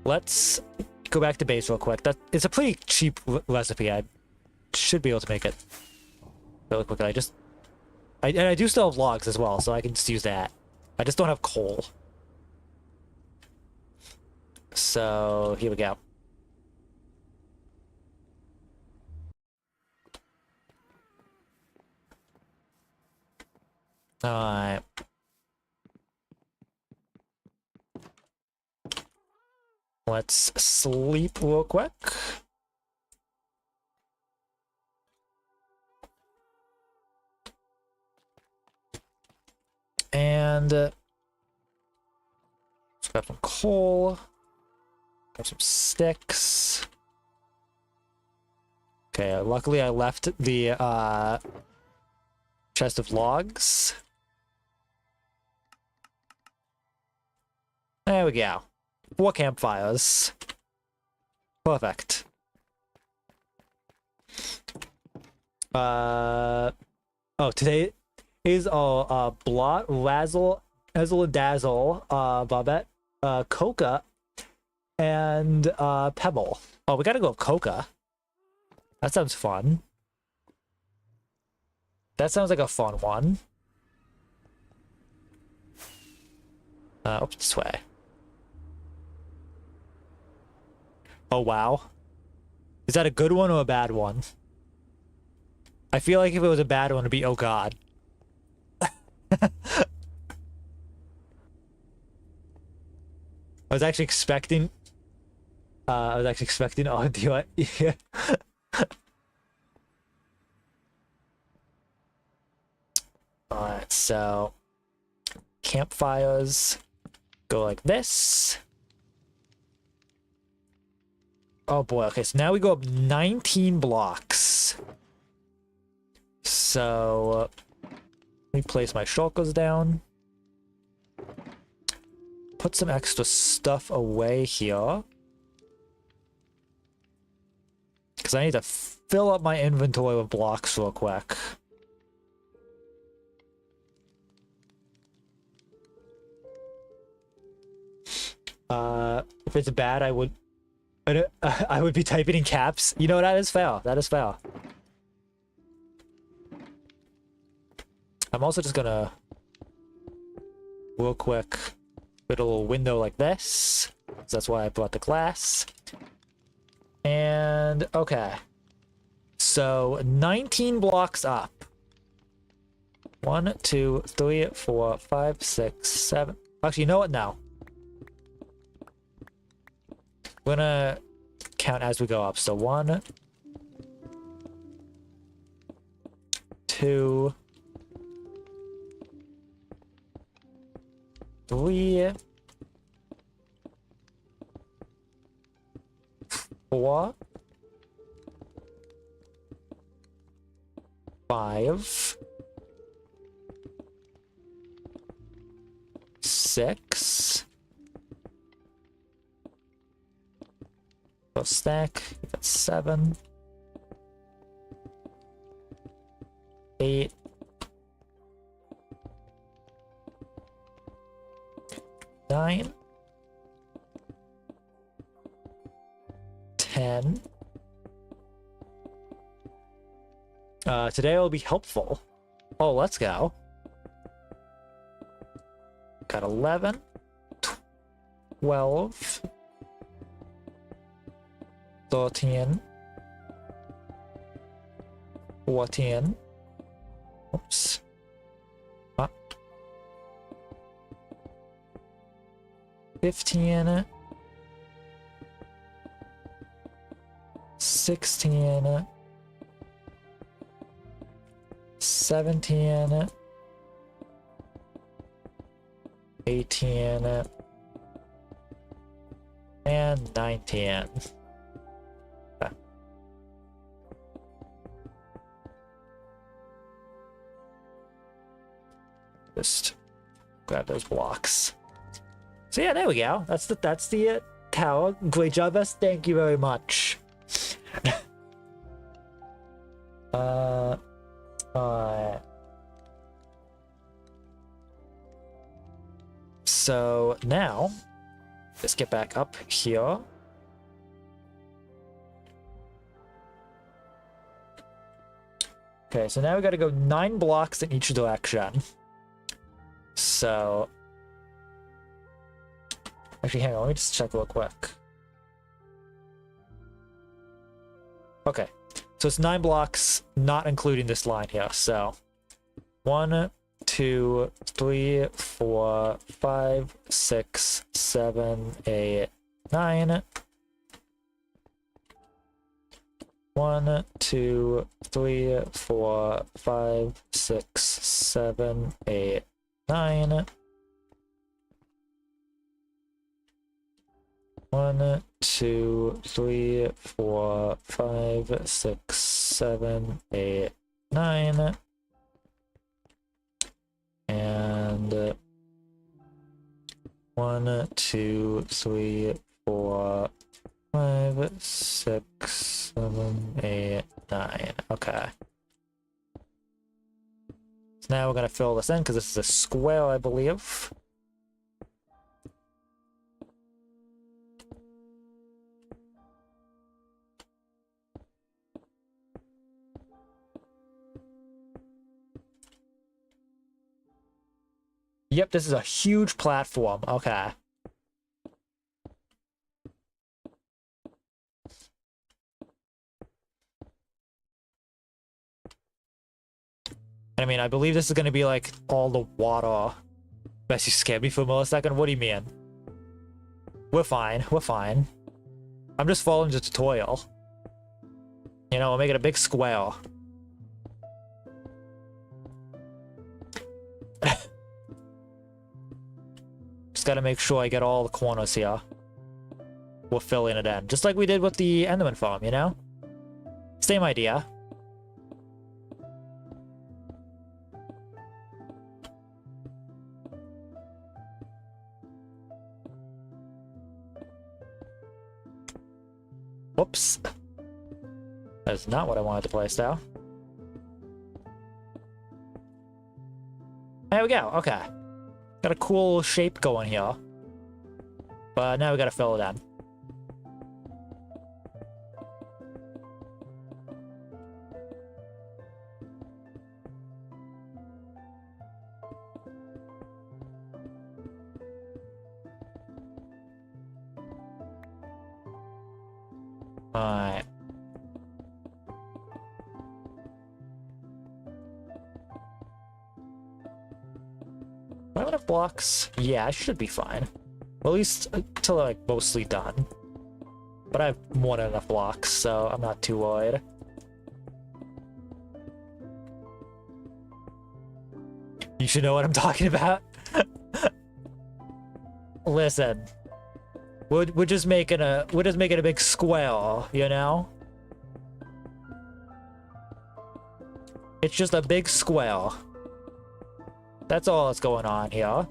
let's go back to base real quick. That it's a pretty cheap recipe. I should be able to make it really quickly. And I do still have logs as well, so I can just use that. I just don't have coal. So here we go. Alright. Let's sleep real quick. And let's grab some coal. Grab some sticks. Okay, luckily I left the chest of logs. There we go. 4 campfires. Perfect. Oh, today is Blot, Razzle, Ezzle, Dazzle, Bobette, Coca, and Pebble. Oh, we gotta go Coca. That sounds fun. That sounds like a fun one. Oops, this way. Oh, wow. Is that a good one or a bad one? I feel like if it was a bad one, it'd be, oh god. I was actually expecting... oh, do I... Yeah. Alright, so... Campfires go like this. Oh boy, okay, so now we go up 19 blocks. So, let me place my shulkers down. Put some extra stuff away here. Because I need to fill up my inventory with blocks real quick. If it's bad, I would be typing in caps. You know, that is fair. That is fair. I'm also just gonna real quick put a little window like this. So that's why I brought the glass. And okay. So 19 blocks up. 1, 2, 3, 4, 5, 6, 7. Actually, you know what now? We're gonna count as we go up. So 1, 2, 3, 4, 5, 6. Stack. That's 7, 8, 9, 10. Today will be helpful. Oh, let's go. Got 11, 12, 13, 14, oops, 15, 16, 17, 18, and 19. Just grab those blocks. So yeah, there we go. That's the tower. Great job, Bess. Thank you very much. So now, let's get back up here. Okay, so now we gotta go 9 blocks in each direction. So, actually, hang on, let me just check real quick. Okay, so it's 9 blocks, not including this line here. So, 1, 2, 3, 4, 5, 6, 7, 8, 9. 1, 2, 3, 4, 5, 6, 7, 8, 9. 1, 2, 3, 4, 5, 6, 7, 8, 9. And 1, 2, 3, 4, 5, 6, 7, 8, 9. Okay. So now we're gonna fill this in because this is a square, I believe. Yep, this is a huge platform. Okay. I mean, I believe this is going to be like all the water. Best you scared me for a millisecond. What do you mean? We're fine. We're fine. I'm just following the tutorial. You know, we'll make it a big square. Just gotta make sure I get all the corners here. We're filling it in. Just like we did with the Enderman farm, you know? Same idea. Whoops. That's not what I wanted to place down. There we go. Okay. Got a cool shape going here. But now we gotta fill it in. Alright. Do I have enough blocks? Yeah, I should be fine. Well, at least until I'm like mostly done. But I have more than enough blocks, so I'm not too worried. You should know what I'm talking about. Listen. We're just making a big square, you know? It's just a big square. That's all that's going on here.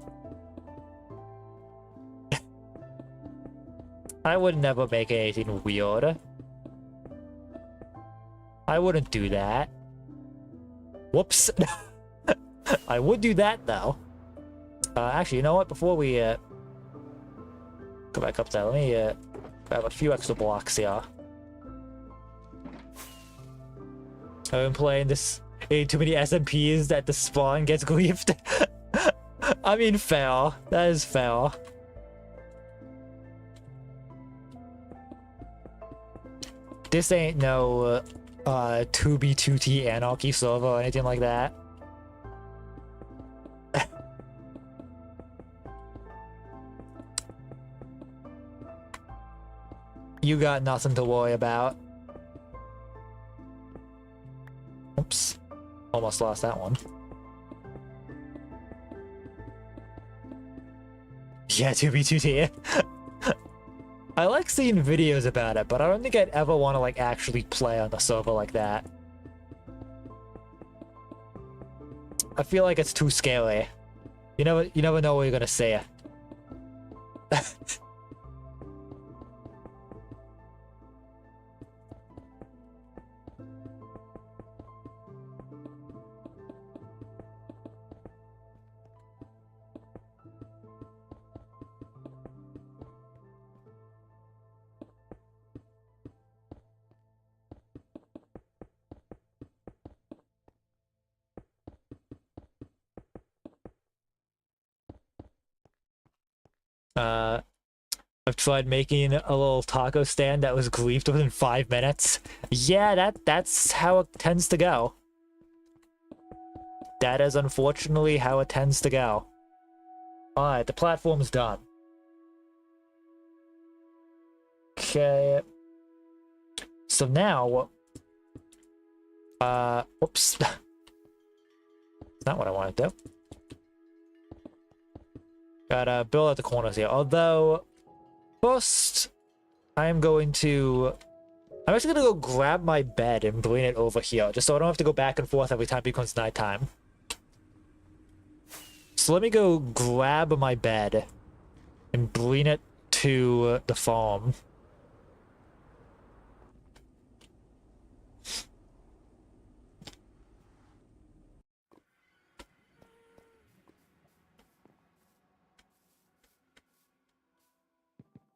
I would never make anything weird. I wouldn't do that. Whoops. I would do that though. Actually, you know what? Before we go back up there, let me grab a few extra blocks here. I've been playing this too many SMPs that the spawn gets griefed. I mean, fair. That is fair. This ain't no 2B2T anarchy server or anything like that. You got nothing to worry about. Oops. Almost lost that one. Yeah, 2B2T. I like seeing videos about it, but I don't think I'd ever want to like actually play on the server like that. I feel like it's too scary. You never know what you're gonna say. I've tried making a little taco stand that was griefed within 5 minutes. Yeah, that's how it tends to go. That is unfortunately how it tends to go. Alright, the platform's done. Okay. So now, whoops. That's not what I want to do. Gotta build out the corners here. Although, first, I'm actually gonna go grab my bed and bring it over here, just so I don't have to go back and forth every time it becomes nighttime. So let me go grab my bed and bring it to the farm.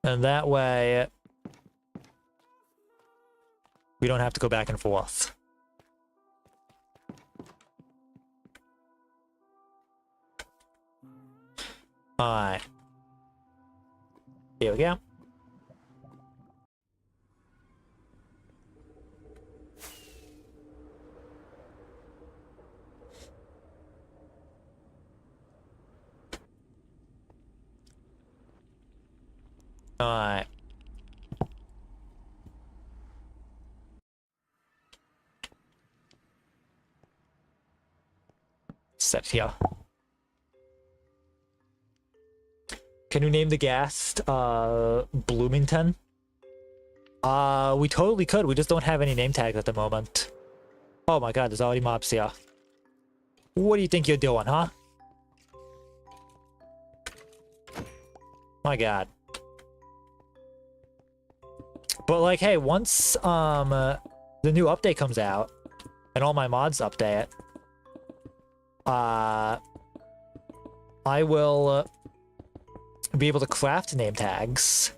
And that way, we don't have to go back and forth. Alright. Here we go. Alright. Set here. Can you name the guest, Bloomington? We totally could. We just don't have any name tags at the moment. Oh my god, there's already mobs here. What do you think you're doing, huh? My god. But like, hey, once, the new update comes out, and all my mods update, I will be able to craft name tags,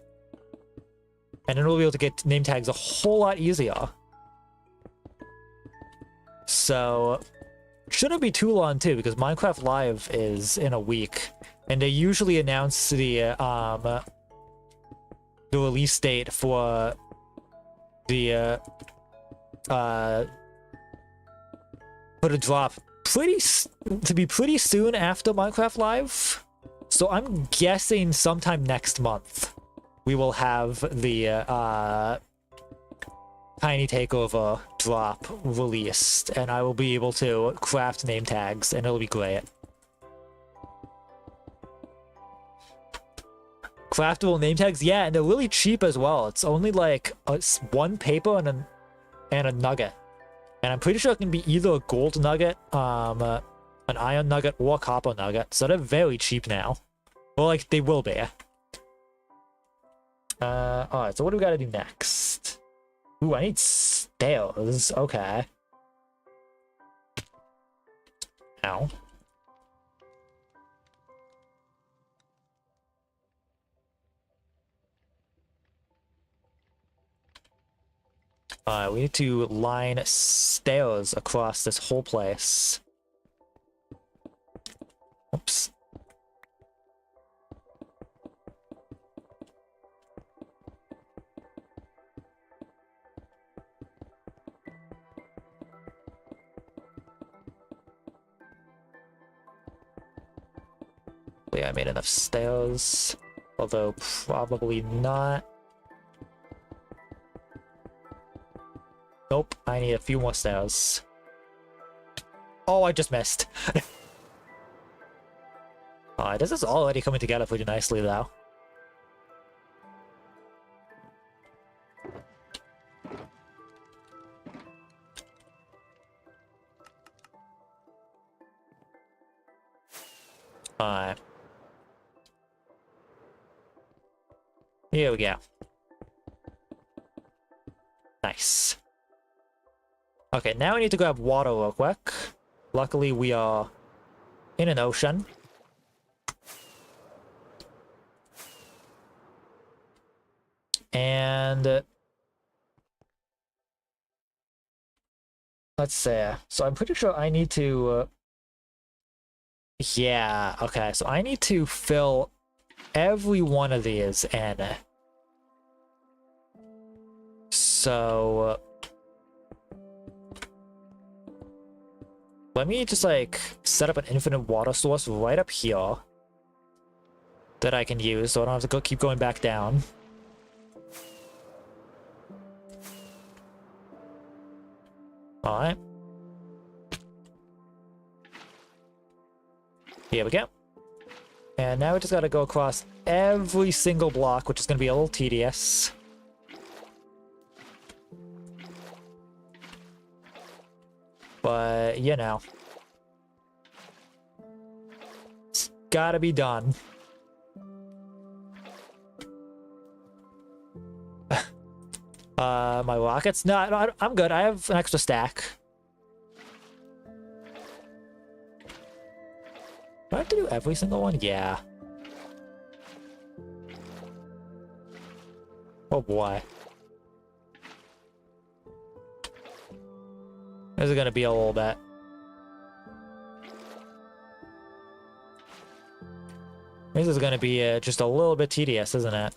and then we'll be able to get name tags a whole lot easier. So shouldn't be too long too, because Minecraft Live is in a week, and they usually announce the release date for the drop to be pretty soon after Minecraft Live. So I'm guessing sometime next month we will have the Tiny Takeover drop released, and I will be able to craft name tags, and it'll be great. Craftable name tags, yeah, and they're really cheap as well. It's only like one paper and a nugget. And I'm pretty sure it can be either a gold nugget, an iron nugget, or a copper nugget. So they're very cheap now. Well, like, they will be. Alright, so what do we gotta do next? Ooh, I need stairs. Okay. Ow. We need to line stairs across this whole place. Oops. Yeah, I made enough stairs, although probably not. Nope, I need a few more stairs. Oh, I just missed. This is already coming together pretty nicely, though. Alright. Here we go. Nice. Okay, now we need to grab water real quick. Luckily, we are in an ocean. And let's see. So I'm pretty sure I need to... yeah, okay. So I need to fill every one of these in. So... let me just, like, set up an infinite water source right up here that I can use, so I don't have to keep going back down. Alright. Here we go. And now we just gotta go across every single block, which is gonna be a little tedious. But, you know. It's gotta be done. My rockets? No, I'm good. I have an extra stack. Do I have to do every single one? Yeah. Oh boy. This is gonna be a little bit. This is gonna be just a little bit tedious, isn't it?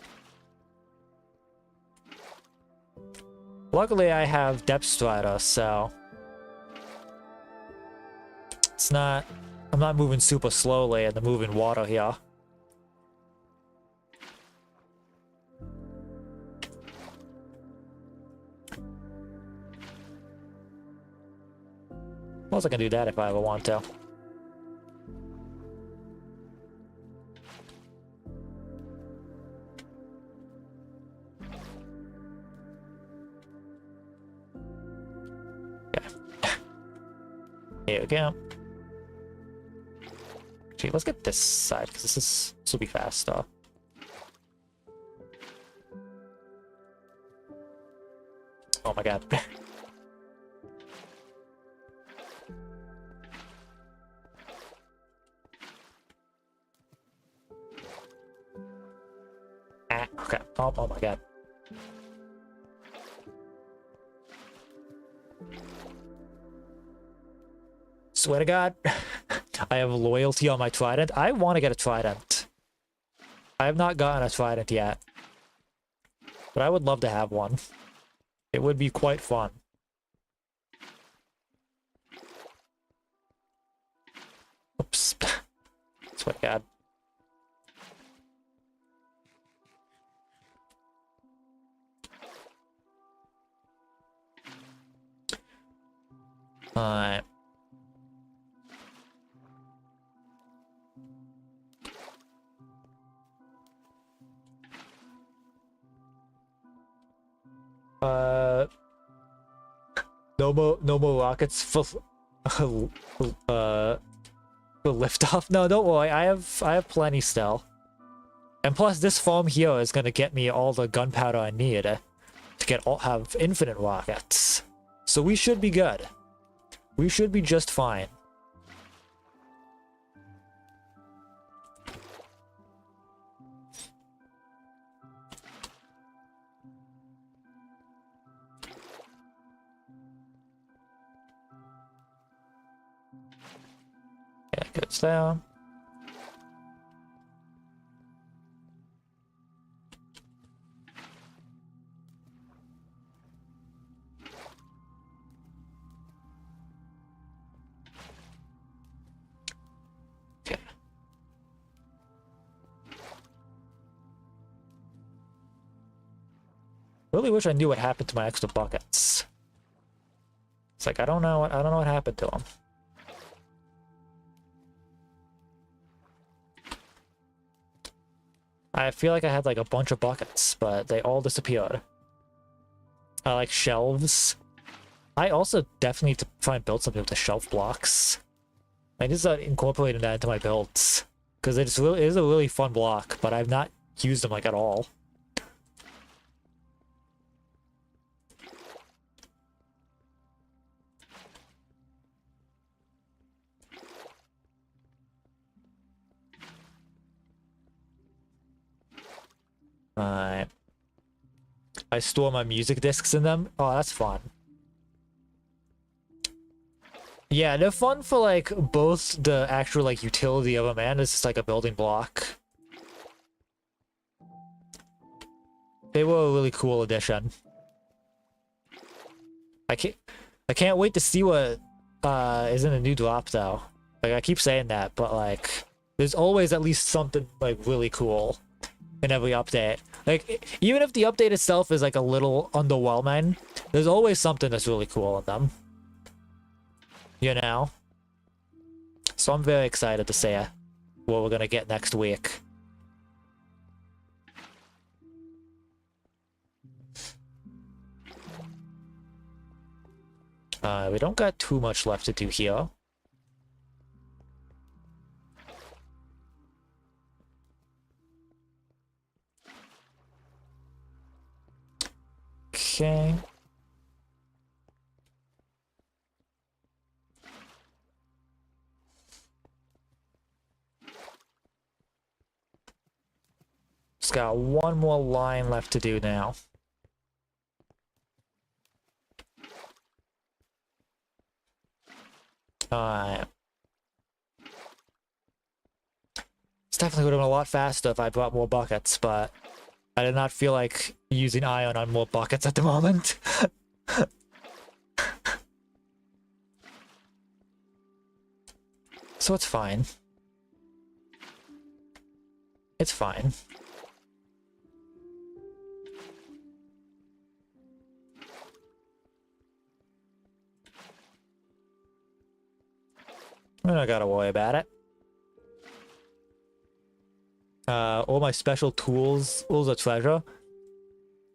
Luckily, I have Depth Strider, so it's not. I'm not moving super slowly in the moving water here. Plus, I can do that if I ever want to. Here we go. Actually, let's get this side because this will be faster. Oh my god. Okay. Oh my god. Swear to God, I have loyalty on my trident. I want to get a trident. I have not gotten a trident yet. But I would love to have one. It would be quite fun. Oops. Swear to God. Alright. No more rockets for lift off. No, don't worry. I have plenty still. And plus, this farm here is gonna get me all the gunpowder I need to have infinite rockets. So we should be good. We should be just fine. Yeah, goes down. Okay. Really wish I knew what happened to my extra buckets. It's like I don't know what happened to them. I feel like I had like a bunch of buckets, but they all disappeared. I like shelves. I also definitely need to try and build something with the shelf blocks. I need to start incorporating that into my builds. Because it is a really fun block, but I've not used them like at all. Alright. I store my music discs in them. Oh, that's fun. Yeah, they're fun for like both the actual like utility of them and it's just like a building block. They were a really cool addition. I can't wait to see what is in the new drop though. Like I keep saying that, but like there's always at least something like really cool in every update. Like even if the update itself is like a little underwhelming, there's always something that's really cool in them. you know? So I'm very excited to see what we're gonna get next week. We don't got too much left to do here. Okay. Just got one more line left to do now. Alright. This definitely would have been a lot faster if I brought more buckets, but I did not feel like using iron on more buckets at the moment. So it's fine. It's fine. I don't gotta worry about it. All my special tools are treasure.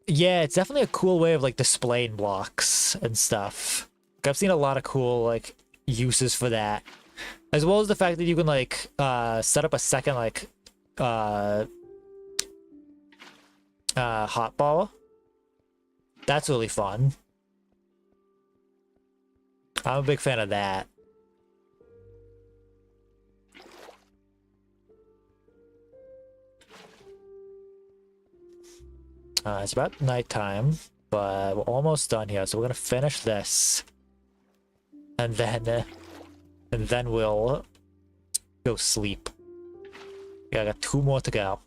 Yeah, it's definitely a cool way of like displaying blocks and stuff. Like, I've seen a lot of cool like uses for that. As well as the fact that you can like set up a second like hotbar. That's really fun. I'm a big fan of that. It's about nighttime, but we're almost done here, so we're gonna finish this, and then we'll go sleep. Yeah, I got 2 more to go.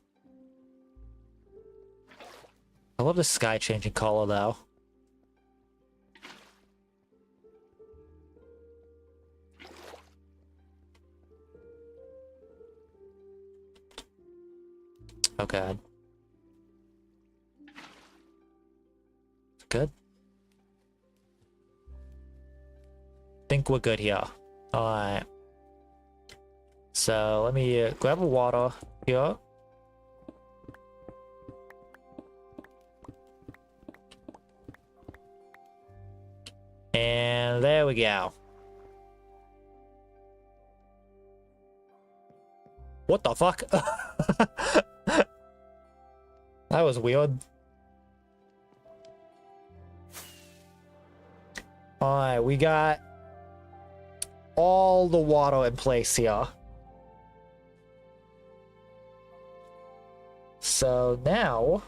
I love the sky changing color though. Oh god. Good. Think we're good here. Alright. So let me grab a water here. And there we go. What the fuck? That was weird. Alright, we got all the water in place here. So now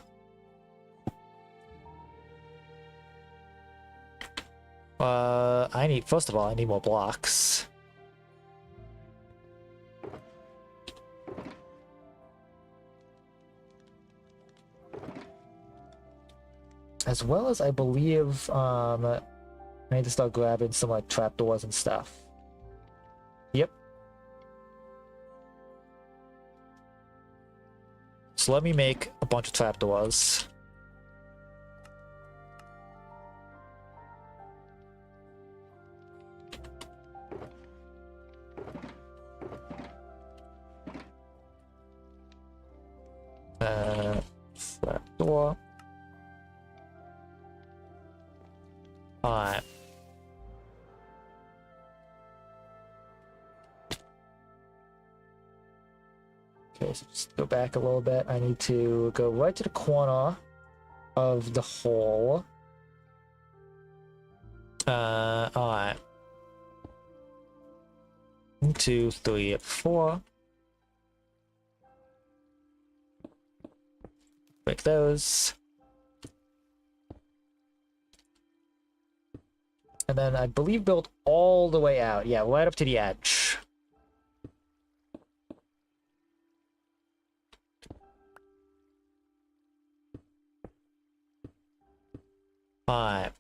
first of all, I need more blocks. As well as I believe I need to start grabbing some like trapdoors and stuff. Yep. So let me make a bunch of trapdoors. Trapdoor. Alright. Okay, so just go back a little bit. I need to go right to the corner of the hole. Alright. 1, 2, 3, 4. Break those. And then I believe build all the way out. Yeah, right up to the edge. Alright.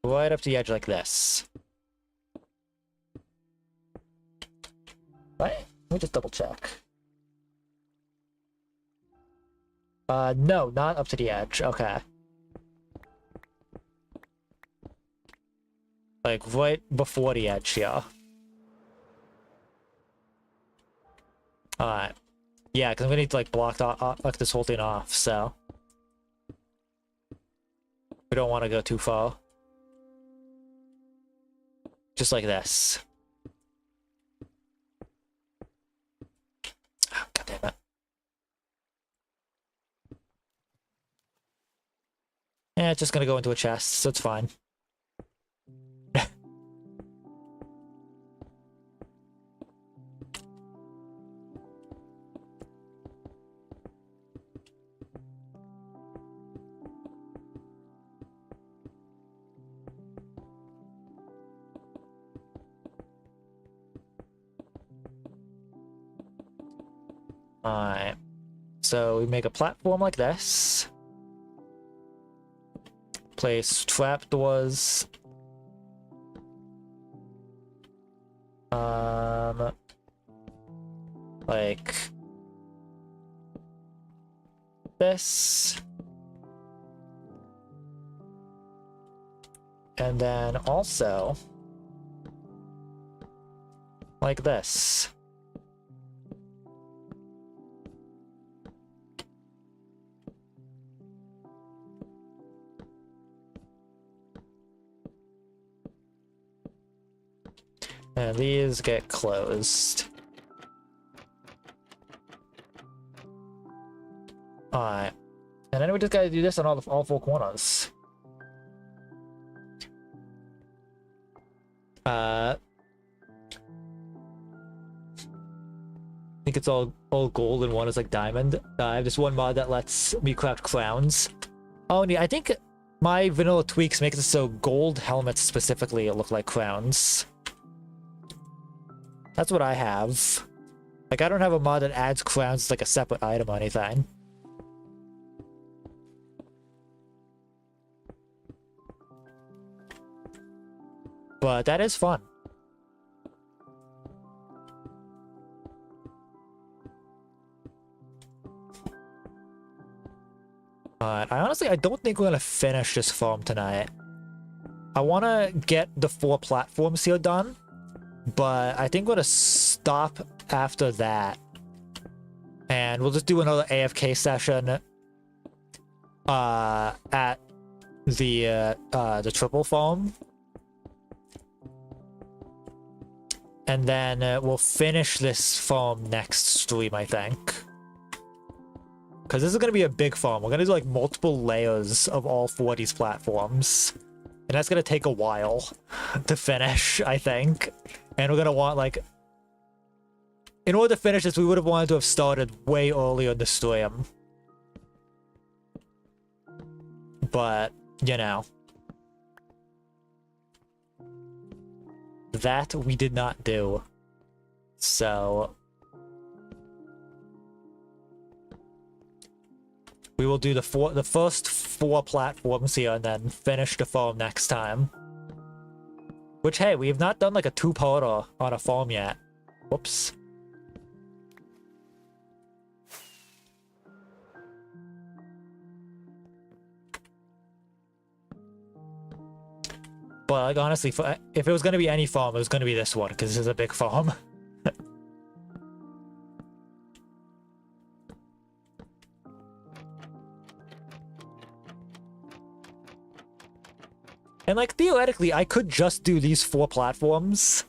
Right up to the edge like this. Right? Let me just double check. No, not up to the edge. Okay. Like, right before the edge here. Alright. Yeah, because I'm gonna need to, like, block like, this whole thing off, so... We don't want to go too far. Just like this. Oh, God damn it. Yeah, it's just gonna go into a chest, so it's fine. Alright. So we make a platform like this. Place trapdoors. Like this. And then also like this. And these get closed. Alright. And then we just gotta do this on all four corners. I think it's all gold and one is like diamond. I have this one mod that lets me craft crowns. Oh, yeah, I think my vanilla tweaks make it so gold helmets specifically look like crowns. That's what I have. Like, I don't have a mod that adds crowns as like a separate item or anything. But that is fun. I don't think we're gonna finish this farm tonight. I want to get the 4 platforms here done, but I think we're gonna stop after that. And we'll just do another AFK session at the triple farm. And then we'll finish this farm next stream, I think. Because this is going to be a big farm. We're going to do like multiple layers of all 4 of these platforms. And that's going to take a while to finish, I think. And we're going to want like... In order to finish this, we would have wanted to have started way earlier in the stream. But, you know. That we did not do. So... We will do the first 4 platforms here and then finish the farm next time. Which, hey, we have not done like a 2-parter on a farm yet. Whoops. But like honestly, if it was going to be any farm, it was going to be this one because this is a big farm. And like theoretically, I could just do these 4 platforms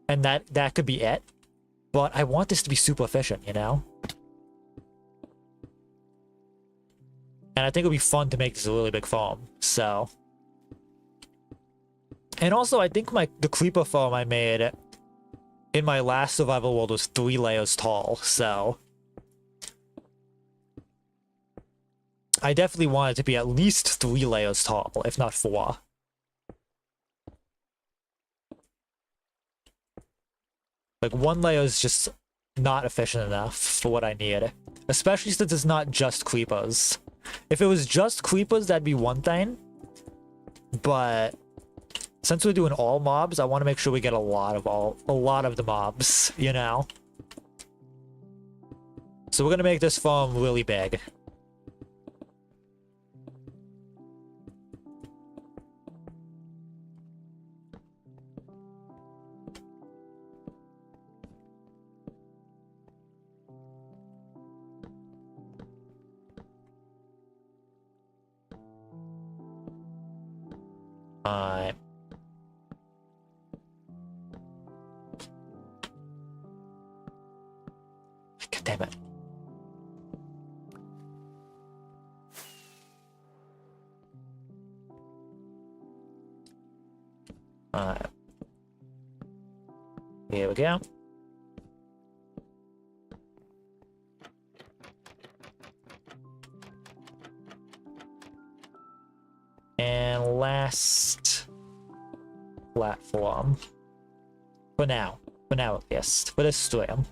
and that could be it. But I want this to be super efficient, you know? And I think it would be fun to make this a really big farm, so... And also, I think the creeper farm I made in my last survival world was 3 layers tall, so... I definitely want it to be at least 3 layers tall, if not 4. Like, 1 layer is just not efficient enough for what I need. Especially since it's not just creepers. If it was just creepers, that'd be one thing. But since we're doing all mobs, I want to make sure we get a lot of the mobs, you know? So we're gonna make this farm really big. Alright. God damn it. Alright. Here we go. And last platform. For now. For now, at least. For this stream.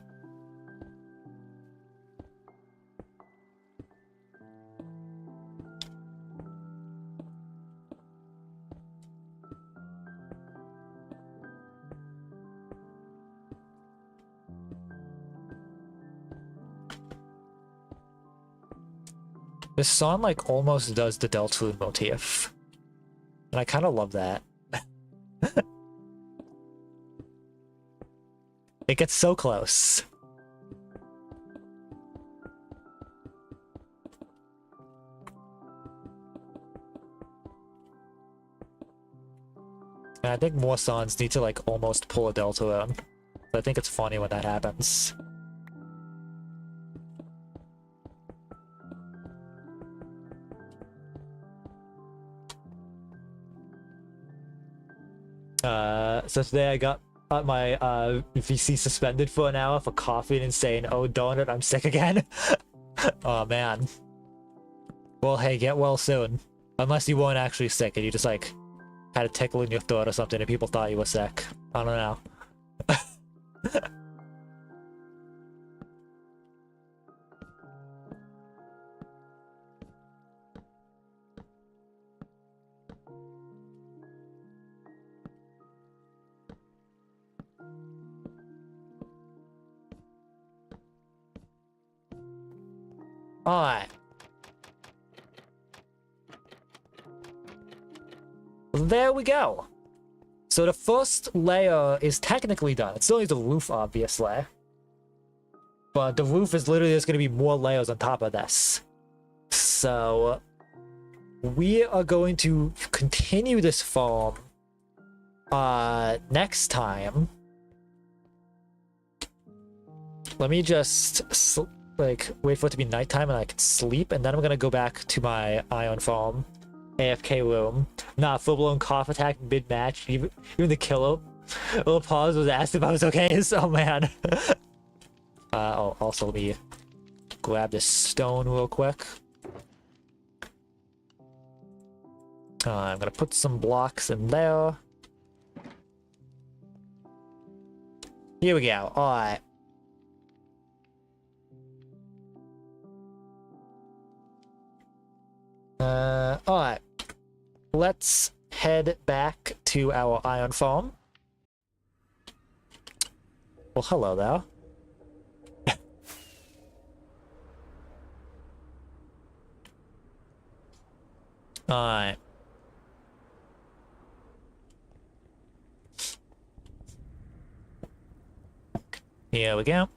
This song, like, almost does the Deltarune motif. And I kind of love that. It gets so close. And I think more songs need to, like, almost pull a Deltarune. But I think it's funny when that happens. So today I got my VC suspended for an hour for coughing and saying, "Oh darn it, I'm sick again." Oh man. Well, hey, get well soon. Unless you weren't actually sick and you just like had a tickle in your throat or something and people thought you were sick. I don't know. Alright. There we go. So the first layer is technically done. It still needs a roof, obviously. But the roof is literally just going to be more layers on top of this. So we are going to continue this farm next time. Let me just like wait for it to be nighttime and I can sleep, and then I'm gonna go back to my Ion Farm AFK room. Nah, full-blown cough attack mid-match. Even the killer little pause was asked if I was okay. So man. Oh, also let me grab this stone real quick. I'm gonna put some blocks in there. Here we go. Alright. Alright. Let's head back to our Ion Farm. Well, hello there. Alright. Here we go.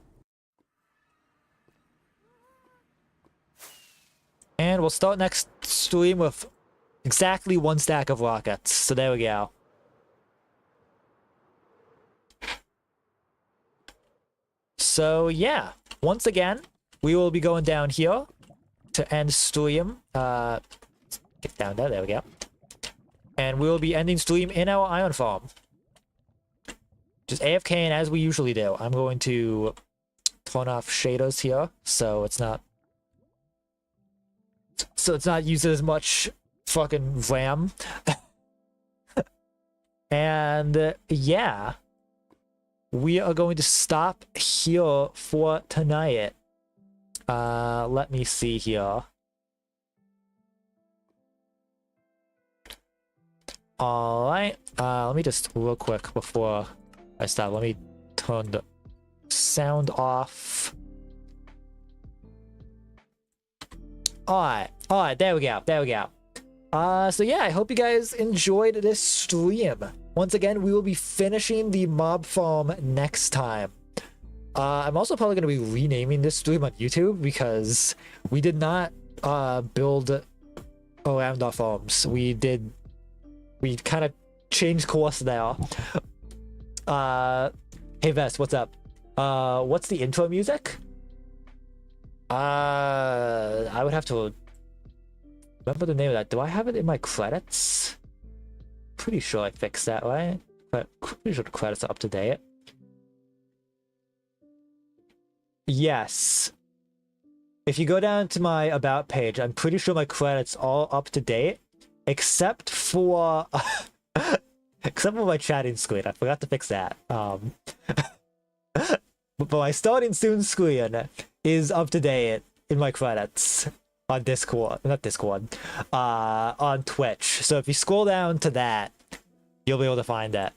And we'll start next stream with exactly 1 stack of rockets. So there we go. So yeah, once again, we will be going down here to end stream. Get down there, there we go. And we will be ending stream in our Ion Farm. Just AFKing as we usually do. I'm going to turn off shaders here, so it's not using as much fucking RAM. And yeah, we are going to stop here for tonight. Let me see here. Alright, let me just real quick before I stop, let me turn the sound off. Alright, there we go, so yeah, I hope you guys enjoyed this stream. Once again, we will be finishing the mob farm next time. I'm also probably going to be renaming this stream on YouTube because we did not build around our farms. We did We kind of changed course there. Hey Vest, what's up? What's the intro music? I would have to remember the name of that. Do I have it in my credits? Pretty sure I fixed that, right? But pretty sure the credits are up to date. Yes. If you go down to my about page, I'm pretty sure my credits are all up to date, except for except for my chatting screen. I forgot to fix that. But my starting soon screen is up to date in my credits on Discord, not Discord, on Twitch. So if you scroll down to that, you'll be able to find it.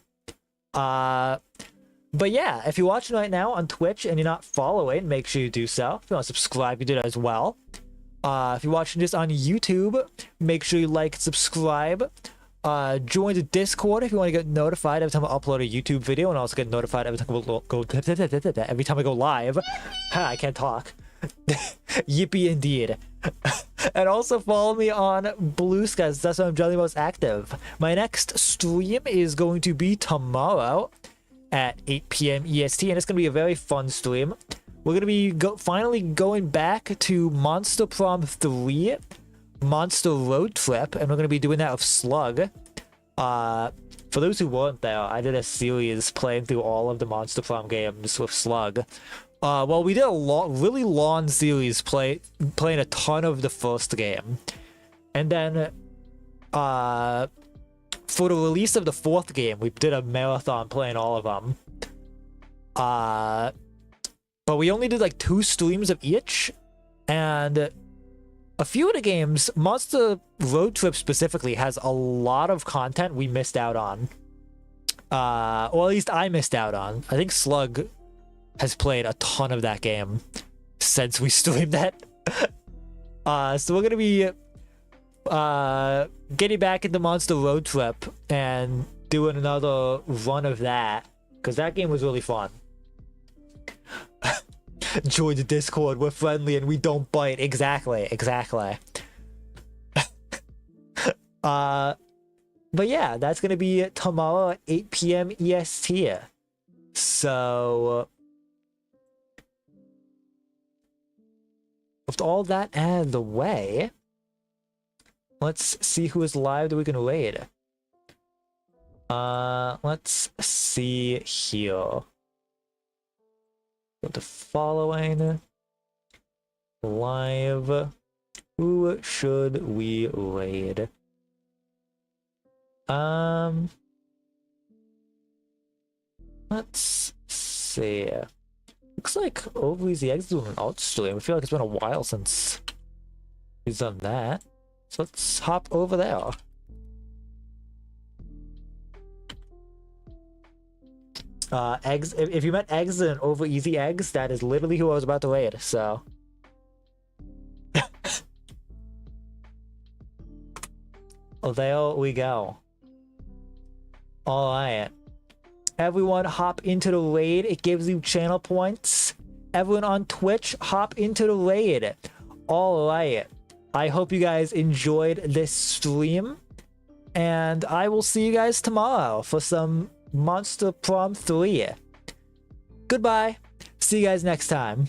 But yeah, if you're watching right now on Twitch and you're not following, make sure you do so. If you want to subscribe, you do that as well. If you're watching this on YouTube, make sure you like and subscribe. Join the Discord if you want to get notified every time I upload a YouTube video, and also get notified every time I go live. I can't talk. Yippee indeed. And also follow me on Blue Skies. That's when I'm generally most active. My next stream is going to be tomorrow at 8 p.m. EST, and it's going to be a very fun stream. We're going to be finally going back to Monster Prom 3 Monster Road Trip, and we're going to be doing that with Slug. For those who weren't there, I did a series playing through all of the Monster Prom games with Slug. Well, we did a really long series playing a ton of the first game. And then, for the release of the fourth game, we did a marathon playing all of them. But we only did like 2 streams of each, and a few of the games, Monster Road Trip specifically, has a lot of content we missed out on. Or at least I missed out on. I think Slug has played a ton of that game since we streamed that. So we're gonna be getting back into Monster Road Trip and doing another run of that, because that game was really fun. Join the Discord, we're friendly and we don't bite. Exactly. But yeah, that's gonna be tomorrow at 8 p.m. EST. So with all that out of the way, let's see who is live that we can raid. Let's see here. Go to following. Live. Who should we raid? Let's see. Looks like Overly's the Eggs doing an alt stream. I feel like it's been a while since he's done that. So let's hop over there. Eggs. If you met Eggs and Over Easy Eggs, that is literally who I was about to raid. So, oh, there we go. All right, everyone, hop into the raid. It gives you channel points. Everyone on Twitch, hop into the raid. All right. I hope you guys enjoyed this stream, and I will see you guys tomorrow for some Monster Prom 3. Goodbye. See you guys next time.